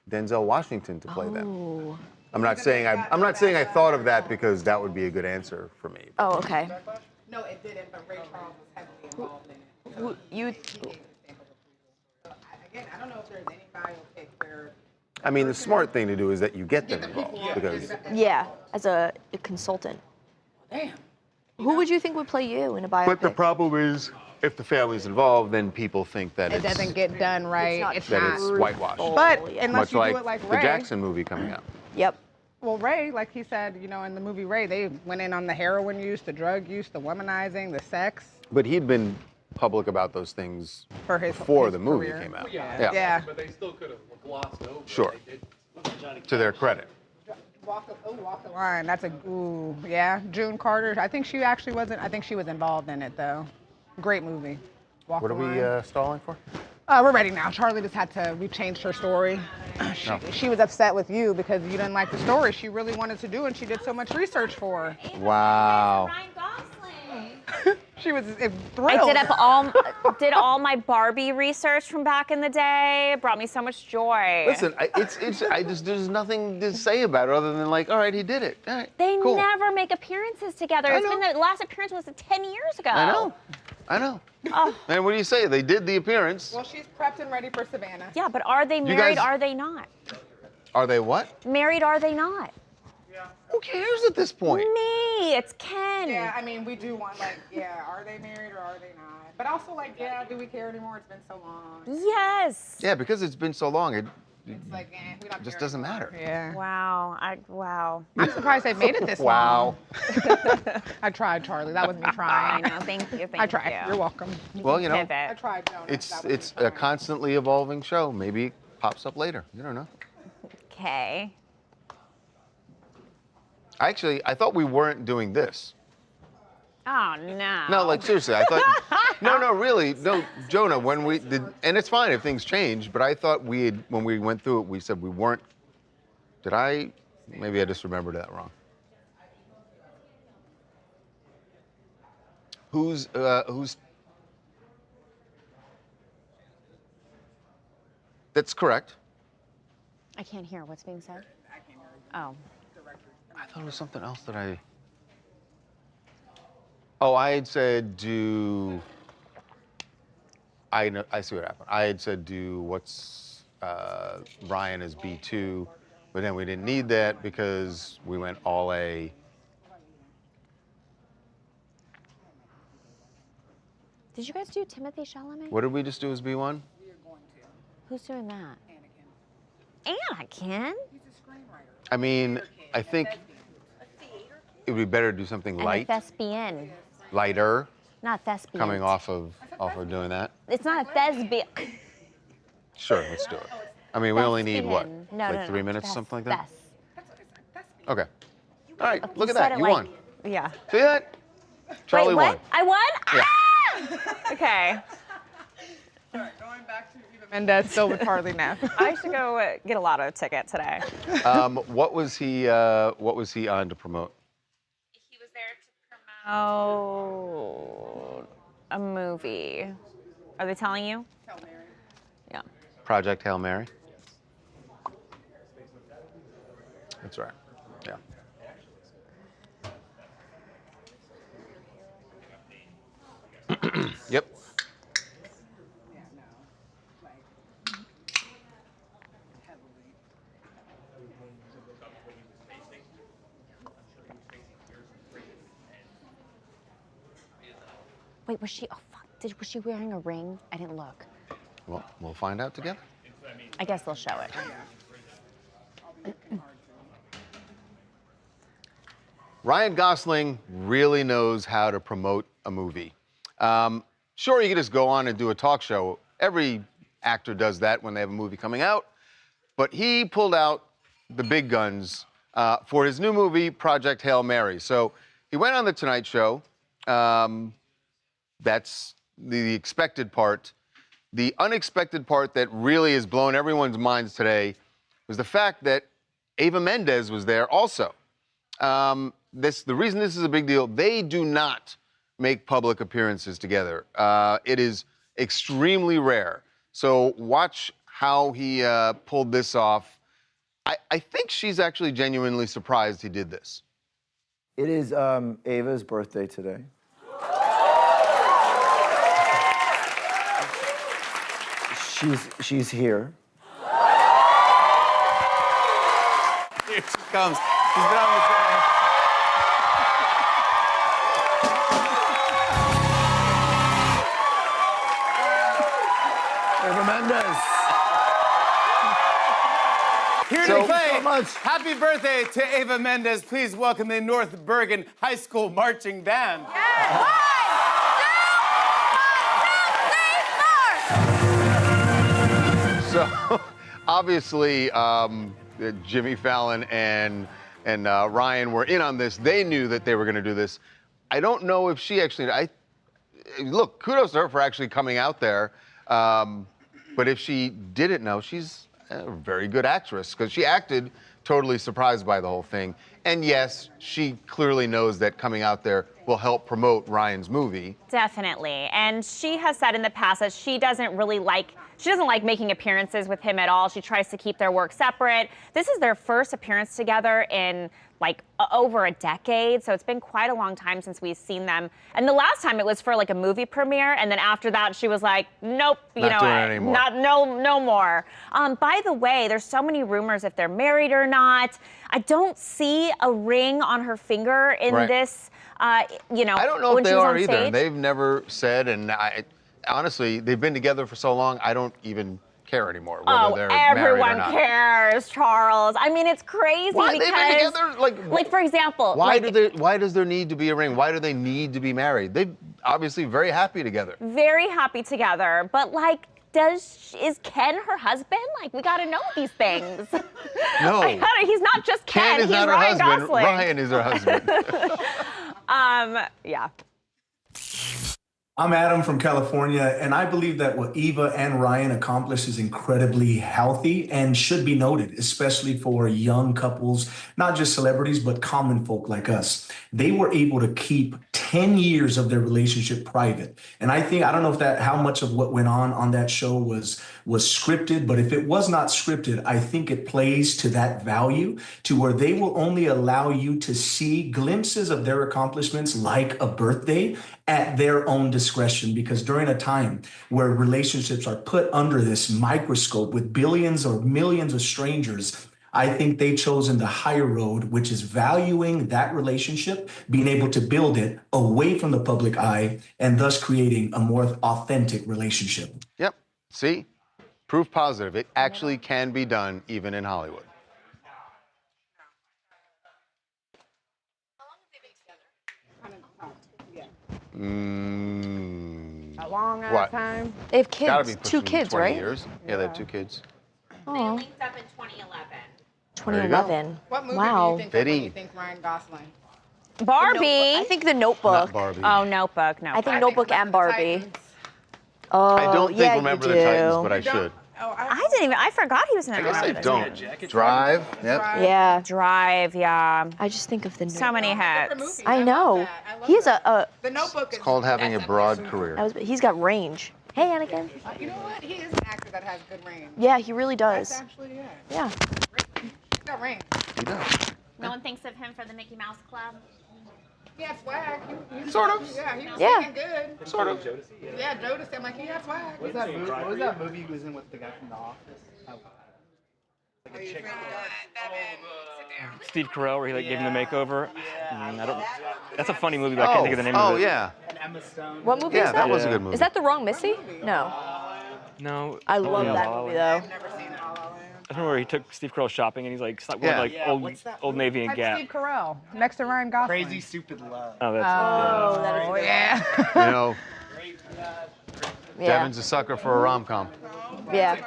Denzel Washington to play them. Oh. I'm not saying I thought of that because that would be a good answer for me. Oh, okay. No, it didn't, but Ray Charles was heavily involved in it. Who, you. Again, I don't know if there's any biopic where I mean, the smart thing to do is that you get them involved because Yeah, as a consultant. Damn. Who would you think would play you in a biopic? But the problem is, if the family's involved, then people think that it doesn't get done right. It's that not. it's whitewashed. But unless Much you like do it like the Ray. Jackson movie coming out. Yep. Well, Ray, like he said, you know, in the movie Ray, they went in on the heroin use, the drug use, the womanizing, the sex. But he'd been public about those things For his- before his the movie career. came out. Yeah. But they still could have glossed over. Sure. To their credit. Walk the line. That's a yeah. June Carter. I think she actually wasn't. I think she was involved in it though. Great movie. Walk What the are we Line. stalling for? We're ready now. Charlie just had to. We changed her story. She was upset with you because you didn't like the story she really wanted to do, and she did so much research for. Wow. She was thrilled. I did all my Barbie research from back in the day. It brought me so much joy. Listen, there's nothing to say about it other than like, all right, he did it. All right, They cool. never make appearances together. I It's know. been the last appearance was 10 years ago. I know. Oh. And what do you say? They did the appearance. Well, she's prepped and ready for Savannah. Yeah, but are they You married? guys- Are they not? Are they what? Married? Are they not? Who cares at this point? Me, it's Ken. Yeah, I mean, we do want, like, yeah, are they married or are they not? But also, like, yeah, do we care anymore? It's been so long. Yes. Yeah, because it's been so long, it Like, we don't just care doesn't anymore. matter. Yeah. Wow. Wow. I'm surprised they made it this Wow. long. I tried, Charlie. That was me trying. I know. Thank you. I tried. You're welcome. Well, you know, Pivot. I tried, Jonas. it's a constantly evolving show. Maybe it pops up later. You don't know. Okay. Actually, I thought we weren't doing this. Oh no. No, like seriously, I thought. No, really, no, Jonah. When we did, and it's fine if things change, but I thought we had, when we went through it, we said we weren't. Did I? Maybe I just remembered that wrong. Who's? That's correct. I can't hear what's being said. Oh. I thought it was something else that I. Oh, I had said do. I know. I see what happened. I had said do what's Ryan as B2, but then we didn't need that because we went all A. Did you guys do Timothy Chalamet? What did we just do as B1? Who's doing that? Anakin. I mean, I think it would be better to do something And light, a thespian. lighter, Not thespian. coming off of doing that. It's not a thespian. Sure, let's do it. I mean, we only need what, Thespian. No, like no, no. 3 minutes, Thes- something like that. Thes. Okay. All right, You look at said that. it You like- won. Yeah. See that? Charlie Wait, won. what? I won? Yeah. Ah! Okay. Mendez still with Charlie now. I should go get a lotto ticket today. What was he on to promote? Oh, a movie. Are they telling you? Yeah. Project Hail Mary? That's right. Yeah. Yep. Wait, was she? Oh fuck! Was she wearing a ring? I didn't look. Well, we'll find out together. I guess they'll show it. Ryan Gosling really knows how to promote a movie. Sure, you can just go on and do a talk show. Every actor does that when they have a movie coming out. But he pulled out the big guns for his new movie, Project Hail Mary. So he went on The Tonight Show. That's the expected part. The unexpected part that really has blown everyone's minds today was the fact that Eva Mendes was there also. The reason this is a big deal, they do not make public appearances together. It is extremely rare. So watch how he pulled this off. I think she's actually genuinely surprised he did this. It is Ava's birthday today. She's here. Here she comes. She's been on the show. Eva Mendes. Here So- to play. so much. Happy birthday to Eva Mendes. Please welcome the North Bergen High School Marching Band. So obviously, Jimmy Fallon and Ryan were in on this. They knew that they were going to do this. I don't know if she actually. Look, kudos to her for actually coming out there. But if she didn't know, she's a very good actress because she acted totally surprised by the whole thing. And yes, she clearly knows that coming out there will will help promote Ryan's movie. Definitely. And she has said in the past that she doesn't like making appearances with him at all. She tries to keep their work separate. This is their first appearance together in like over a decade. So it's been quite a long time since we've seen them. And the last time it was for like a movie premiere. And then after that, she was like, nope, Not doing it anymore. no more. By the way, there's so many rumors if they're married or not. I don't see a ring on her finger in this, I don't know when if they she was are on either. stage. They've never said, and honestly, they've been together for so long, I don't even care anymore whether they're married or everyone not. cares, Charles. I mean, it's crazy Why because, they've been together? like for example, Why does there need to be a ring? Why do they need to be married? They're obviously very happy together. very happy together, but like, is Ken her husband? Like, we gotta know these things. No. He's not just Ken, Ken is he's not her Ryan husband. Gosling. Ryan is her husband. Yeah. I'm Adam from California, and I believe that what Eva and Ryan accomplished is incredibly healthy and should be noted, especially for young couples, not just celebrities, but common folk like us. They were able to keep 10 years of their relationship private. And I don't know if how much of what went on that show was scripted, but if it was not scripted, I think it plays to that value, to where they will only allow you to see glimpses of their accomplishments like a birthday at their own discretion, because during a time where relationships are put under this microscope with billions or millions of strangers, I think they've chosen the higher road, which is valuing that relationship, being able to build it away from the public eye, and thus creating a more authentic relationship. Yep. See? Proof positive. It actually can be done even in Hollywood. A long ass time. They have Gotta kids, be 2 pushing kids, 20 right? years. Yeah, they have 2 kids. They Oh, linked up in 2011. 2011. What movie Wow. do you think of when you think Ryan Gosling? Barbie. I think The Notebook. Not Barbie. Oh, Notebook. I think Notebook and Barbie. Oh, I don't think yeah, Remember you the Titans, do. but I should. I forgot he was in I it. guess I don't. Drive. Yep. Yeah. Drive, yeah. I just think of The Notebook. So many hits. I know. He has a The Notebook It's called having a broad career. he's got range. Hey, Anakin. You know what? He is an actor that has good range. Yeah, he really does. That's actually, Yeah. He's got range. He does. No one thinks of him for the Mickey Mouse Club. He had swag. Sort of. Yeah, he was Yeah. singing good. Sort of. Yeah, Jodeci. I'm like, he had swag. What was that movie he was in with the guy from The Office? Like a chick. Steve Carell, where he like gave him the makeover. I don't. That's a funny movie, but I can't think of the name of it. Oh yeah. And Emma Stone. What movie Yeah, is that was a good movie. Is that The Wrong Missy? No. No. I love yeah, that La La movie Land. though. I remember where he took Steve Carell shopping and he's like going Yeah. to like Old Navy and Like Gap. Steve Carell, next to Ryan Gosling. Crazy Stupid Love. Oh, that's Oh, that is a good yeah. You know, Yeah. Devin's a sucker for a rom-com. Yeah.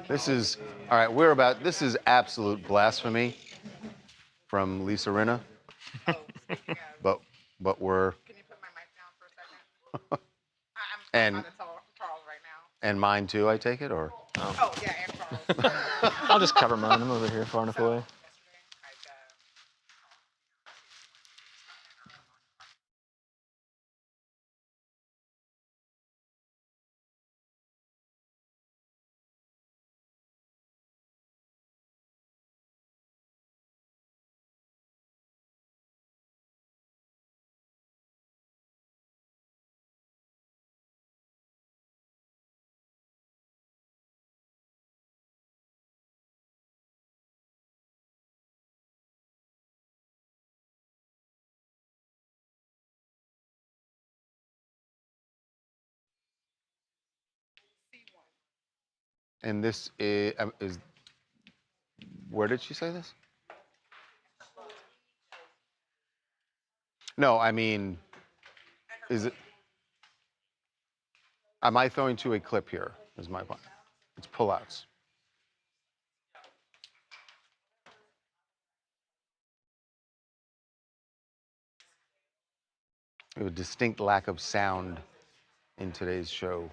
This is all right. This is absolute blasphemy from Lisa Rinna. but we're. Can you put my mic down for a second? And I'm trying to tell Charles right now. and mine too, I take it, or? Oh yeah, and Charles. I'll just cover mine. I'm over here far enough away. And this is where did she say this? No, I mean, is it? Am I throwing to a clip here? Is my point. It's pullouts. We have a distinct lack of sound in today's show.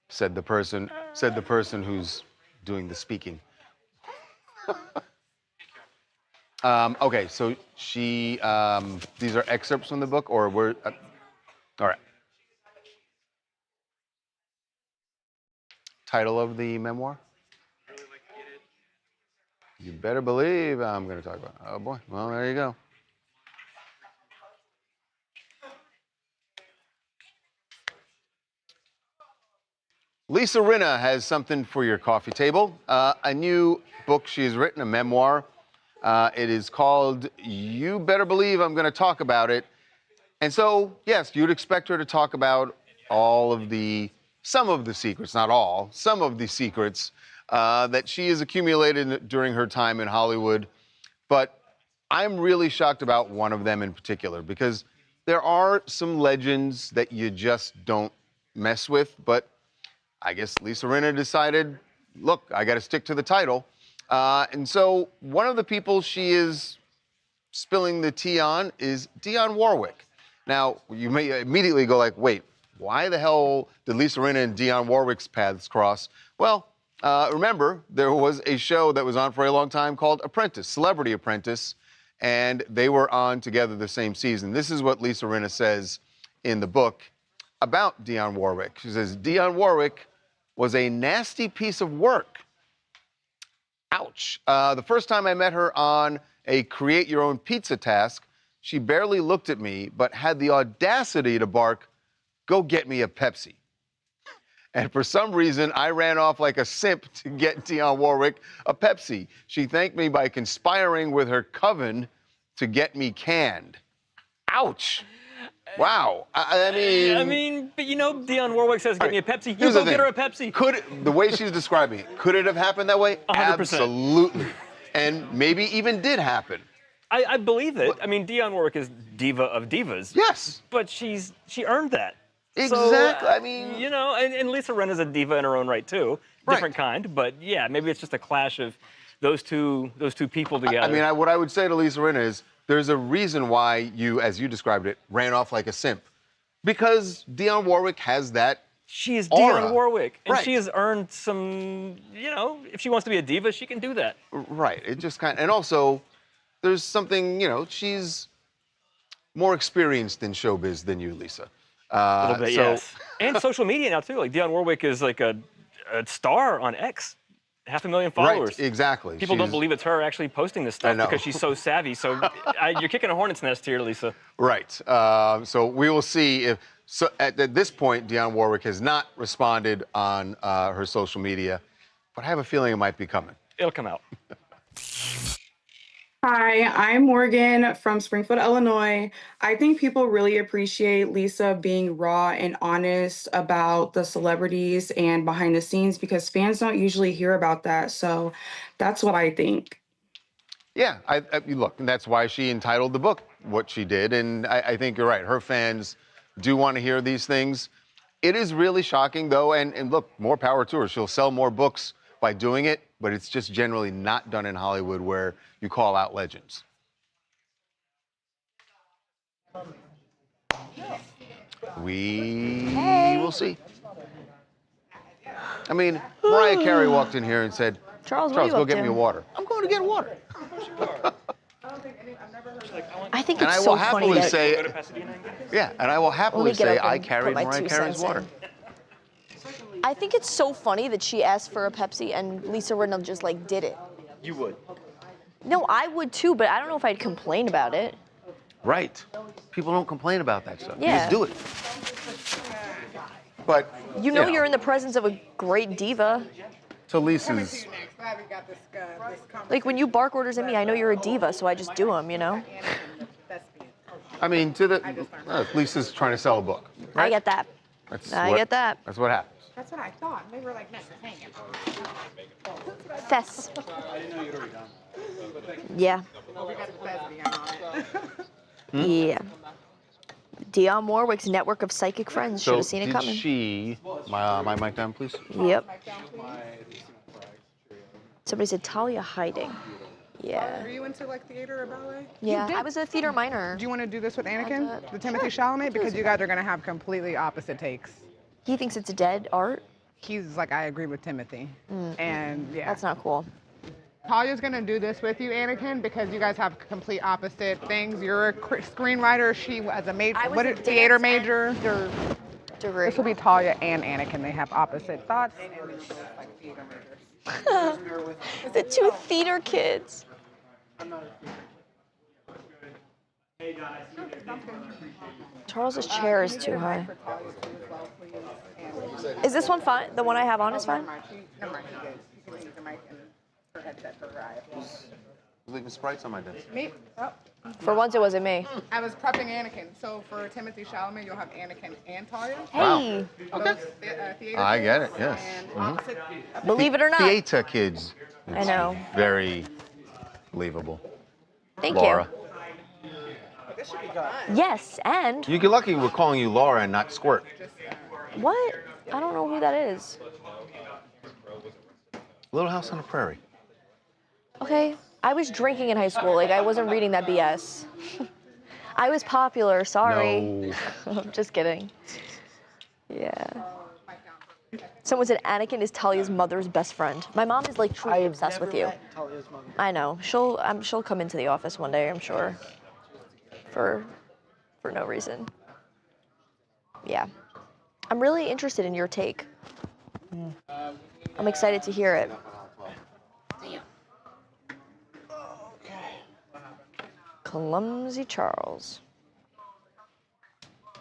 said the person who's doing the speaking. Okay, so she, these are excerpts from the book, or we're, all right. Title of the memoir? You better believe I'm going to talk about it. Oh boy, well, there you go. Lisa Rinna has something for your coffee table. A new book she has written, a memoir. It is called You Better Believe I'm Going to Talk About It. And so, yes, you'd expect her to talk about some of the secrets, not all, some of the secrets that she has accumulated during her time in Hollywood. But I'm really shocked about one of them in particular, because there are some legends that you just don't mess with. But I guess Lisa Rinna decided, look, I got to stick to the title. And so one of the people she is spilling the tea on is Dionne Warwick. Now, you may immediately go like, wait, why the hell did Lisa Rinna and Dionne Warwick's paths cross? Well, remember, there was a show that was on for a long time called Apprentice, Celebrity Apprentice, and they were on together the same season. This is what Lisa Rinna says in the book about Dionne Warwick. She says, Dionne Warwick was a nasty piece of work. Ouch. The first time I met her on a create your own pizza task, she barely looked at me, but had the audacity to bark, go get me a Pepsi. And for some reason, I ran off like a simp to get Dionne Warwick a Pepsi. She thanked me by conspiring with her coven to get me canned. Ouch. Wow. I mean, but you know, Dionne Warwick says, get me a Pepsi. Here's You the go get her a thing. Pepsi. The way she's describing it, could it have happened that way? 100%. Absolutely. And maybe even did happen. I believe it. I mean, Dionne Warwick is diva of divas. Yes. But she earned that. Exactly. So, I mean, you know, and Lisa Rinna's a diva in her own right too. Different kind, but yeah, maybe it's just a clash of those two people together. I mean, what I would say to Lisa Rinna is, there's a reason why you, as you described it, ran off like a simp. Because Dionne Warwick has that She is aura. Dionne Warwick, and Right. she has earned some, you know, if she wants to be a diva, she can do that. Right. It just kind of, and also, there's something, you know, she's more experienced in showbiz than you, Lisa. A little bit, yes. And social media now, too. Like, Dionne Warwick is like a star on X. 500,000 followers. Right, exactly. People don't believe it's her actually posting this stuff know. because she's so savvy. So you're kicking a hornet's nest here, Lisa. Right. So we will see if, at this point, Dionne Warwick has not responded on her social media, but I have a feeling it might be coming. It'll come out. Hi, I'm Morgan from Springfield, Illinois. I think people really appreciate Lisa being raw and honest about the celebrities and behind the scenes because fans don't usually hear about that. So that's what I think. Yeah, look, and that's why she entitled the book what she did. And I think you're right. Her fans do want to hear these things. It is really shocking, though. And look, more power to her. She'll sell more books by doing it, but it's just generally not done in Hollywood where you call out legends. We will see. I mean, Mariah Carey walked in here and said, Charles, what are you go up get to?" me a water. I'm going to get water. I think And it's I so will funny happily that... say, yeah, and I will happily say I put carried my Mariah 2 Carey's cents water. in. I think it's so funny that she asked for a Pepsi and Lisa Rinna just like did it. You would. No, I would too, but I don't know if I'd complain about it. Right. People don't complain about that stuff. Yeah. You just do it. But You know you're in the presence of a great diva. So Lisa's. Like when you bark orders at me, I know you're a diva, so I just do them, you know? I mean, Lisa's trying to sell a book. I get that. I get that. That's what happens. That's what I thought. They were like next to hanging. Fess. Yeah. Yeah. Dionne Warwick's network of psychic friends should have seen it coming. She, my mic down, please. Yep. Somebody said Talia hiding. Yeah. Were you into like theater or ballet? Yeah, I was a theater minor. Do you want to do this with Anakin, the Timothy Chalamet? Because you guys are going to have completely opposite takes. He thinks it's a dead art? He's like, I agree with Timothy. And yeah. That's not cool. Talia's gonna do this with you, Anakin, because you guys have complete opposite things. You're a screenwriter. She was a theater major. Degree. This will be Talia and Anakin. They have opposite thoughts. The two theater kids. Charles's chair is too high. Is this one fine? The one I have on is fine? Never mind, you can use the mic and her headset for her eye. Leaving sprites on my desk. Me? Oh. For once, it wasn't me. I was prepping Anakin. So for Timothy Chalamet, you'll have Anakin and Talia. Hey. Wow. Okay. I get it, yes. Believe it or not. Theater kids. I know. Very believable. Thank Laura. you. Yes, and You get lucky we're calling you Laura and not Squirt. what? I don't know who that is. Little House on the Prairie. Okay, I was drinking in high school. Like, I wasn't reading that BS. I was popular, sorry. No. I'm just kidding. Yeah. Someone said Anakin is Talia's mother's best friend. My mom is like truly obsessed with you. I know. She'll come into the office one day, I'm sure. For no reason. Yeah. I'm really interested in your take. I'm excited to hear it. Clumsy Charles.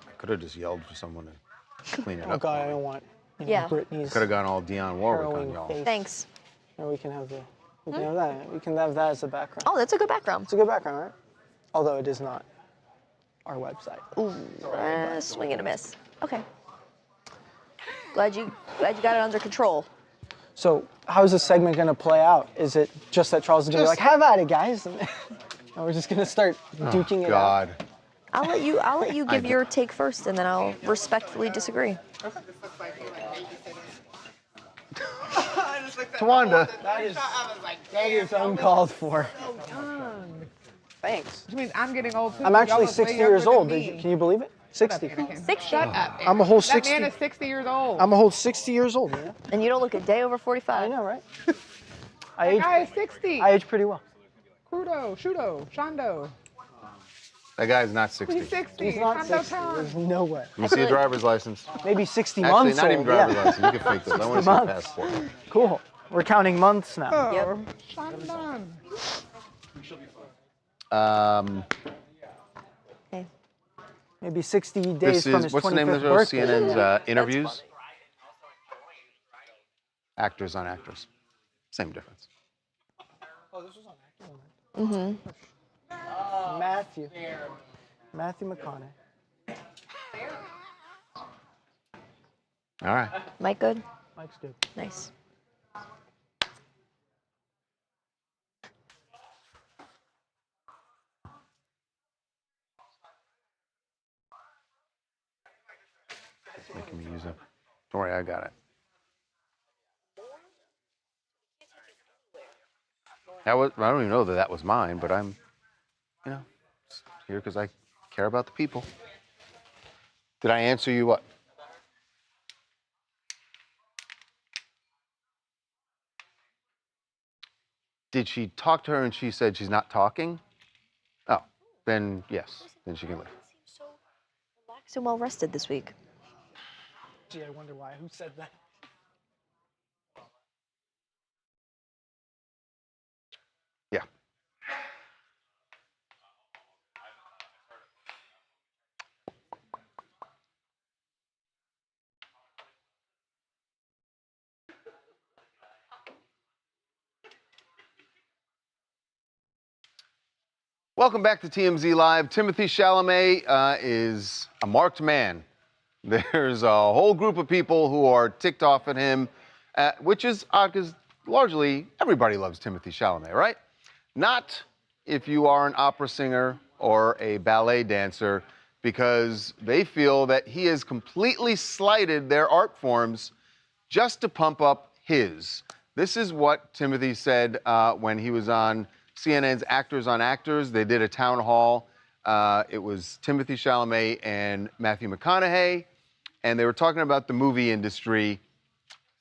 I could have just yelled for someone to clean it up. Oh God, I don't want. Yeah. Britney's Could have gone all Dionne Warwick on harrowing y'all. face. Thanks. And we can have the. We can have that. We can have that as the background. Oh, that's a good background. It's a good background, right? Although it is not our website. Ooh, swing and a miss. Okay. Glad you got it under control. So how's this segment going to play out? Is it just that Charles is going to be like, "Have at it, guys," and we're just going to start duking it out? I'll let you give your take first, and then I'll respectfully disagree. Tawanda. That is uncalled for. Thanks. Which means I'm getting old too. I'm actually Y'all look 60 way years younger old. than me. Can you believe it? 60. 60. Shut up. I'm a whole 60. That man is 60 years old. I'm a whole 60 years old, man. And you don't look a day over 45. I know, right? That guy is 60. I age pretty well. Crudo, Shudo, Shondo. That guy's not 60. He's 60. He's not Shondo 60. Town. There's no way. Let me see your driver's license. Maybe 60 Actually, months not even old, driver's yeah. license. You can fake this. I want to 60 see your months. passport. Cool. We're counting months now. Oh, Shondon. Okay. Maybe 60 days This from is, his what's 25th the name of the show? birthday. CNN's interviews? Actors on actors. Same difference. Oh, this was on actor. Matthew. Matthew McConaughey. All right. Mike good? Mike's good. Nice. It's making me use it. Don't worry, I got it. That was, I don't even know that was mine, but I'm, here because I care about the people. Did I answer you what? Did she talk to her and she said she's not talking? Oh, then yes, then she can leave. So relaxed and well rested this week. Gee, I wonder why. Who said that? Yeah. Welcome back to TMZ Live. Timothy Chalamet is a marked man. There's a whole group of people who are ticked off at him, which is odd because largely everybody loves Timothy Chalamet, right? Not if you are an opera singer or a ballet dancer, because they feel that he has completely slighted their art forms just to pump up his. This is what Timothy said when he was on CNN's Actors on Actors. They did a town hall. It was Timothy Chalamet and Matthew McConaughey. and they were talking about the movie industry.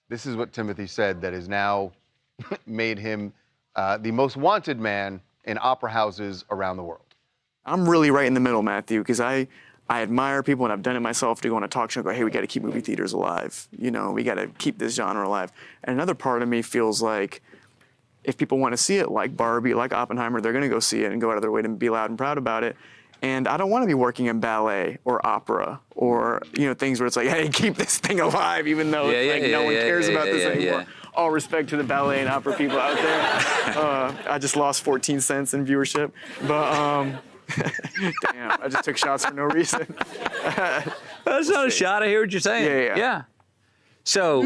This is what Timothy said that has now made him the most wanted man in opera houses around the world. I'm really right in the middle, Matthew, because I admire people, and I've done it myself, to go on a talk show and go, hey, we got to keep movie theaters alive. You know, we got to keep this genre alive. And another part of me feels like if people want to see it, like Barbie, like Oppenheimer, they're going to go see it and go out of their way to be loud and proud about it. And I don't want to be working in ballet or opera or, you know, things where it's like, hey, keep this thing alive, even though no one cares about this anymore. All respect to the ballet and opera people out there. I just lost 14 cents in viewership. But, damn, I just took shots for no reason. That's not a shot. I hear what you're saying. Yeah. So.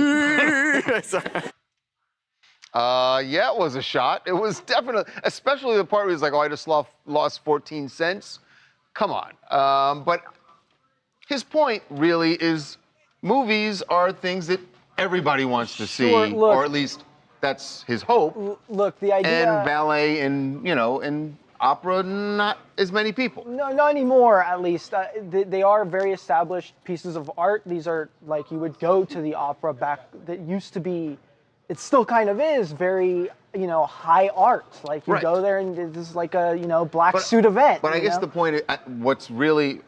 Yeah, it was a shot. It was definitely, especially the part where he's like, oh, I just lost 14 cents. Come on. But his point really is movies are things that everybody wants to see, or at least that's his hope. Look, the idea... And ballet and, you know, and opera, not as many people. No, not anymore, at least. They are very established pieces of art. These are, like, you would go to the opera back, that used to be, it still kind of is very, you know, high art. Like, you go there and this is like a, you know, black suit event. But I guess the point is, what's really,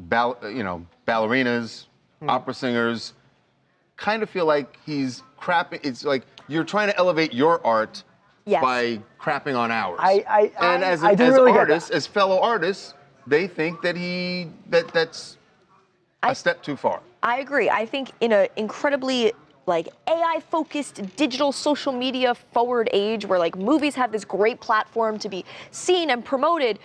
ballerinas, opera singers, kind of feel like he's crapping. It's like you're trying to elevate your art by crapping on ours. And as artists, as fellow artists, they think that that's a step too far. I agree. I think in an incredibly like AI-focused, digital, social media forward age where like movies have this great platform to be seen and promoted,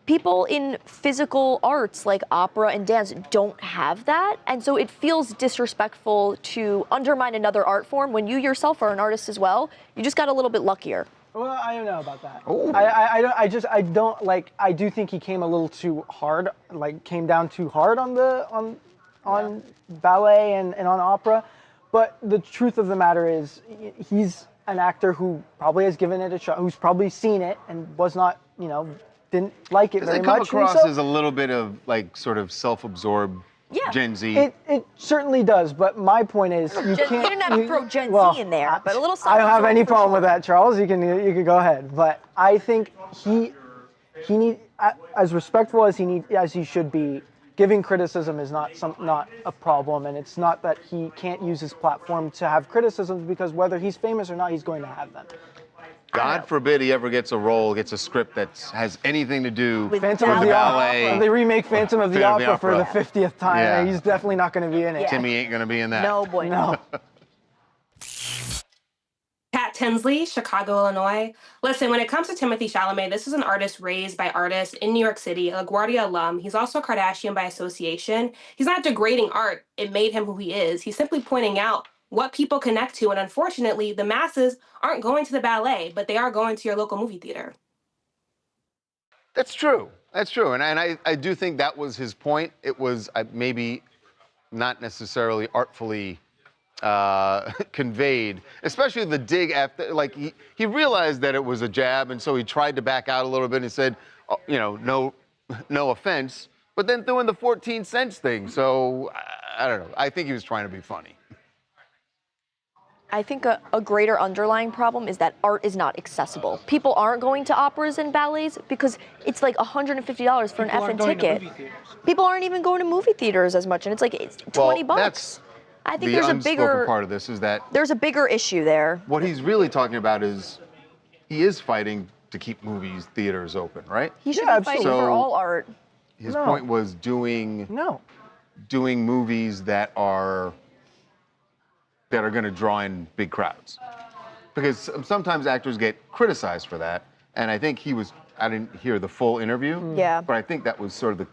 people in physical arts like opera and dance don't have that. And so it feels disrespectful to undermine another art form when you yourself are an artist as well. You just got a little bit luckier. Well, I don't know about that. I do think he came a little too hard, like came down too hard on ballet and on opera. But the truth of the matter is he's an actor who probably has given it a shot, who's probably seen it and was not, you know, didn't like it very much. Does it come across as a little bit of like sort of self-absorbed Gen Z? It certainly does, but my point is you can't. You didn't have to throw Gen Z in there, but a little. I don't have any problem with that, Charles. You can go ahead, but I think he need as respectful as he should be. Giving criticism is not a problem, and it's not that he can't use his platform to have criticisms, because whether he's famous or not, he's going to have them. God forbid he ever gets a script that has anything to do with Phantom of the ballet. Opera. They remake Phantom of the Opera for the 50th time. Yeah. He's definitely not going to be in it. Timmy ain't going to be in that. No, boy, no. Pat Tinsley, Chicago, Illinois. Listen, when it comes to Timothy Chalamet, this is an artist raised by artists in New York City, a LaGuardia alum. He's also a Kardashian by association. He's not degrading art. It made him who he is. He's simply pointing out what people connect to, and unfortunately, the masses aren't going to the ballet, but they are going to your local movie theater. That's true. That's true. And I do think that was his point. It was maybe not necessarily artfully conveyed, especially the dig after, like he realized that it was a jab, and so he tried to back out a little bit and said, oh, you know, no offense, but then threw in the 14 cents thing. So I don't know. I think he was trying to be funny. I think a greater underlying problem is that art is not accessible. People aren't going to operas and ballets because it's like $150 for an effing ticket. People aren't even going to movie theaters as much, and it's like it's 20 bucks. I think there's a bigger part of this is that there's a bigger issue there. What he's really talking about is he is fighting to keep movies theaters open, right? He should be fighting for all art. His point was doing movies that are going to draw in big crowds, because sometimes actors get criticized for that, and I think I didn't hear the full interview, but I think that was sort of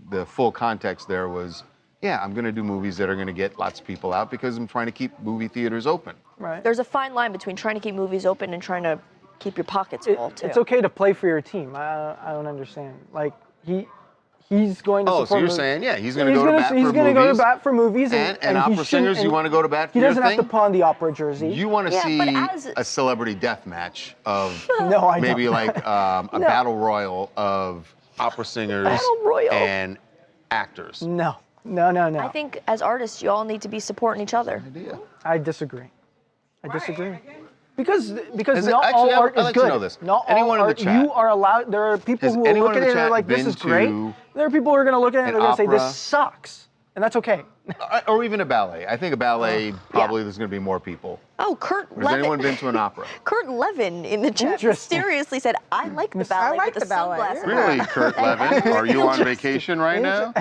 the full context there was, I'm going to do movies that are going to get lots of people out because I'm trying to keep movie theaters open. Right. There's a fine line between trying to keep movies open and trying to keep your pockets full, too. It's okay to play for your team. I don't understand. Like, he's going to support so you're saying, he's going to go to bat for movies. He's going to go to bat for movies. And opera singers, you want to go to bat for your thing? He doesn't have to pawn the opera jersey. You want to see a celebrity death match of maybe don't. like a battle royal of opera singers and actors. No. No. I think as artists, you all need to be supporting each other. I disagree. Because Is it- not actually, all art I'd is like to good. know this. Not Anyone all in art. the chat, You are allowed. There are people has who will anyone look in at the it and are chat like, "This been is great." to There are people who are going to look at it and an they're going to say, "This opera? sucks," and that's okay. Or even a ballet. I think a ballet, probably there's going to be more people. Oh, Kurt Has Levin. anyone been to an opera? Kurt Levin in the chat mysteriously said, "I like the ballet with the sunglasses." Really, Kurt Levin? Are you on vacation right now?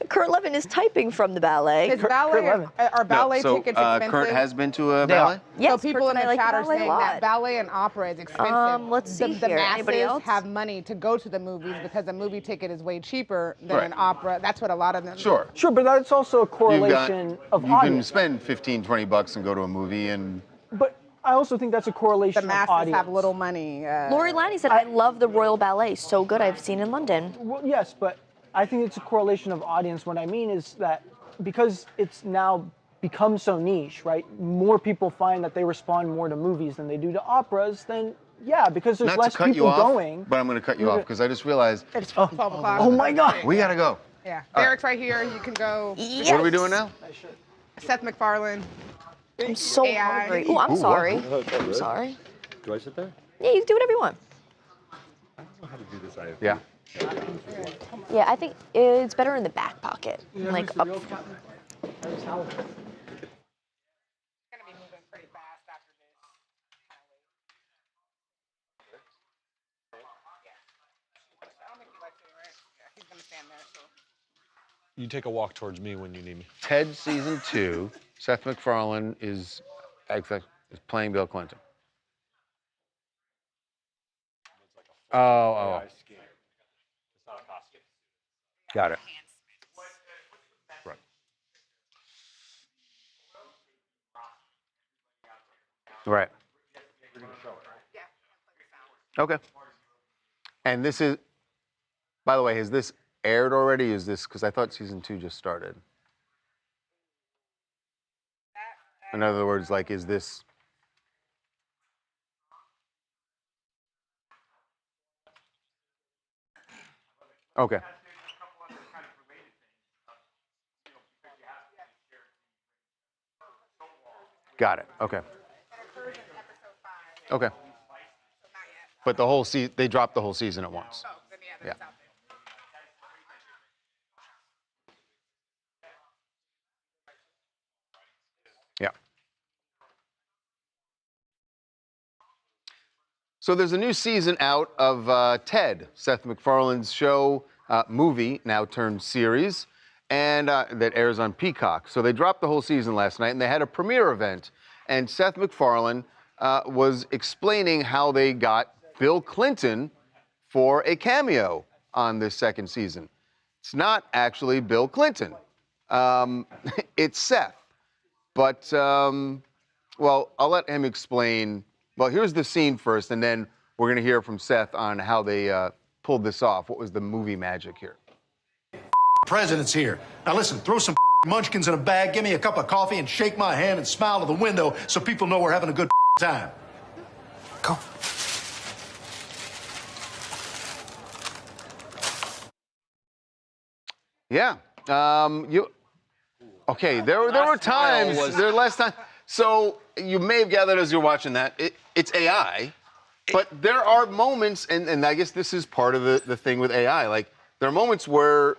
Kurt Levin is typing from the ballet. Is ballet are ballet so, tickets expensive? Kurt has been to a ballet? Yes, so people Kurt in and the I like chat the are ballet a saying lot. that ballet and opera is expensive. Let's see the here. Anybody masses else? have money to go to the movies because a movie ticket is way cheaper than Right. an opera. That's what a lot of them. Sure. Sure, but that's also a correlation of You can audience. spend $15, $20 and go to a movie and... But I also think that's a correlation The of masses audience. have little money. Lori Lanny said, "I love the Royal Ballet. So good. I've seen in London." Well, yes, but I think it's a correlation of audience. What I mean is that because it's now become so niche, right? More people find that they respond more to movies than they do to operas. Then yeah, because there's Not less to cut you people off, going. but I'm going to cut you off because I just realized... It's 12 o'clock. Oh my God. We got to go. Yeah. All Derek's right here. You can go. What are we doing now? Seth MacFarlane. I'm so AI. hungry. Oh, I'm sorry. I'm sorry. Do I sit there? Yeah, you can do whatever you want. I don't know how to do this. Yeah. Yeah, I think it's better in the back pocket, like up. You take a walk towards me when you need me. Ted season 2, Seth MacFarlane is playing Bill Clinton. Oh. Got it. Right. Right. Okay. And this is, by the way, has this aired already? Is this, because I thought season 2 just started. In other words, like, is this? Okay. Got it. Okay. Okay. But the whole season, they dropped the whole season at once. Yeah. Yeah. So there's a new season out of Ted, Seth MacFarlane's show, movie, now turned series, and that airs on Peacock. So they dropped the whole season last night, and they had a premiere event, and Seth MacFarlane was explaining how they got Bill Clinton for a cameo on this second season. It's not actually Bill Clinton. It's Seth. But, well, I'll let him explain. Well, here's the scene first, and then we're going to hear from Seth on how they pulled this off. What was the movie magic here? President's here. Now listen, throw some munchkins in a bag, give me a cup of coffee, and shake my hand and smile to the window so people know we're having a good time. Go. Yeah. Okay, there were times, last time. So you may have gathered as you're watching that, it's AI, but there are moments, and I guess this is part of the thing with AI, like there are moments where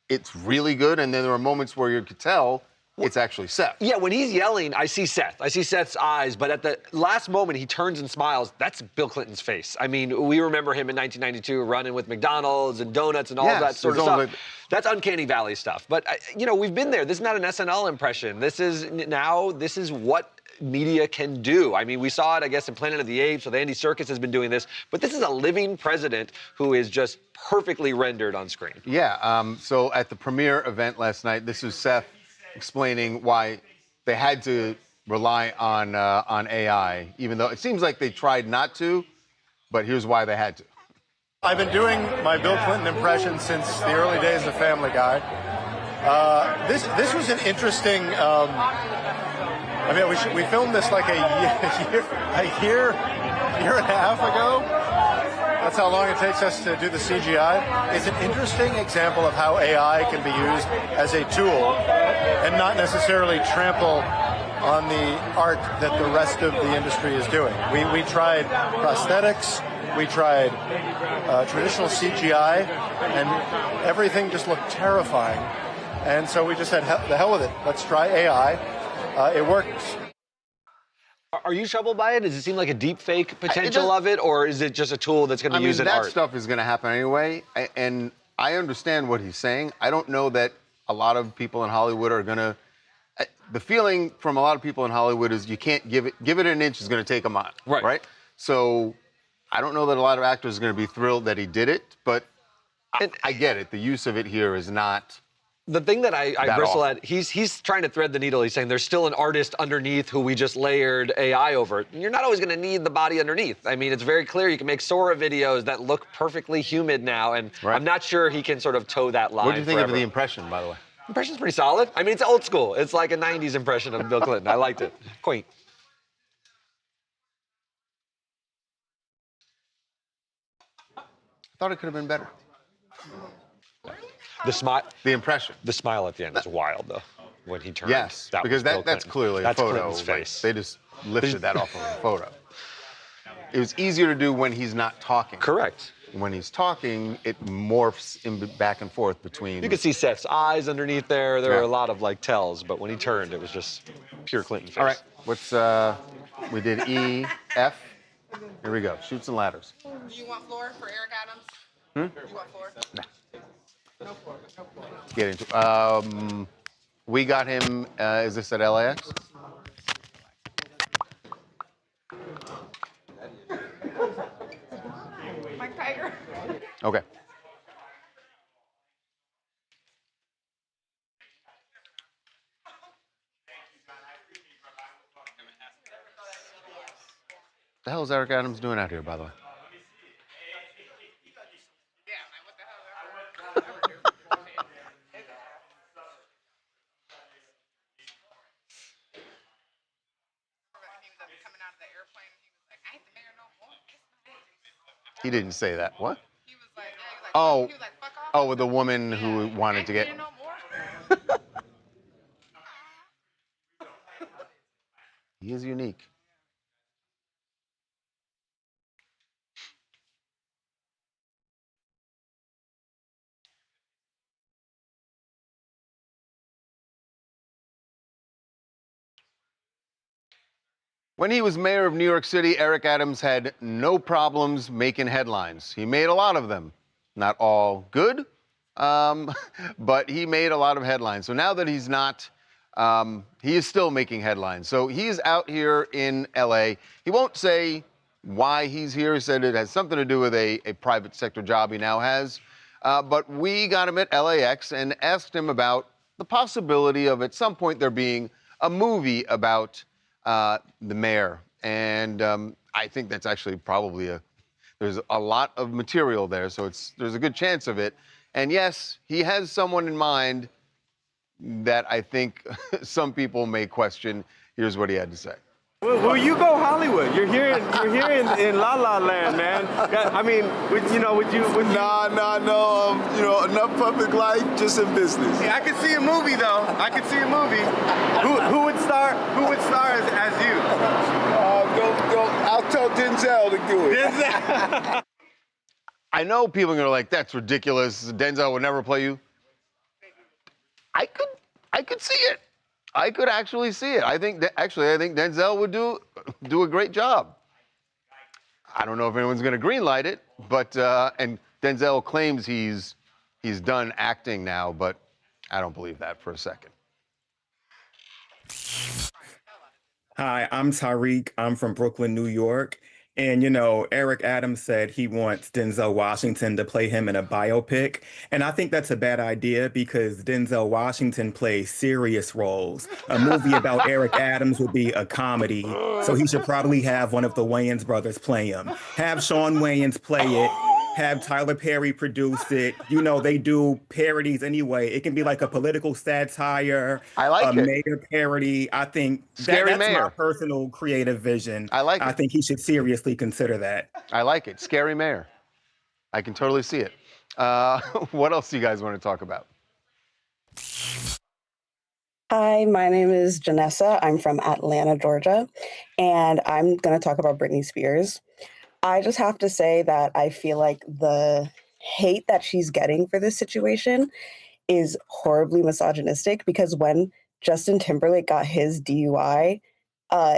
it's really good, and then there are moments where you could tell it's actually Seth. Yeah, when he's yelling, I see Seth. I see Seth's eyes, but at the last moment, he turns and smiles. That's Bill Clinton's face. I mean, we remember him in 1992 running with McDonald's and donuts and all that sort of stuff. That's Uncanny Valley stuff. But, you know, we've been there. This is not an SNL impression. This is what media can do. I mean, we saw it, I guess, in Planet of the Apes, with Andy Serkis has been doing this, but this is a living president who is just perfectly rendered on screen. Yeah, so at the premiere event last night, this is Seth explaining why they had to rely on AI, even though it seems like they tried not to, but here's why they had to. I've been doing my Bill Clinton impression since the early days of Family Guy. This was an interesting. I mean, we filmed this like a year and a half ago, That's how long it takes us to do the CGI. It's an interesting example of how AI can be used as a tool and not necessarily trample on the art that the rest of the industry is doing. We tried prosthetics, we tried traditional CGI, and everything just looked terrifying. And so we just said, the hell with it. Let's try AI. It works. Are you troubled by it? Does it seem like a deep fake potential of it, or is it just a tool that's going to use in art? That stuff is going to happen anyway, and I understand what he's saying. I don't know that a lot of people in Hollywood are going to. The feeling from a lot of people in Hollywood is you can't give it an inch is going to take a mile. Right. So I don't know that a lot of actors are going to be thrilled that he did it, but I get it. The use of it here is not. The thing that I bristle awful. at, he's trying to thread the needle. He's saying there's still an artist underneath who we just layered AI over. You're not always going to need the body underneath. I mean, it's very clear you can make Sora videos that look perfectly humid now, and I'm not sure he can sort of toe that line. What do you think forever. of the impression, by the way? Impression's pretty solid. I mean, it's old school. It's like a 90s impression of Bill Clinton. I liked it. Quaint. I thought it could have been better. The smile. The impression. The smile at the end is wild, though, when he turned. Yes, that because was Bill that's Clinton. clearly That's a photo. Clinton's face. They just lifted that off of a photo. It was easier to do when he's not talking. Correct. When he's talking, it morphs back and forth between. You could see Seth's eyes underneath there. There were a lot of like tells, but when he turned, it was just pure Clinton face. All right, what's we did E, F. Here we go. Chutes and ladders. Do you want floor for Eric Adams? Hmm? Do you want floor? Nah. No floor. No floor. Let's get into. We got him. Is this at LAX? Mike Tiger. Okay. The hell is Eric Adams doing out here, by the way? He didn't say that. What? Oh, with the woman who wanted to get. He is unique. When he was mayor of New York City, Eric Adams had no problems making headlines. He made a lot of them. Not all good, but he made a lot of headlines. So now that he's not, he is still making headlines. So he's out here in LA. He won't say why he's here. He said it has something to do with a private sector job he now has. But we got him at LAX and asked him about the possibility of at some point there being a movie about the mayor. And I think that's actually probably there's a lot of material there, so there's a good chance of it. And yes, he has someone in mind that I think some people may question. Here's what he had to say. Well, you go Hollywood. You're here in La La Land, man. I mean, would you? No. Enough public life, just in business. I could see a movie though. I could see a movie. Who would star? Who would star as you? I'll tell Denzel to do it. Denzel. I know people are gonna like, that's ridiculous. Denzel would never play you. I could see it. I could actually see it. I think Denzel would do a great job. I don't know if anyone's going to greenlight it, but and Denzel claims he's done acting now, but I don't believe that for a second. Hi, I'm Tariq. I'm from Brooklyn, New York. And, Eric Adams said he wants Denzel Washington to play him in a biopic. And I think that's a bad idea because Denzel Washington plays serious roles. A movie about Eric Adams would be a comedy. So he should probably have one of the Wayans brothers play him. Have Shawn Wayans play it. Have Tyler Perry produce it. They do parodies anyway. It can be like a political satire, a mayor parody. I think that's my personal creative vision. I think he should seriously consider that. I like it. Scary mayor. I can totally see it. What else do you guys want to talk about? Hi, my name is Janessa. I'm from Atlanta, Georgia, and I'm going to talk about Britney Spears. I just have to say that I feel like the hate that she's getting for this situation is horribly misogynistic, because when Justin Timberlake got his DUI,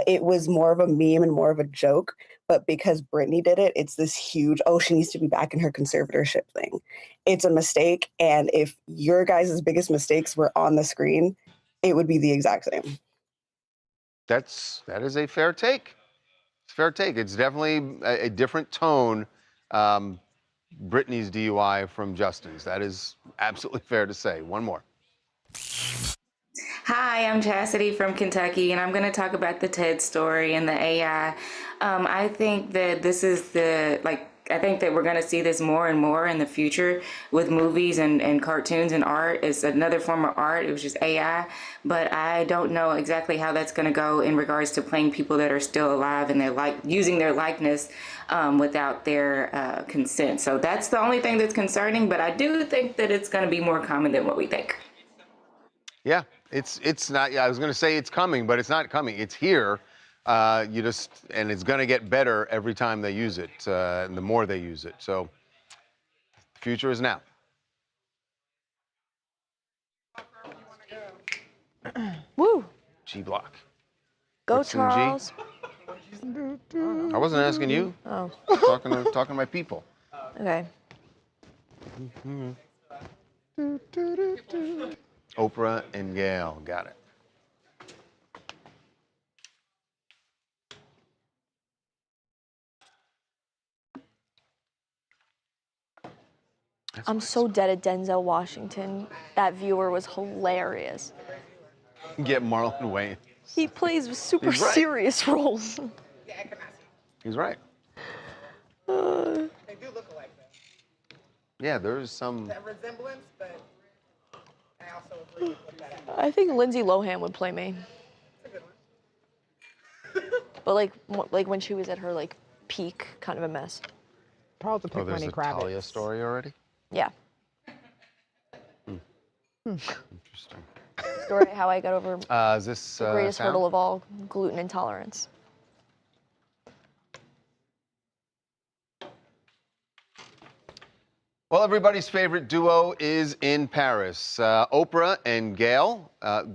it was more of a meme and more of a joke. But because Britney did it, it's this huge, oh, she needs to be back in her conservatorship thing. It's a mistake. And if your guys' biggest mistakes were on the screen, it would be the exact same. That is a fair take. It's a fair take. It's definitely a different tone. Britney's DUI from Justin's. That is absolutely fair to say. One more. Hi, I'm Chastity from Kentucky, and I'm going to talk about the TED story and the AI. I think that this is I think that we're going to see this more and more in the future with movies and cartoons and art. It's another form of art. It was just AI. But I don't know exactly how that's going to go in regards to playing people that are still alive and they're using their likeness without their consent. So that's the only thing that's concerning. But I do think that it's going to be more common than what we think. Yeah, it's not. Yeah, I was going to say it's coming, but it's not coming. It's here. And it's going to get better every time they use it, and the more they use it. So the future is now. Woo! G Block. Go, What's in G? Charles. I wasn't asking you. Oh. Talking to my people. Okay. Oprah and Gayle. Got it. I'm so dead at Denzel Washington. That viewer was hilarious. Get Marlon Wayans. He plays super He's right. serious roles. He's right. They do look alike, though. Yeah, there's some. That resemblance, but I also agree with that. I think Lindsay Lohan would play me. But like when she was at her peak, kind of a mess. Probably to pick there's Lenny a Kravitz. Talia story already? Yeah. Interesting. Story how I got over Is this the greatest sound? hurdle of all, gluten intolerance. Well, everybody's favorite duo is in Paris. Oprah and Gayle,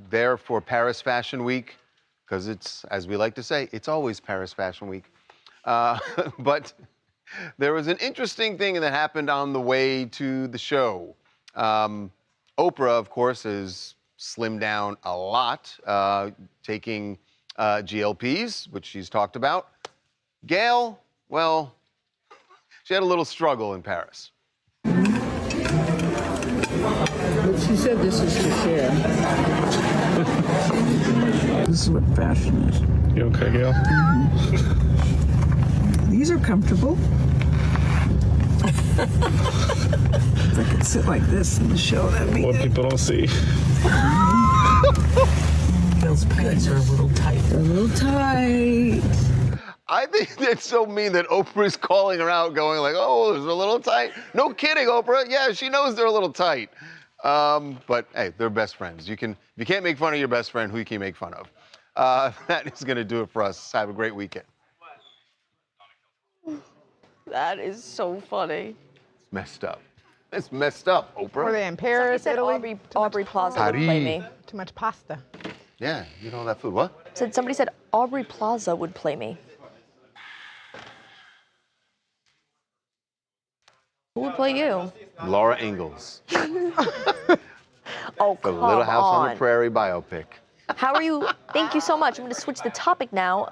there for Paris Fashion Week, because it's, as we like to say, it's always Paris Fashion Week. But there was an interesting thing that happened on the way to the show. Oprah, of course, has slimmed down a lot, taking GLPs, which she's talked about. Gayle, well, she had a little struggle in Paris. She said this is to share. This is what fashion is. You okay, Gayle? These are comfortable. If I could sit like this in the show, that'd be What good. people don't see. Those pants are a little tight. They're a little tight. I think that's so mean that Oprah's calling her out, going like, oh, they're a little tight. No kidding, Oprah. Yeah, she knows they're a little tight. But hey, they're best friends. If you can't make fun of your best friend, who can you make fun of? That is going to do it for us. Have a great weekend. That is so funny. It's messed up. It's messed up, Oprah. Were they in Paris, Somebody Italy? said Aubrey Plaza would play me. Too much pasta. Yeah, you know that food. What? Somebody said Aubrey Plaza would play me. Who would play you? Laura Ingalls. Oh, The come Little House on the on. Prairie biopic. How are you? Thank you so much. I'm going to switch the topic now.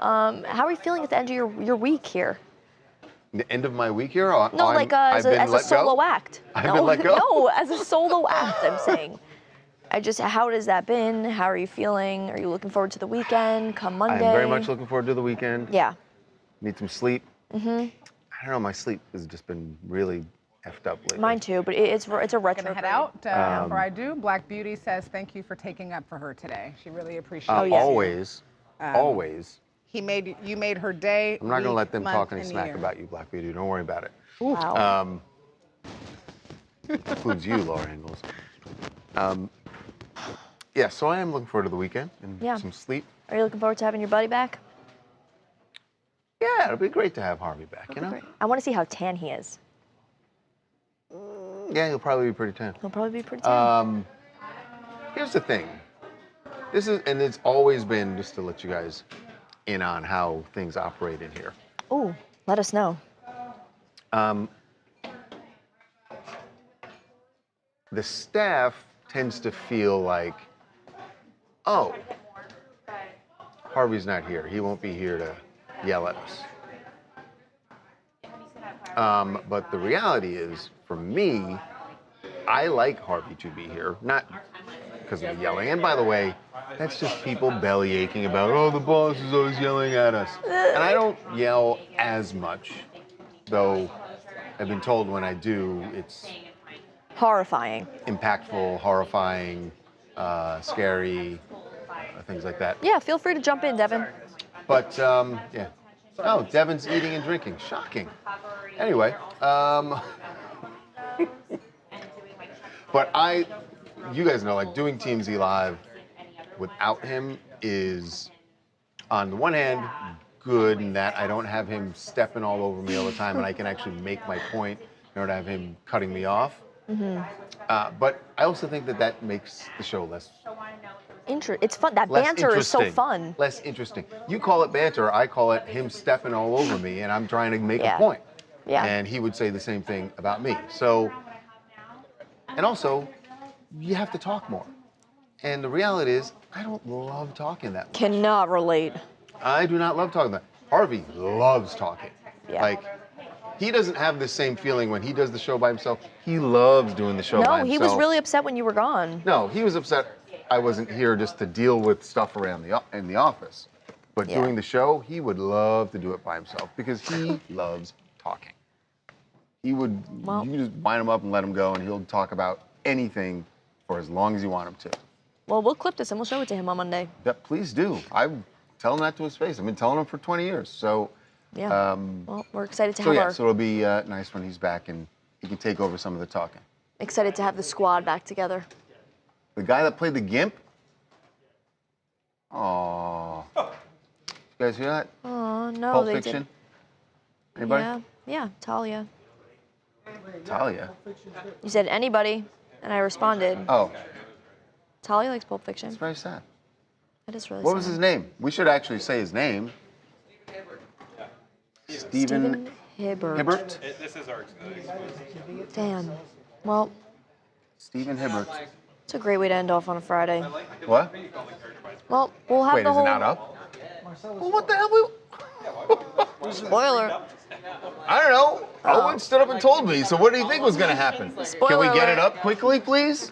How are you feeling at the end of your week here? The end of my week here? Oh, No, as a solo act. I've been let go? No, as a solo act, I'm saying. How has that been? How are you feeling? Are you looking forward to the weekend come Monday? I'm very much looking forward to the weekend. Yeah. Need some sleep. Mm-hmm. I don't know, my sleep has just been really effed up lately. Mine too, but it's a retro. Gonna head out. Before I do, Black Beauty says thank you for taking up for her today. She really appreciates it. Always. Always. You made her day. I'm not going to let them month, talk any and smack year. about you, Black Beauty. Don't worry about it. Wow. includes you, Laura Ingalls. Yeah, so I am looking forward to the weekend and some sleep. Are you looking forward to having your buddy back? Yeah, it'll be great to have Harvey back, you know? Great. I want to see how tan he is. Yeah, he'll probably be pretty tan. He'll probably be pretty tan. Here's the thing. This is, and it's always been, just to let you guys in on how things operate in here. Oh, let us know. The staff tends to feel like, oh, Harvey's not here. He won't be here to yell at us. But the reality is, for me, I like Harvey to be here, not because of the yelling. And by the way, that's just people belly aching about, oh, the boss is always yelling at us. And I don't yell as much, though I've been told when I do, it's horrifying, impactful, horrifying, scary, things like that. Yeah, feel free to jump in, Devin. But, yeah. Oh, Devin's eating and drinking. Shocking. Anyway, but you guys know, like, doing TMZ Live without him is, on the one hand, good in that I don't have him stepping all over me all the time and I can actually make my point in order to have him cutting me off. But I also think that makes the show less it's fun. That banter is so fun. Less interesting. You call it banter, I call it him stepping all over me and I'm trying to make a point. Yeah. And he would say the same thing about me. So, and also, you have to talk more. And the reality is, I don't love talking that much. Cannot relate. I do not love talking that. Harvey loves talking. Yeah. Like, he doesn't have the same feeling when he does the show by himself. He loves doing the show by himself. No, he was really upset when you were gone. No, he was upset I wasn't here just to deal with stuff around in the office. But doing the show, he would love to do it by himself because he loves talking. He would, you can just wind him up and let him go and he'll talk about anything for as long as you want him to. Well, we'll clip this and we'll show it to him on Monday. Yeah, please do. I tell him that to his face. I've been telling him for 20 years. So, yeah. Well, we're excited to have so it'll be nice when he's back and he can take over some of the talking. Excited to have the squad back together. The guy that played the Gimp? Aww. You guys hear that? Oh, no, Pulp they Fiction? did. Anybody? Yeah, Talia. Talia? You said anybody, and I responded. Oh. Talia likes Pulp Fiction. It's very sad. That is really sad. What was his name? We should actually say his name. Stephen Hibbert. Hibbert? This is our exclusive. Damn. Well. Stephen Hibbert. It's a great way to end off on a Friday. What? Well, we'll have the whole... Wait, is it not up? Well, what the hell? Spoiler. I don't know. Owen stood up and told me, so what do you think was going to happen? Can we get it up quickly, please?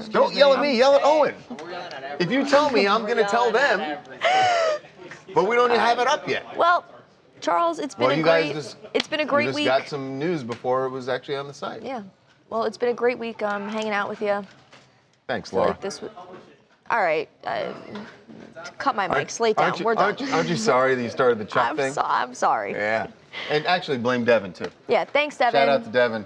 Don't yell at me, yell at Owen. If you tell me, I'm going to tell them. But we don't even have it up yet. Well, Charles, it's been a great You week. just got some news before it was actually on the site. Yeah. Well, it's been a great week hanging out with you. Thanks, Laura. Like this. All right. Cut my mic. Slate down. We're done. Aren't you sorry that you started the Chuck thing? I'm sorry. Yeah. And actually blame Devin, too. Yeah, thanks, Devin. Shout out to Devin.